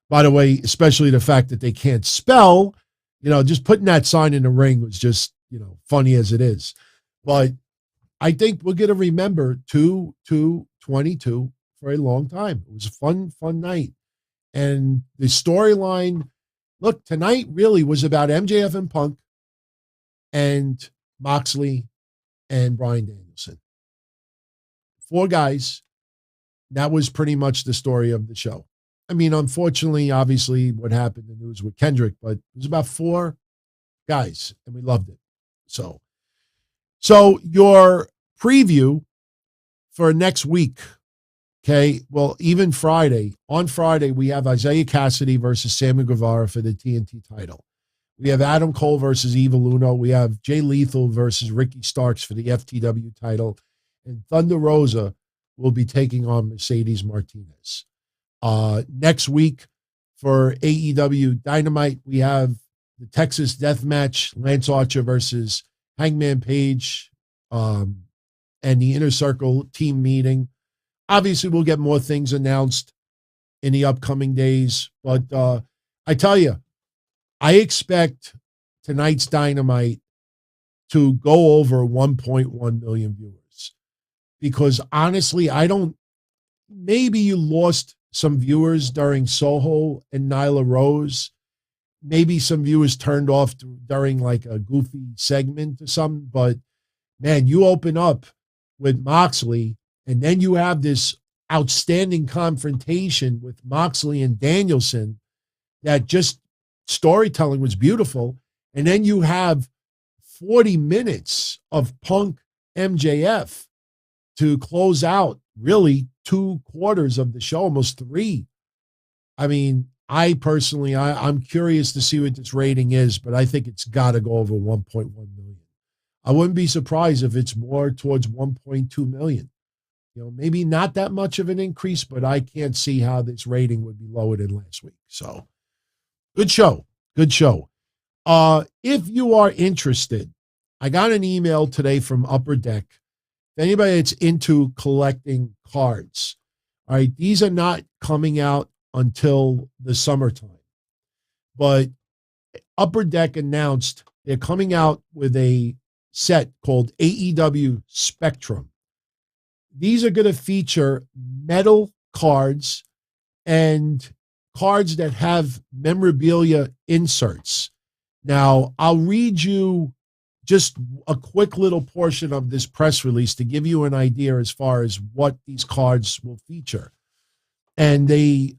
By the way, especially the fact that they can't spell, you know, just putting that sign in the ring was just, you know, funny as it is. But I think we're going to remember 2/2/22 for a long time. It was a fun night. And the storyline, look, tonight really was about MJF and Punk and Moxley and Bryan Danielson. 4 guys. That was pretty much the story of the show. I mean, unfortunately, obviously, what happened in the news with Kendrick, but it was about 4 guys, and we loved it. So your preview for next week, okay, well, even Friday. On Friday, we have Isaiah Cassidy versus Sammy Guevara for the TNT title. We have Adam Cole versus Evil Uno. We have Jay Lethal versus Ricky Starks for the FTW title. And Thunder Rosa will be taking on Mercedes Martinez. Next week for AEW Dynamite, we have the Texas Death Match, Lance Archer versus Hangman Page, and the Inner Circle team meeting. Obviously, we'll get more things announced in the upcoming days. But I tell you, I expect tonight's Dynamite to go over 1.1 million viewers. Because honestly, maybe you lost some viewers during Soho and Nyla Rose. Maybe some viewers turned off during like a goofy segment or something. But man, you open up with Moxley, and then you have this outstanding confrontation with Moxley and Danielson that just storytelling was beautiful. And then you have 40 minutes of Punk MJF to close out really 2 quarters of the show, almost 3. I mean, I personally, I'm curious to see what this rating is, but I think it's got to go over 1.1 million. I wouldn't be surprised if it's more towards 1.2 million. Maybe not that much of an increase, but I can't see how this rating would be lower than last week. So, good show. Good show. If you are interested, I got an email today from Upper Deck. If anybody that's into collecting cards, all right, these are not coming out until the summertime. But Upper Deck announced they're coming out with a set called AEW Spectrum. These are going to feature metal cards and cards that have memorabilia inserts. Now, I'll read you just a quick little portion of this press release to give you an idea as far as what these cards will feature. And they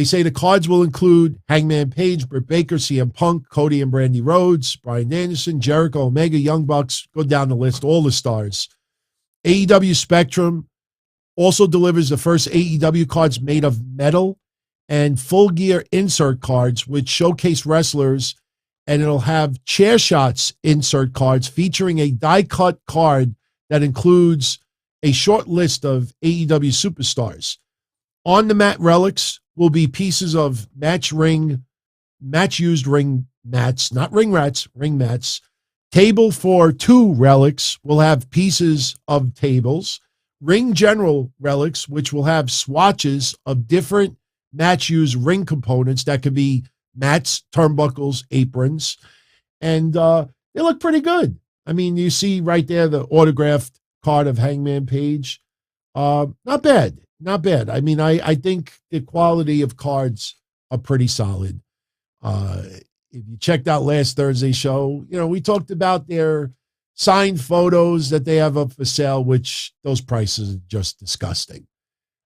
say the cards will include Hangman Page, Britt Baker, CM Punk, Cody and Brandi Rhodes, Bryan Danielson, Jericho, Omega, Young Bucks, go down the list, all the stars. AEW Spectrum also delivers the first AEW cards made of metal and full gear insert cards, which showcase wrestlers, and it'll have chair shots insert cards featuring a die cut card that includes a short list of AEW superstars. On the mat relics will be pieces of match used ring mats, not ring rats, ring mats. Table for 2 relics will have pieces of tables. Ring general relics, which will have swatches of different match used ring components that could be mats, turnbuckles, aprons. And they look pretty good. I mean, you see right there the autographed card of Hangman Page. Not bad. Not bad. I mean, I think the quality of cards are pretty solid. If you checked out last Thursday's show, we talked about their signed photos that they have up for sale, which those prices are just disgusting.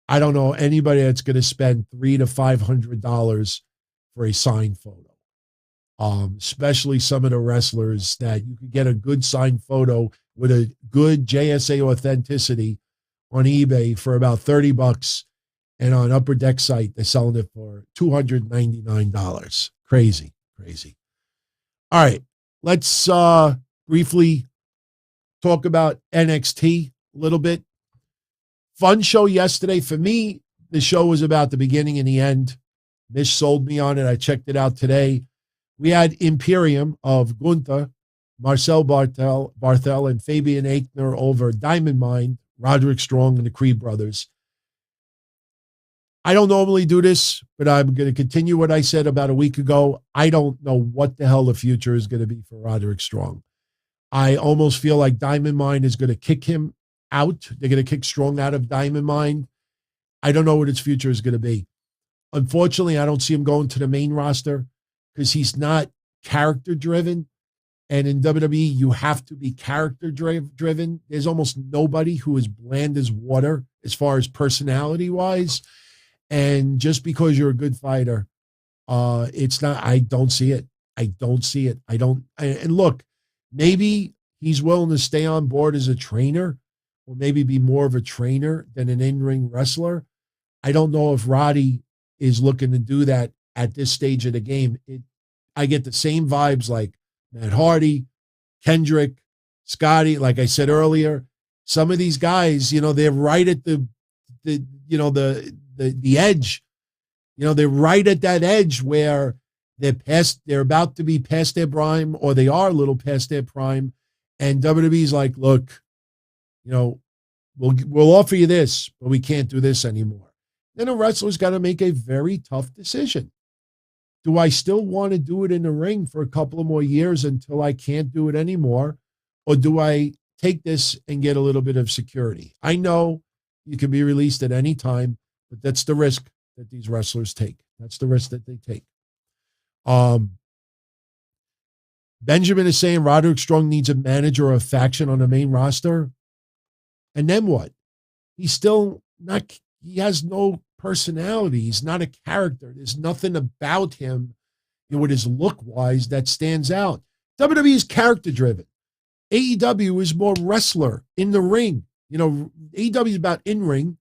I don't know anybody that's going to spend $300 to $500 for a signed photo. Especially some of the wrestlers that you could get a good signed photo with a good JSA authenticity on eBay for about $30, and on Upper Deck site they're selling it for $299. Crazy. All right, let's briefly talk about NXT a little bit. Fun show yesterday. For me, the show was about the beginning and the end. Mish sold me on it. I checked it out today. We had Imperium of Gunther, Marcel Barthel, and Fabian Aichner over Diamond Mine, Roderick Strong, and the Creed brothers. I don't normally do this, but I'm going to continue what I said about a week ago. I don't know what the hell the future is going to be for Roderick Strong. I almost feel like Diamond Mine is going to kick him out. They're going to kick Strong out of Diamond Mine. I don't know what its future is going to be. Unfortunately, I don't see him going to the main roster because he's not character driven. And in WWE, you have to be character driven. There's almost nobody who is bland as water as far as personality wise. And just because you're a good fighter, it's not, I don't see it. And look, maybe he's willing to stay on board as a trainer, or maybe be more of a trainer than an in-ring wrestler. I don't know if Roddy is looking to do that at this stage of the game. I get the same vibes like Matt Hardy, Kendrick, Scotty. Like I said earlier, some of these guys, they're right at the edge. They're right at that edge where they're about to be past their prime, or they are a little past their prime. And WWE's like, look, we'll offer you this, but we can't do this anymore. Then a wrestler's got to make a very tough decision. Do I still want to do it in the ring for a couple of more years until I can't do it anymore? Or do I take this and get a little bit of security? I know you can be released at any time, but that's the risk that these wrestlers take. That's the risk that they take. Benjamin is saying Roderick Strong needs a manager or a faction on the main roster. And then what? He's still not, he has no personality. He's not a character. There's nothing about him, with his look-wise, that stands out. WWE is character-driven. AEW is more wrestler in the ring. AEW is about in-ring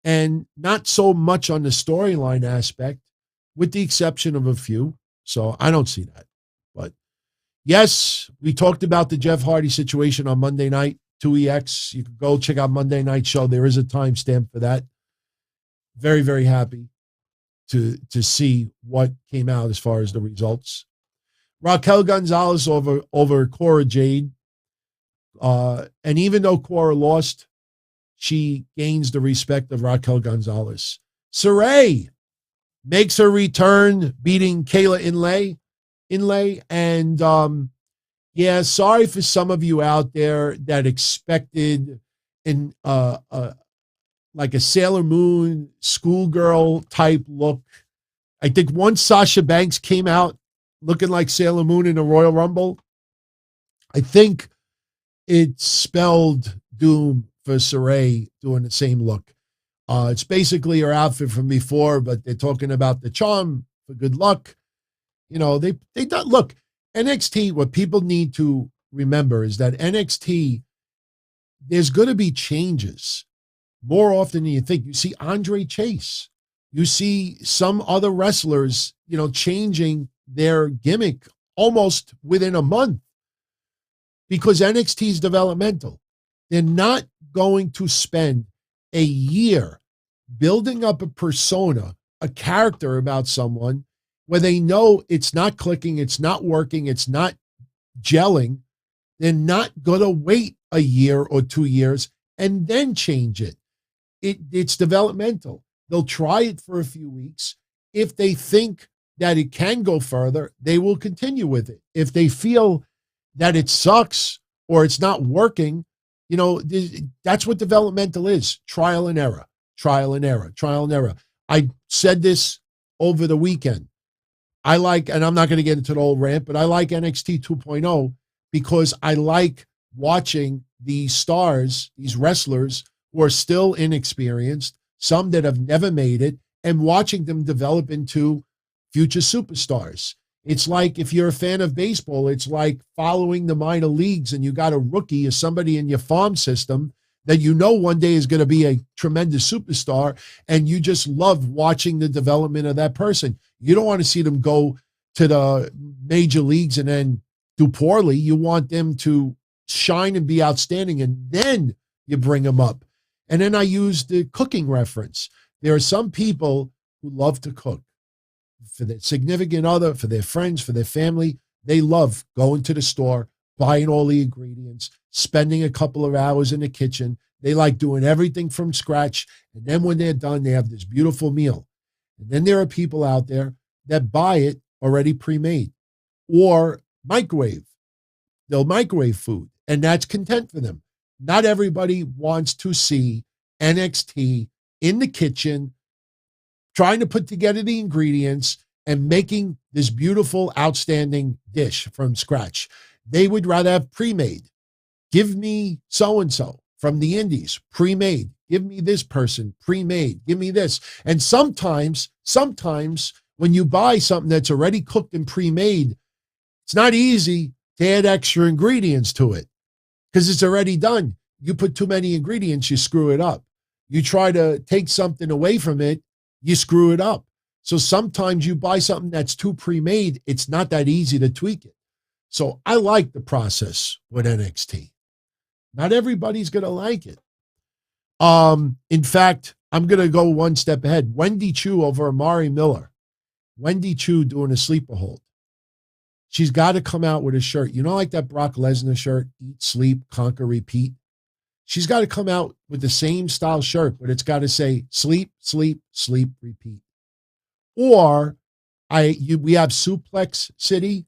and not so much on the storyline aspect, with the exception of a few. So I don't see that. But yes, we talked about the Jeff Hardy situation on Monday night, 2EX. You can go check out Monday Night Show. There is a timestamp for that. Very, very happy to see what came out as far as the results. Raquel Gonzalez over Cora Jade. And even though Cora lost, she gains the respect of Raquel Gonzalez. Saray makes her return, beating Kayla Inlay. And yeah, sorry for some of you out there that expected like a Sailor Moon schoolgirl type look. I think once Sasha Banks came out looking like Sailor Moon in the Royal Rumble, I think it spelled doom for Saray doing the same look. It's basically her outfit from before, but they're talking about the charm for good luck. They don't look. NXT, what people need to remember is that NXT, there's going to be changes more often than you think. You see Andre Chase. You see some other wrestlers, changing their gimmick almost within a month because NXT is developmental. They're not going to spend a year building up a persona, a character about someone where they know it's not clicking, it's not working, it's not gelling. They're not going to wait a year or 2 years and then change it. It's developmental. They'll try it for a few weeks. If they think that it can go further, they will continue with it. If they feel that it sucks or it's not working, that's what developmental is. Trial and error, trial and error, trial and error. I said this over the weekend. I like, and I'm not going to get into the old rant, but I like NXT 2.0 because I like watching these stars, these wrestlers who are still inexperienced, some that have never made it, and watching them develop into future superstars. It's like if you're a fan of baseball, it's like following the minor leagues and you got a rookie or somebody in your farm system that one day is going to be a tremendous superstar, and you just love watching the development of that person. You don't want to see them go to the major leagues and then do poorly. You want them to shine and be outstanding, and then you bring them up. And then I use the cooking reference. There are some people who love to cook for their significant other, for their friends, for their family. They love going to the store, buying all the ingredients, spending a couple of hours in the kitchen. They like doing everything from scratch. And then when they're done, they have this beautiful meal. And then there are people out there that buy it already pre-made or microwave. They'll microwave food, and that's content for them. Not everybody wants to see NXT in the kitchen trying to put together the ingredients and making this beautiful, outstanding dish from scratch. They would rather have pre-made. Give me so-and-so from the indies, pre-made. Give me this person, pre-made. Give me this. And sometimes when you buy something that's already cooked and pre-made, it's not easy to add extra ingredients to it because it's already done. You put too many ingredients, you screw it up. You try to take something away from it, you screw it up. So sometimes you buy something that's too pre-made, it's not that easy to tweak it. So I like the process with NXT. Not everybody's going to like it. In fact, I'm going to go one step ahead. Wendy Chu over Amari Miller. Wendy Chu doing a sleeper hold. She's got to come out with a shirt. Like that Brock Lesnar shirt, eat, sleep, conquer, repeat. she's got to come out with the same style shirt, but it's got to say sleep, sleep, sleep, repeat. Or we have Suplex City.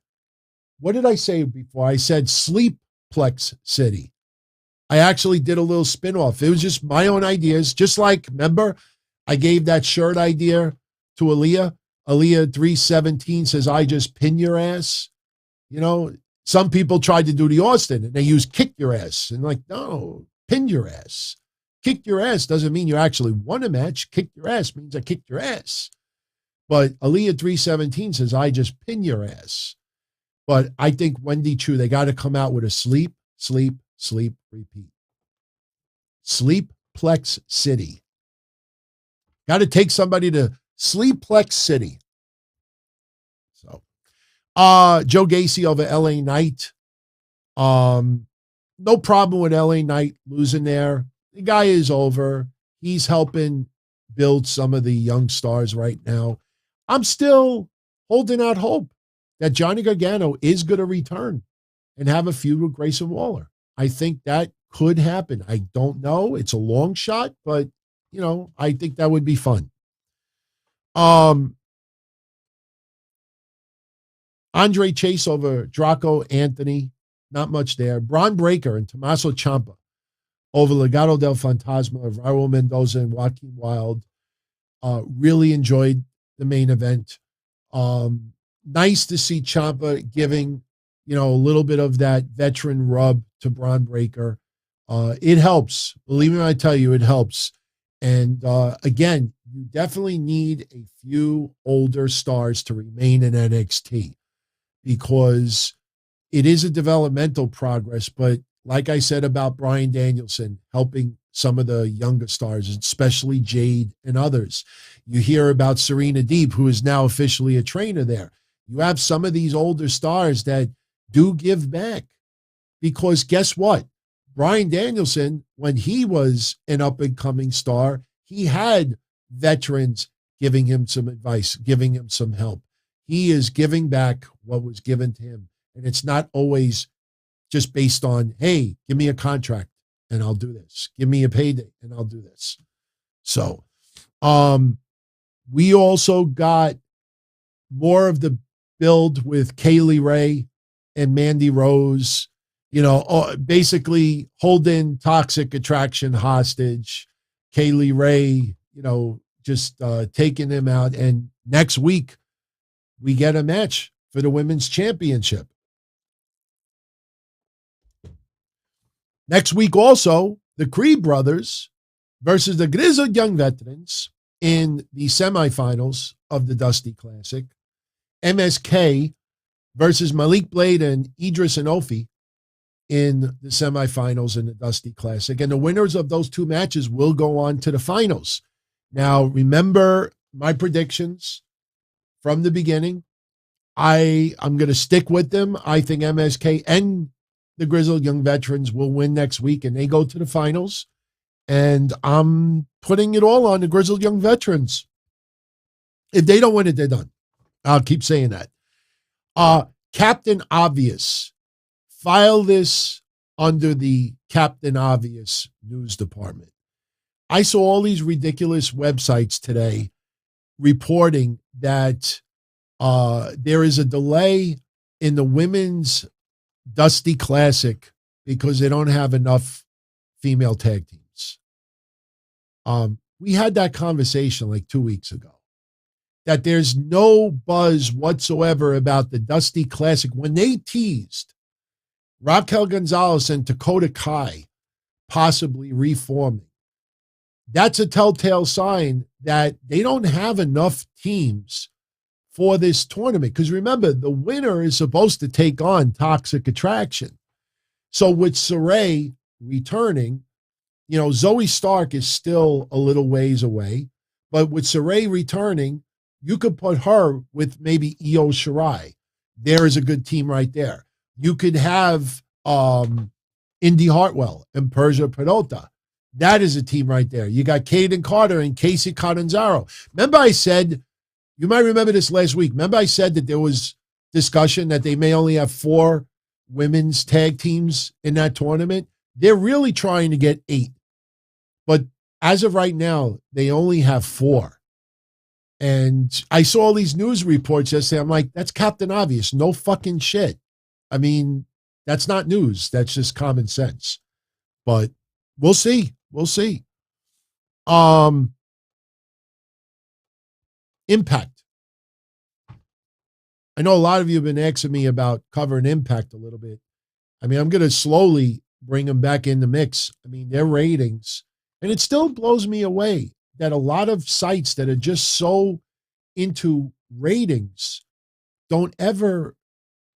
What did I say before? I said Sleeplex City. I actually did a little spin-off. It was just my own ideas. Just like, remember, I gave that shirt idea to Aaliyah. Aaliyah 317 says, I just pin your ass. You know, some people tried to do the Austin and they use kick your ass. And like, no, pin your ass. Kick your ass doesn't mean you actually won a match. Kick your ass means I kicked your ass. But Aaliyah 317 says, I just pin your ass. But I think Wendy Chu, they got to come out with a sleep, sleep, sleep, repeat. Sleeplex City. Got to take somebody to Sleeplex City. So, Joe Gacy over LA Knight. No problem with LA Knight losing there. The guy is over. He's helping build some of the young stars right now. I'm still holding out hope that Johnny Gargano is going to return and have a feud with Grayson Waller. I think that could happen. I don't know. It's a long shot, but, you know, I think that would be fun. Andre Chase over Draco Anthony. Not much there. Braun Breaker and Tommaso Ciampa over Legado del Fantasma of Raul Mendoza and Joaquin Wilde. Really enjoyed the main event. Nice to see Ciampa giving, you know, a little bit of that veteran rub to Braun Breaker. It helps. Believe me when I tell you, it helps. And again, you definitely need a few older stars to remain in NXT because it is a developmental progress. But like I said about Bryan Danielson, helping some of the younger stars, especially Jade and others. You hear about Serena Deeb, who is now officially a trainer there. You have some of these older stars that do give back because guess what? Bryan Danielson, when he was an up-and-coming star, he had veterans giving him some advice, giving him some help. He is giving back what was given to him. And it's not always just based on, hey, give me a contract and I'll do this. Give me a payday and I'll do this. So we also got more of the build with Kaylee Ray and Mandy Rose, you know, basically holding Toxic Attraction hostage. Kaylee Ray, you know, just taking him out. And next week, we get a match for the women's championship. Next week also, the Creed brothers versus the Grizzled Young Veterans in the semifinals of the Dusty Classic. MSK versus Malik Blade and Idris Inofi in the semifinals in the Dusty Classic. And the winners of those two matches will go on to the finals. Now, remember my predictions from the beginning. I'm going to stick with them. I think MSK and the Grizzled Young Veterans will win next week, and they go to the finals. And I'm putting it all on the Grizzled Young Veterans. If they don't win it, they're done. I'll keep saying that. Captain Obvious. File this under the Captain Obvious news department. I saw all these ridiculous websites today reporting that there is a delay in the women's Dusty Classic because they don't have enough female tag teams. We had that conversation like 2 weeks ago, that there's no buzz whatsoever about the Dusty Classic. When they teased Raquel Gonzalez and Dakota Kai possibly reforming, that's a telltale sign that they don't have enough teams for this tournament. Because remember, the winner is supposed to take on Toxic Attraction. So with Saray returning, you know, Zoe Stark is still a little ways away. But with Saray returning, you could put her with maybe Io Shirai. There is a good team right there. You could have Indy Hartwell and Persia Peralta. That is a team right there. You got Kaden Carter and Casey Catanzaro. Remember I said, you might remember this last week. Remember I said that there was discussion that they may only have 4 women's tag teams in that tournament. They're really trying to get 8. But as of right now, they only have 4. And I saw all these news reports yesterday. I'm like, that's Captain Obvious. No fucking shit. I mean, that's not news. That's just common sense. But we'll see. We'll see. Impact. I know a lot of you have been asking me about covering Impact a little bit. I mean, I'm going to slowly bring them back in the mix. I mean, their ratings, and it still blows me away that a lot of sites that are just so into ratings don't ever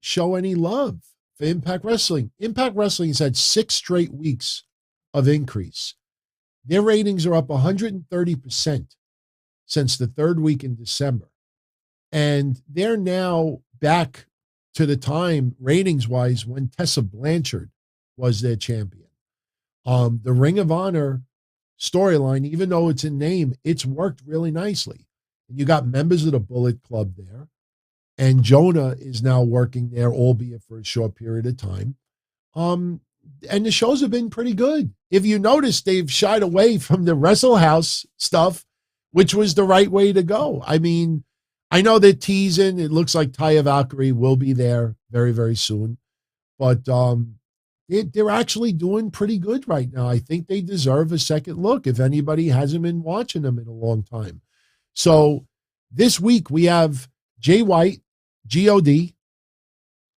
show any love for Impact Wrestling. Impact Wrestling has had 6 straight weeks of increase. Their ratings are up 130% since the 3rd week in December. And they're now back to the time, ratings-wise, when Tessa Blanchard was their champion. The Ring of Honor storyline, even though it's in name, it's worked really nicely. And you got members of the Bullet Club there. And Jonah is now working there, albeit for a short period of time. And the shows have been pretty good. If you notice, they've shied away from the Wrestle House stuff, which was the right way to go. I mean, I know they're teasing. It looks like Taya Valkyrie will be there very, very soon. But they're actually doing pretty good right now. I think they deserve a second look if anybody hasn't been watching them in a long time. So this week we have Jay White, G.O.D.,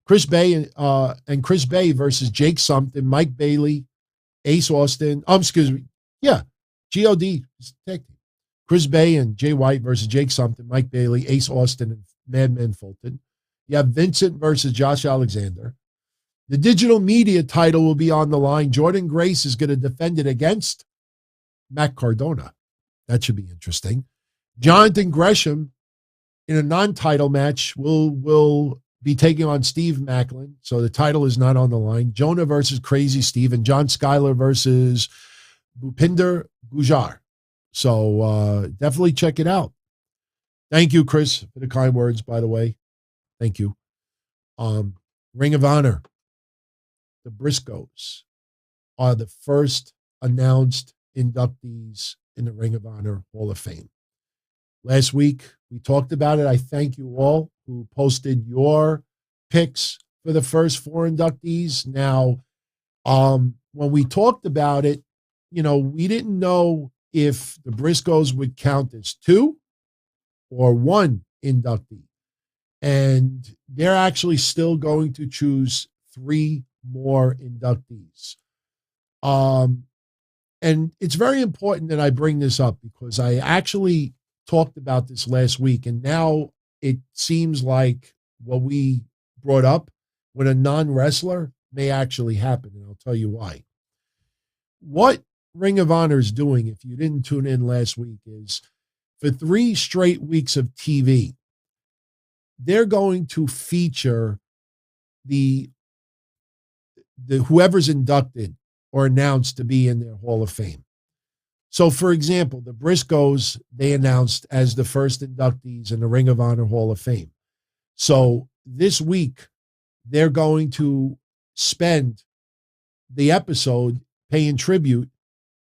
Chris Bay and Chris Bay versus Jake Something, Mike Bailey, Ace Austin. Excuse me. Yeah, G.O.D. Chris Bay and Jay White versus Jake Something, Mike Bailey, Ace Austin, and Madman Fulton. You have Vincent versus Josh Alexander. The digital media title will be on the line. Jordan Grace is going to defend it against Matt Cardona. That should be interesting. Jonathan Gresham in a non-title match will be taking on Steve Macklin. So the title is not on the line. Jonah versus Crazy Steve and John Schuyler versus Bhupinder Gujar. So definitely check it out. Thank you, Chris, for the kind words, by the way. Thank you. Ring of Honor. The Briscoes are the first announced inductees in the Ring of Honor Hall of Fame. Last week, we talked about it. I thank you all who posted your picks for the first 4 inductees. Now, when we talked about it, we didn't know if the Briscoes would count as 2 or 1 inductee. And they're actually still going to choose 3 more inductees. And it's very important that I bring this up because I actually talked about this last week, and now it seems like what we brought up with a non-wrestler may actually happen, and I'll tell you why. What Ring of Honor is doing, if you didn't tune in last week, is for 3 straight weeks of TV, they're going to feature the whoever's inducted or announced to be in their Hall of Fame. So, for example, the Briscoes, they announced as the first inductees in the Ring of Honor Hall of Fame. So this week, they're going to spend the episode paying tribute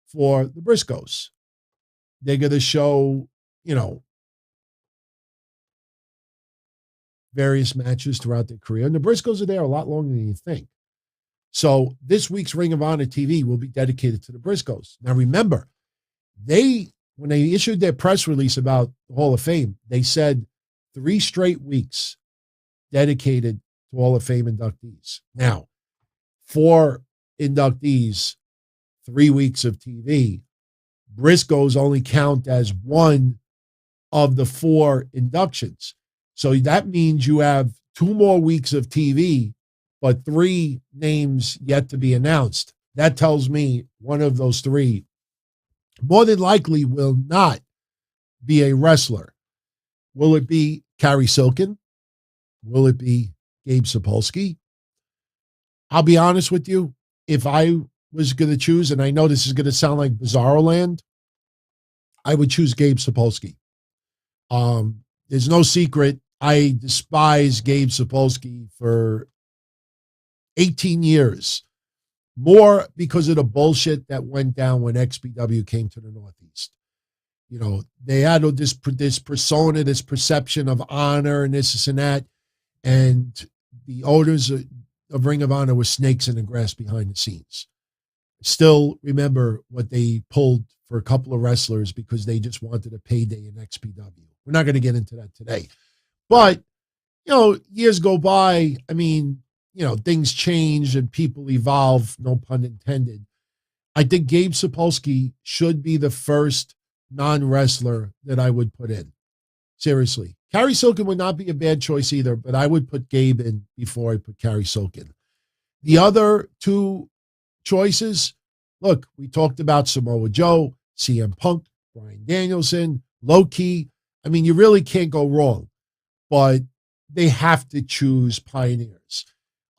for the Briscoes. They're going to show, various matches throughout their career. And the Briscoes are there a lot longer than you think. So this week's Ring of Honor TV will be dedicated to the Briscoes. Now, remember, when they issued their press release about the Hall of Fame, they said 3 straight weeks dedicated to Hall of Fame inductees. Now, 4 inductees, 3 weeks of TV. Briscoes only count as 1 of the 4 inductions. So that means you have 2 more weeks of TV, but 3 names yet to be announced. That tells me one of those 3 more than likely will not be a wrestler. Will it be Carrie Silken? Will it be Gabe Sapolsky? I'll be honest with you. If I was going to choose, and I know this is going to sound like Bizarro Land, I would choose Gabe Sapolsky. There's no secret. I despise Gabe Sapolsky for 18 years. more because of the bullshit that went down when XPW came to the Northeast. You know, they had this persona, this perception of honor and this and that. And the owners of Ring of Honor were snakes in the grass behind the scenes. Still remember what they pulled for a couple of wrestlers because they just wanted a payday in XPW. We're not going to get into that today. But, you know, years go by. I mean, you know, things change and people evolve, no pun intended. I think Gabe Sapolsky should be the first non-wrestler that I would put in. Seriously. Carrie Silkin would not be a bad choice either, but I would put Gabe in before I put Carrie Silkin. The other two choices, look, we talked about Samoa Joe, CM Punk, Bryan Danielson, low-key. I mean, you really can't go wrong, but they have to choose pioneers.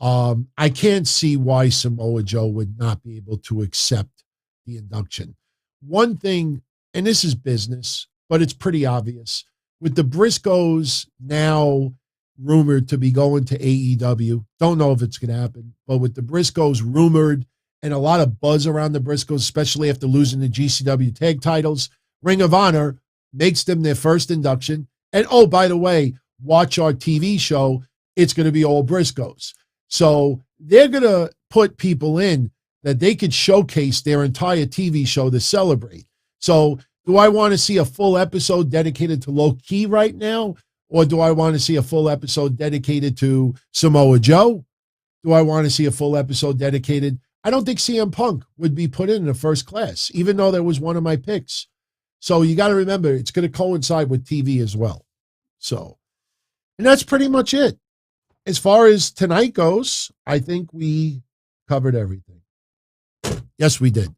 I can't see why Samoa Joe would not be able to accept the induction. One thing, and this is business, but it's pretty obvious, with the Briscoes now rumored to be going to AEW, don't know if it's going to happen, but with the Briscoes rumored and a lot of buzz around the Briscoes, especially after losing the GCW tag titles, Ring of Honor makes them their first induction. And oh, by the way, watch our TV show. It's going to be all Briscoes. So they're going to put people in that they could showcase their entire TV show to celebrate. So do I want to see a full episode dedicated to Low Key right now? Or do I want to see a full episode dedicated to Samoa Joe? Do I want to see a full episode dedicated? I don't think CM Punk would be put in the first class, even though that was one of my picks. So you got to remember, it's going to coincide with TV as well. So, and that's pretty much it. As far as tonight goes, I think we covered everything. Yes, we did.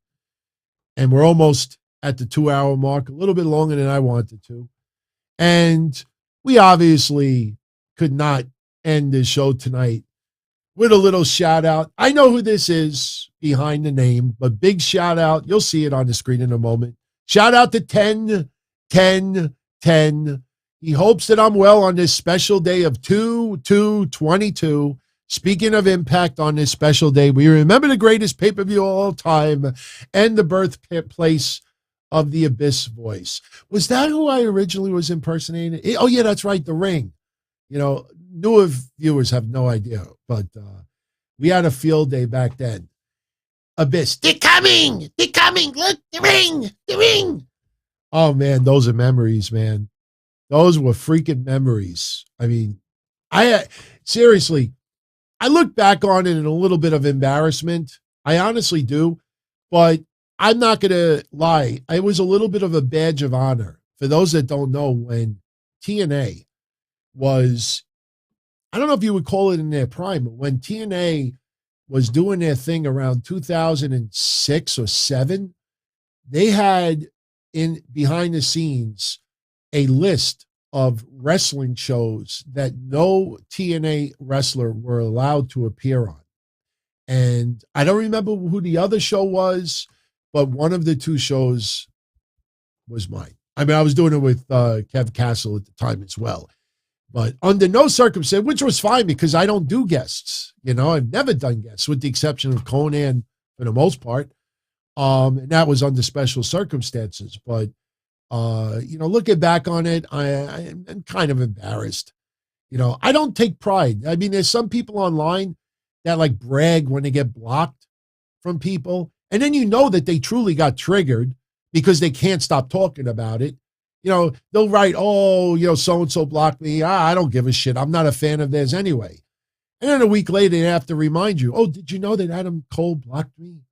And we're almost at the 2-hour mark, a little bit longer than I wanted to. And we obviously could not end this show tonight with a little shout out. I know who this is behind the name, but big shout out. You'll see it on the screen in a moment. Shout out to 10, 10, 10. He hopes that I'm well on this special day of 2/2/22. Speaking of Impact, on this special day, we remember the greatest pay-per-view of all time and the birthplace of the Abyss voice. Was that who I originally was impersonating? Oh, yeah, that's right, The Ring. You know, newer viewers have no idea, but we had a field day back then. Abyss, they're coming, look, the ring. Oh, man, those are memories, man. Those were freaking memories. I mean, seriously, I look back on it in a little bit of embarrassment. I honestly do, but I'm not going to lie. It was a little bit of a badge of honor. For those that don't know, when TNA was, I don't know if you would call it in their prime, but when TNA was doing their thing around 2006 or 7, they had in behind the scenes a list of wrestling shows that no TNA wrestler were allowed to appear on. And I don't remember who the other show was, but one of the two shows was mine. I mean, I was doing it with Kev Castle at the time as well. But under no circumstance, which was fine because I don't do guests. You know, I've never done guests with the exception of Conan for the most part. And that was under special circumstances. But, you know, looking back on it, I'm kind of embarrassed. You know, I don't take pride. I mean, there's some people online that like brag when they get blocked from people. And then you know that they truly got triggered because they can't stop talking about it. You know, they'll write, oh, you know, so-and-so blocked me. I don't give a shit. I'm not a fan of theirs anyway. And then a week later, they have to remind you, oh, did you know that Adam Cole blocked me?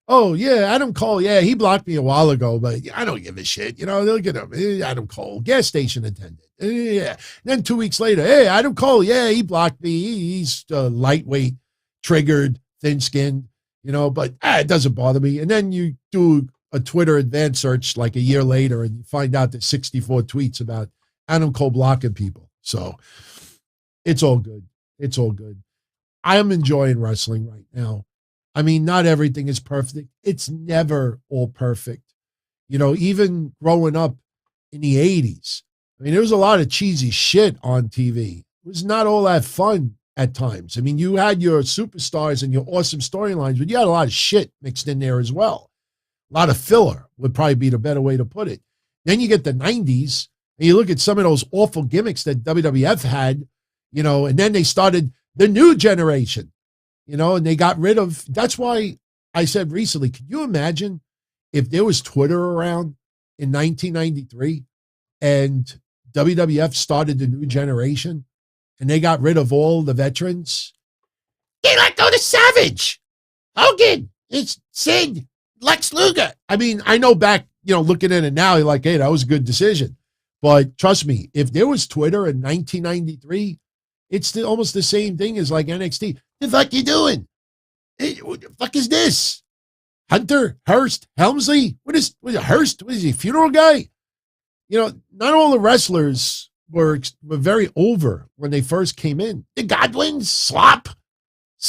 Oh, yeah, Adam Cole. Yeah, he blocked me a while ago, but I don't give a shit. You know, they'll get him. Adam Cole, gas station attendant. Yeah. And then 2 weeks later, hey, Adam Cole. Yeah, he blocked me. He's lightweight, triggered, thin-skinned, you know, but it doesn't bother me. And then you do a Twitter advanced search like a year later and you find out there's 64 tweets about Adam Cole blocking people. So it's all good. It's all good. I am enjoying wrestling right now. I mean, not everything is perfect. It's never all perfect. You know, even growing up in the 80s, I mean, there was a lot of cheesy shit on TV. It was not all that fun at times. I mean, you had your superstars and your awesome storylines, but you had a lot of shit mixed in there as well. A lot of filler would probably be the better way to put it. Then you get the 90s, and you look at some of those awful gimmicks that WWF had, and then they started the new generation, and they got rid of. That's why I said recently, could you imagine if there was Twitter around in 1993 and WWF started the new generation and they got rid of all the veterans? They let go to Savage, Hogan, it's Sid, Lex Luger. I mean, I know back, looking at it now, you're like, hey, that was a good decision. But trust me, if there was Twitter in 1993, it's almost the same thing as like NXT. The fuck you doing? Hey, what the fuck is this? Hunter, Hearst, Helmsley? What is Hearst? What is he, funeral guy? Not all the wrestlers were very over when they first came in. The Godwins, slop.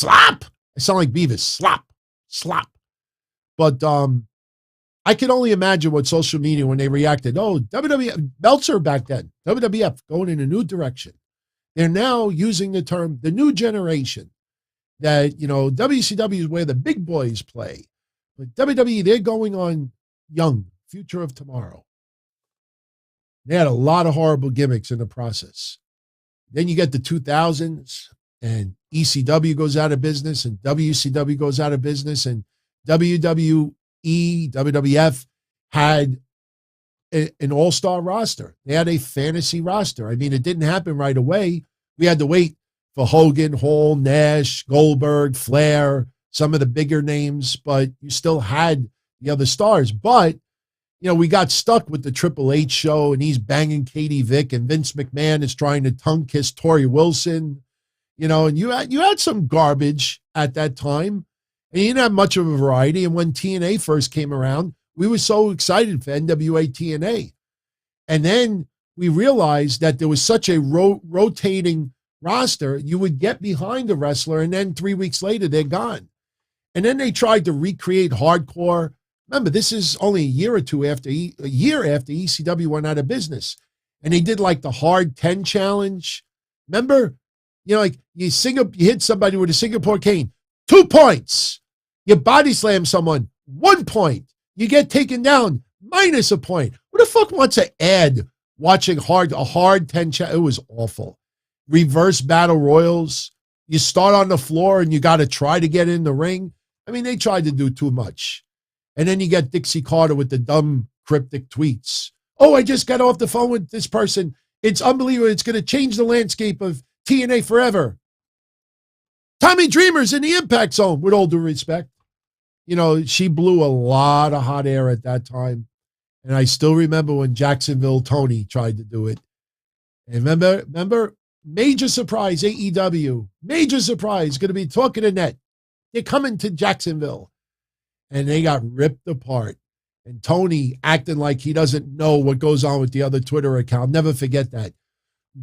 I sound like Beavis, slop. But I can only imagine what social media, when they reacted, WWF, Meltzer back then, WWF going in a new direction. They're now using the term, the new generation, that, WCW is where the big boys play. But WWE, they're going on young, future of tomorrow. They had a lot of horrible gimmicks in the process. Then you get the 2000s, and ECW goes out of business, and WCW goes out of business, and WWE, WWF had an all-star roster. They had a fantasy roster. I mean, it didn't happen right away. We had to wait for Hogan, Hall, Nash, Goldberg, Flair, some of the bigger names, but you still had the other stars. But, we got stuck with the Triple H show, and he's banging Katie Vick, and Vince McMahon is trying to tongue kiss Tori Wilson, and you had some garbage at that time, and you didn't have much of a variety. And when TNA first came around, we were so excited for NWA TNA. And then we realized that there was such a rotating roster, you would get behind a wrestler, and then 3 weeks later, they're gone. And then they tried to recreate hardcore. Remember, this is only a year after ECW went out of business. And they did like the hard 10 challenge. Remember, like you hit somebody with a Singapore cane, 2 points. You body slam someone, 1 point. You get taken down, minus a point. Who the fuck wants to add watching a hard 10 challenge? It was awful. Reverse battle royals. You start on the floor and you got to try to get in the ring. I mean, they tried to do too much. And then you get Dixie Carter with the dumb, cryptic tweets. I just got off the phone with this person. It's unbelievable. It's going to change the landscape of TNA forever. Tommy Dreamer's in the Impact Zone, with all due respect. She blew a lot of hot air at that time. And I still remember when Jacksonville Tony tried to do it. And remember, major surprise, AEW. Major surprise, going to be talking to Net. They're coming to Jacksonville. And they got ripped apart. And Tony acting like he doesn't know what goes on with the other Twitter account. Never forget that.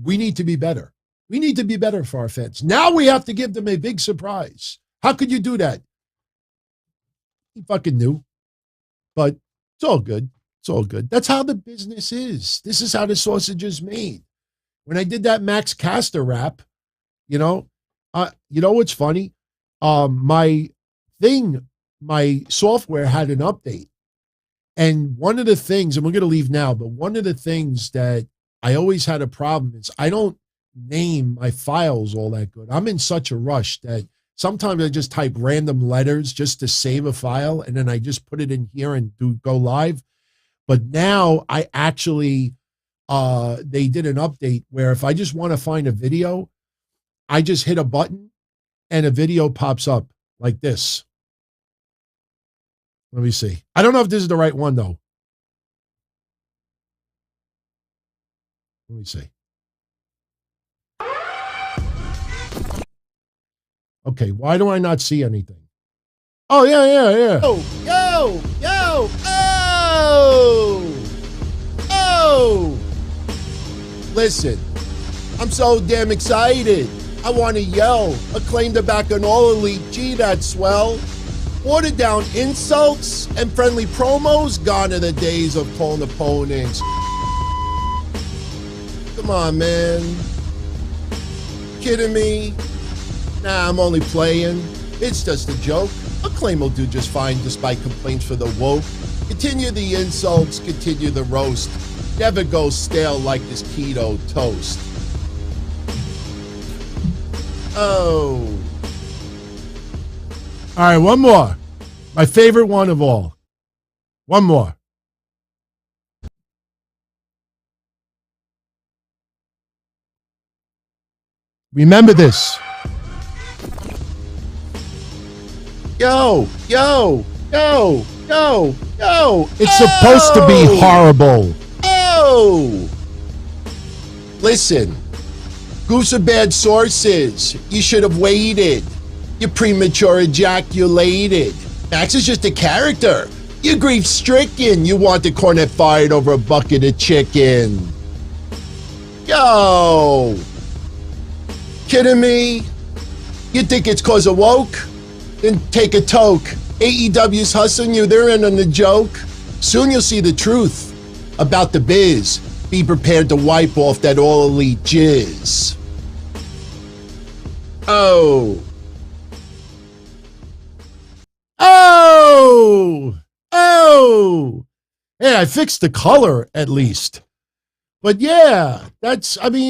We need to be better. We need to be better for our fans. Now we have to give them a big surprise. How could you do that? He fucking knew. But it's all good. It's all good. That's how the business is. This is how the sausage is made. When I did that Max Caster rap, what's funny? My software had an update. And one of the things, and we're going to leave now, but one of the things that I always had a problem is I don't name my files all that good. I'm in such a rush that sometimes I just type random letters just to save a file, and then I just put it in here and go live. But now I actually, they did an update where if I just want to find a video, I just hit a button and a video pops up like this. Let me see. I don't know if this is the right one, though. Let me see. Okay, why do I not see anything? Oh, yeah. Oh! Listen, I'm so damn excited. I want to yell. Acclaimed are back on All Elite. Gee, that's swell. Watered down insults and friendly promos. Gone are the days of calling opponents. Come on, man. Kidding me? Nah, I'm only playing. It's just a joke. Acclaim will do just fine despite complaints for the woke. Continue the insults, continue the roast. Never go stale like this keto toast. Oh. All right, one more. My favorite one of all. One more. Remember this. Yo. It's supposed to be horrible. Oh. Listen. Goose are bad sources. You should have waited. You premature ejaculated. Max is just a character. You're grief-stricken. You wanted Cornette fired over a bucket of chicken. Yo. Kidding me? You think it's cause of woke? Then take a toke. AEW's hustling you. They're in on the joke. Soon you'll see the truth about the biz. Be prepared to wipe off that all-elite jizz. Oh. Hey, I fixed the color at least. But yeah, AEW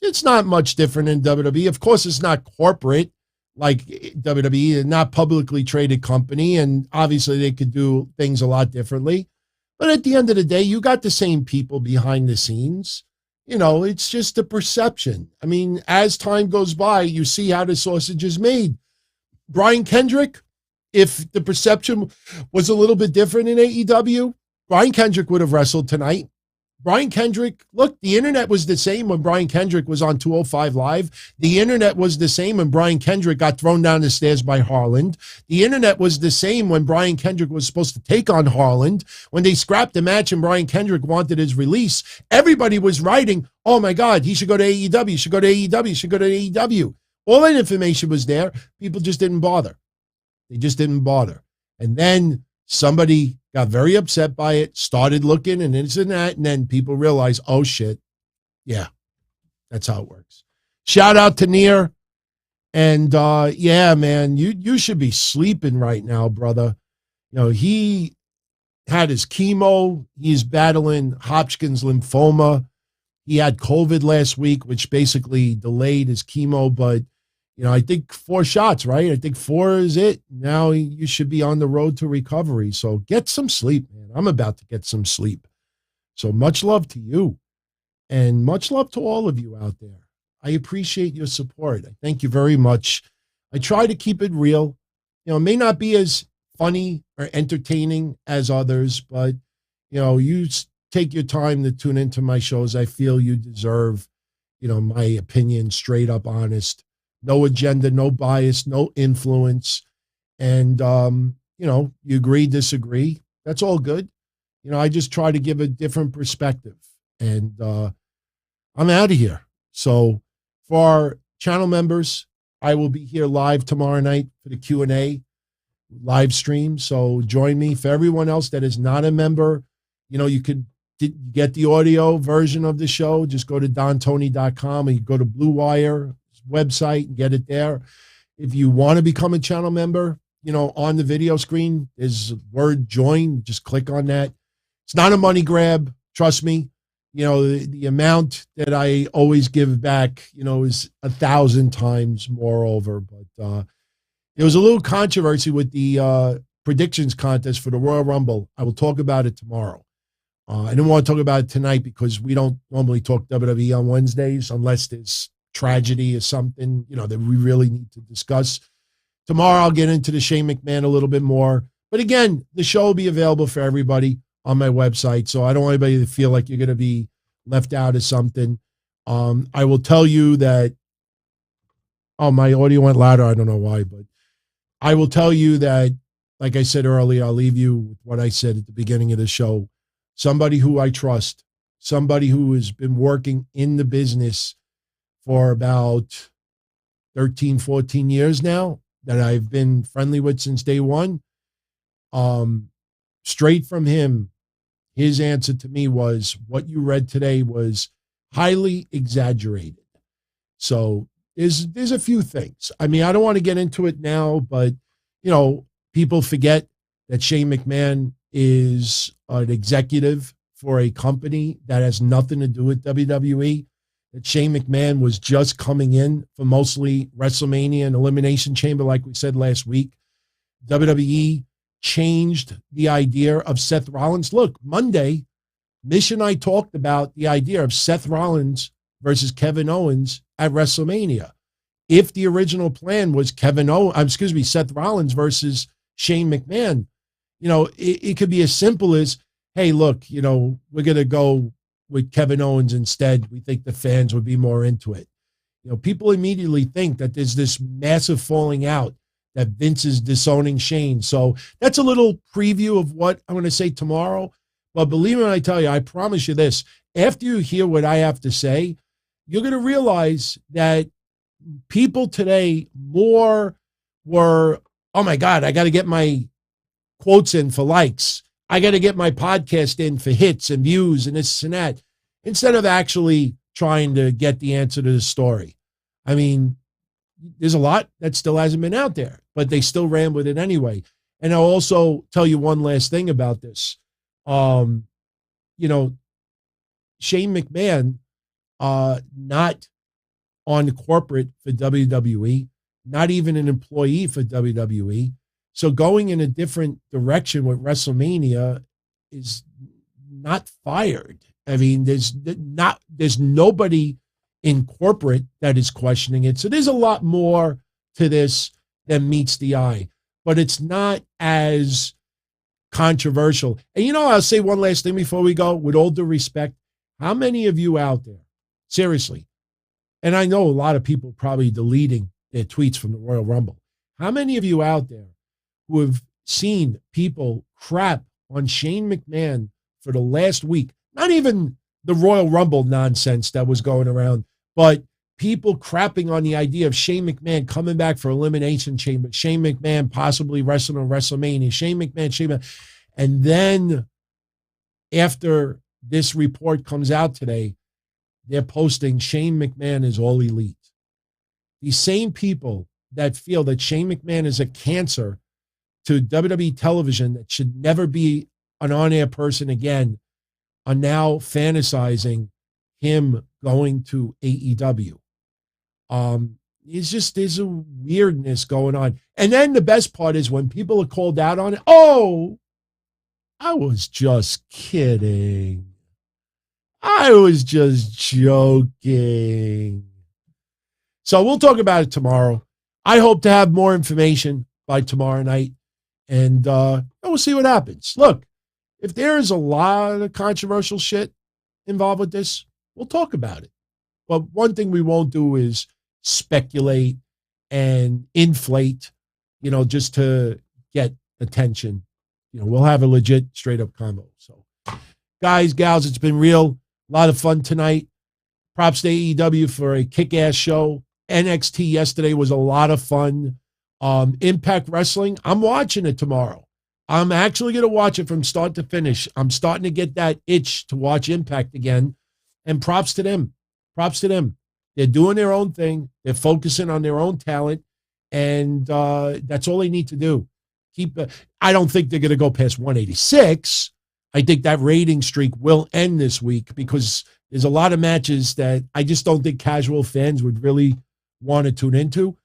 it's not much different than WWE. Of course, it's not corporate like WWE, and not publicly traded company, and obviously they could do things a lot differently. But at the end of the day, you got the same people behind the scenes. It's just a perception. As time goes by, you see how the sausage is made. Brian Kendrick, if the perception was a little bit different in AEW, Brian Kendrick would have wrestled tonight. Brian Kendrick, look, the internet was the same when Brian Kendrick was on 205 Live. The internet was the same when Brian Kendrick got thrown down the stairs by Harland. The internet was the same when Brian Kendrick was supposed to take on Harland. When they scrapped the match and Brian Kendrick wanted his release, everybody was writing, oh my God, he should go to AEW, he should go to AEW, he should go to AEW. All that information was there. People just didn't bother. They just didn't bother. And then somebody got very upset by it, started looking and this and that, and then people realized, oh shit, yeah, that's how it works. Shout out to Near. And yeah, man, you should be sleeping right now, brother. He had his chemo. He's battling Hodgkin's lymphoma. He had COVID last week, which basically delayed his chemo, but I think 4 shots, right? I think 4 is it. Now you should be on the road to recovery. So get some sleep, man. I'm about to get some sleep. So much love to you and much love to all of you out there. I appreciate your support. I thank you very much. I try to keep it real. It may not be as funny or entertaining as others, but you take your time to tune into my shows. I feel you deserve, my opinion, straight up honest. No agenda, no bias, no influence. And, you agree, disagree. That's all good. I just try to give a different perspective. And I'm out of here. So for our channel members, I will be here live tomorrow night for the Q&A live stream. So join me. For everyone else that is not a member, you could get the audio version of the show. Just go to dontony.com and you go to Blue Wire website and get it there. If you want to become a channel member, on the video screen is the word join. Just click on that. It's not a money grab. Trust me. The amount that I always give back, is 1,000 times more over. But there was a little controversy with the predictions contest for the Royal Rumble. I will talk about it tomorrow. I didn't want to talk about it tonight because we don't normally talk WWE on Wednesdays unless there's tragedy or something, that we really need to discuss. Tomorrow I'll get into the Shane McMahon a little bit more. But again, the show will be available for everybody on my website. So I don't want anybody to feel like you're going to be left out of something. I will tell you that, my audio went louder. I don't know why, but I will tell you that, like I said earlier, I'll leave you with what I said at the beginning of the show. Somebody who I trust, somebody who has been working in the business for about 13, 14 years now, that I've been friendly with since day one. Straight from him, his answer to me was, what you read today was highly exaggerated. So there's a few things. I mean, I don't want to get into it now, but, people forget that Shane McMahon is an executive for a company that has nothing to do with WWE. That Shane McMahon was just coming in for mostly WrestleMania and Elimination Chamber, like we said last week. WWE changed the idea of Seth Rollins. Look, Monday, Mish and I talked about the idea of Seth Rollins versus Kevin Owens at WrestleMania. If the original plan was Seth Rollins versus Shane McMahon, it could be as simple as, hey, look, we're going to go with Kevin Owens instead. We think the fans would be more into it. People immediately think that there's this massive falling out, that Vince is disowning Shane. So that's a little preview of what I'm going to say tomorrow. But believe me when I tell you, I promise you this, after you hear what I have to say, you're going to realize that people today more were, oh my God, I got to get my quotes in for likes. I got to get my podcast in for hits and views and this and that, instead of actually trying to get the answer to the story. I mean, there's a lot that still hasn't been out there, but they still ran with it anyway. And I'll also tell you one last thing about this. Shane McMahon, not on corporate for WWE, not even an employee for WWE. So going in a different direction with WrestleMania is not fired. I mean, there's nobody in corporate that is questioning it. So there's a lot more to this than meets the eye, but it's not as controversial. And I'll say one last thing before we go, with all due respect. How many of you out there, seriously, and I know a lot of people probably deleting their tweets from the Royal Rumble, how many of you out there who have seen people crap on Shane McMahon for the last week, not even the Royal Rumble nonsense that was going around, but people crapping on the idea of Shane McMahon coming back for Elimination Chamber, Shane McMahon possibly wrestling on WrestleMania, Shane McMahon. And then after this report comes out today, they're posting Shane McMahon is all elite. These same people that feel that Shane McMahon is a cancer to WWE television that should never be an on-air person again are now fantasizing him going to AEW. There's a weirdness going on. And then the best part is when people are called out on it, oh, I was just kidding. I was just joking. So we'll talk about it tomorrow. I hope to have more information by tomorrow night, and we'll see what happens. Look, if there is a lot of controversial shit involved with this, we'll talk about it. But one thing we won't do is speculate and inflate, just to get attention. We'll have a legit straight up convo. So guys, gals, it's been real. A lot of fun tonight. Props to AEW for a kick-ass show. NXT yesterday was a lot of fun. Impact Wrestling, I'm watching it tomorrow. I'm actually going to watch it from start to finish. I'm starting to get that itch to watch Impact again. And props to them. Props to them. They're doing their own thing. They're focusing on their own talent. And that's all they need to do. I don't think they're going to go past 186. I think that rating streak will end this week because there's a lot of matches that I just don't think casual fans would really want to tune into.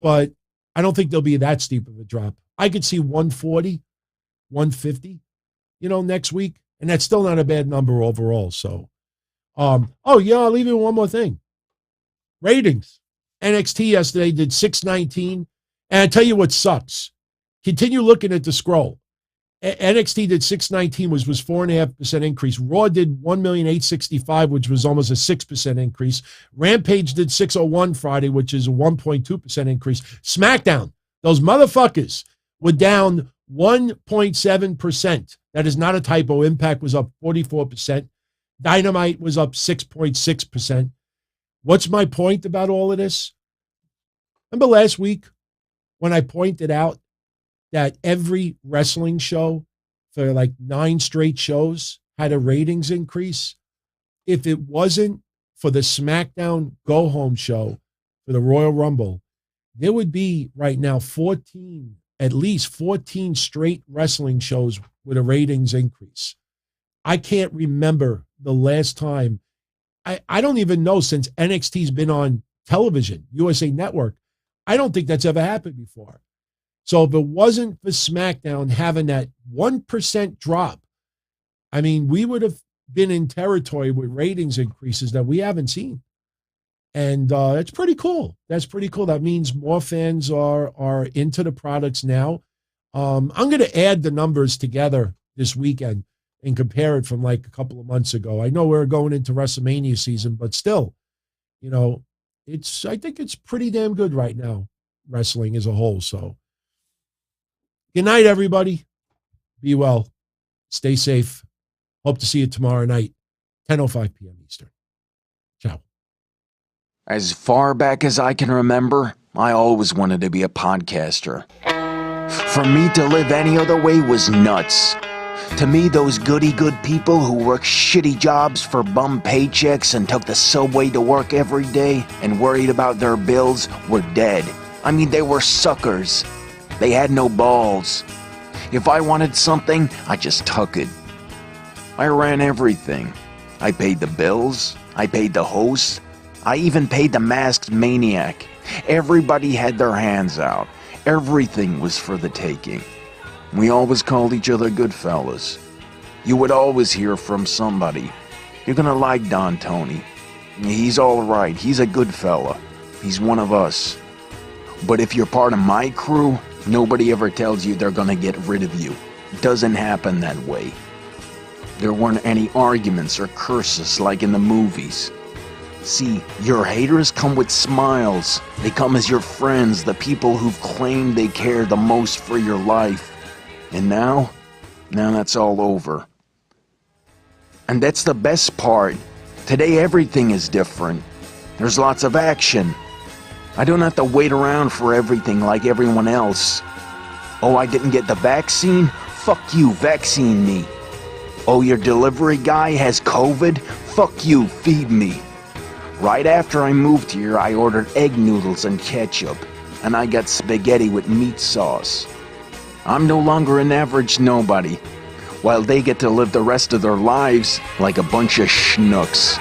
But I don't think there'll be that steep of a drop. I could see 140, 150, next week. And that's still not a bad number overall. So, I'll leave you one more thing. Ratings. NXT yesterday did 619. And I tell you what sucks. Continue looking at the scroll. NXT did 619, which was 4.5% increase. Raw did 1,865,000, which was almost a 6% increase. Rampage did 601 Friday, which is a 1.2% increase. SmackDown, those motherfuckers were down 1.7%. That is not a typo. Impact was up 44%. Dynamite was up 6.6%. What's my point about all of this? Remember last week when I pointed out that every wrestling show for like 9 straight shows had a ratings increase? If it wasn't for the SmackDown Go Home show for the Royal Rumble, there would be right now at least 14 straight wrestling shows with a ratings increase. I can't remember the last time. I don't even know since NXT's been on television, USA Network. I don't think that's ever happened before. So if it wasn't for SmackDown having that 1% drop, I mean, we would have been in territory with ratings increases that we haven't seen. And it's pretty cool. That's pretty cool. That means more fans are into the products now. I'm going to add the numbers together this weekend and compare it from like a couple of months ago. I know we're going into WrestleMania season, but still, you know, I think it's pretty damn good right now, wrestling as a whole. So good night, everybody. Be well. Stay safe. Hope to see you tomorrow night, 10:05 p.m. Eastern. Ciao. As far back as I can remember, I always wanted to be a podcaster. For me to live any other way was nuts. To me, those goody-good people who worked shitty jobs for bum paychecks and took the subway to work every day and worried about their bills were dead. I mean, they were suckers. They had no balls. If I wanted something, I just took it. I ran everything. I paid the bills. I paid the host. I even paid the masked maniac. Everybody had their hands out. Everything was for the taking. We always called each other good fellas. You would always hear from somebody. You're gonna like Don Tony. He's alright. He's a good fella. He's one of us. But if you're part of my crew, nobody ever tells you they're gonna get rid of you. It doesn't happen that way. There weren't any arguments or curses like in the movies. See, your haters come with smiles. They come as your friends, the people who've claimed they care the most for your life. And now that's all over. And that's the best part. Today everything is different. There's lots of action. I don't have to wait around for everything like everyone else. Oh, I didn't get the vaccine? Fuck you, vaccine me. Oh, your delivery guy has COVID? Fuck you, feed me. Right after I moved here, I ordered egg noodles and ketchup, and I got spaghetti with meat sauce. I'm no longer an average nobody, while they get to live the rest of their lives like a bunch of schnooks.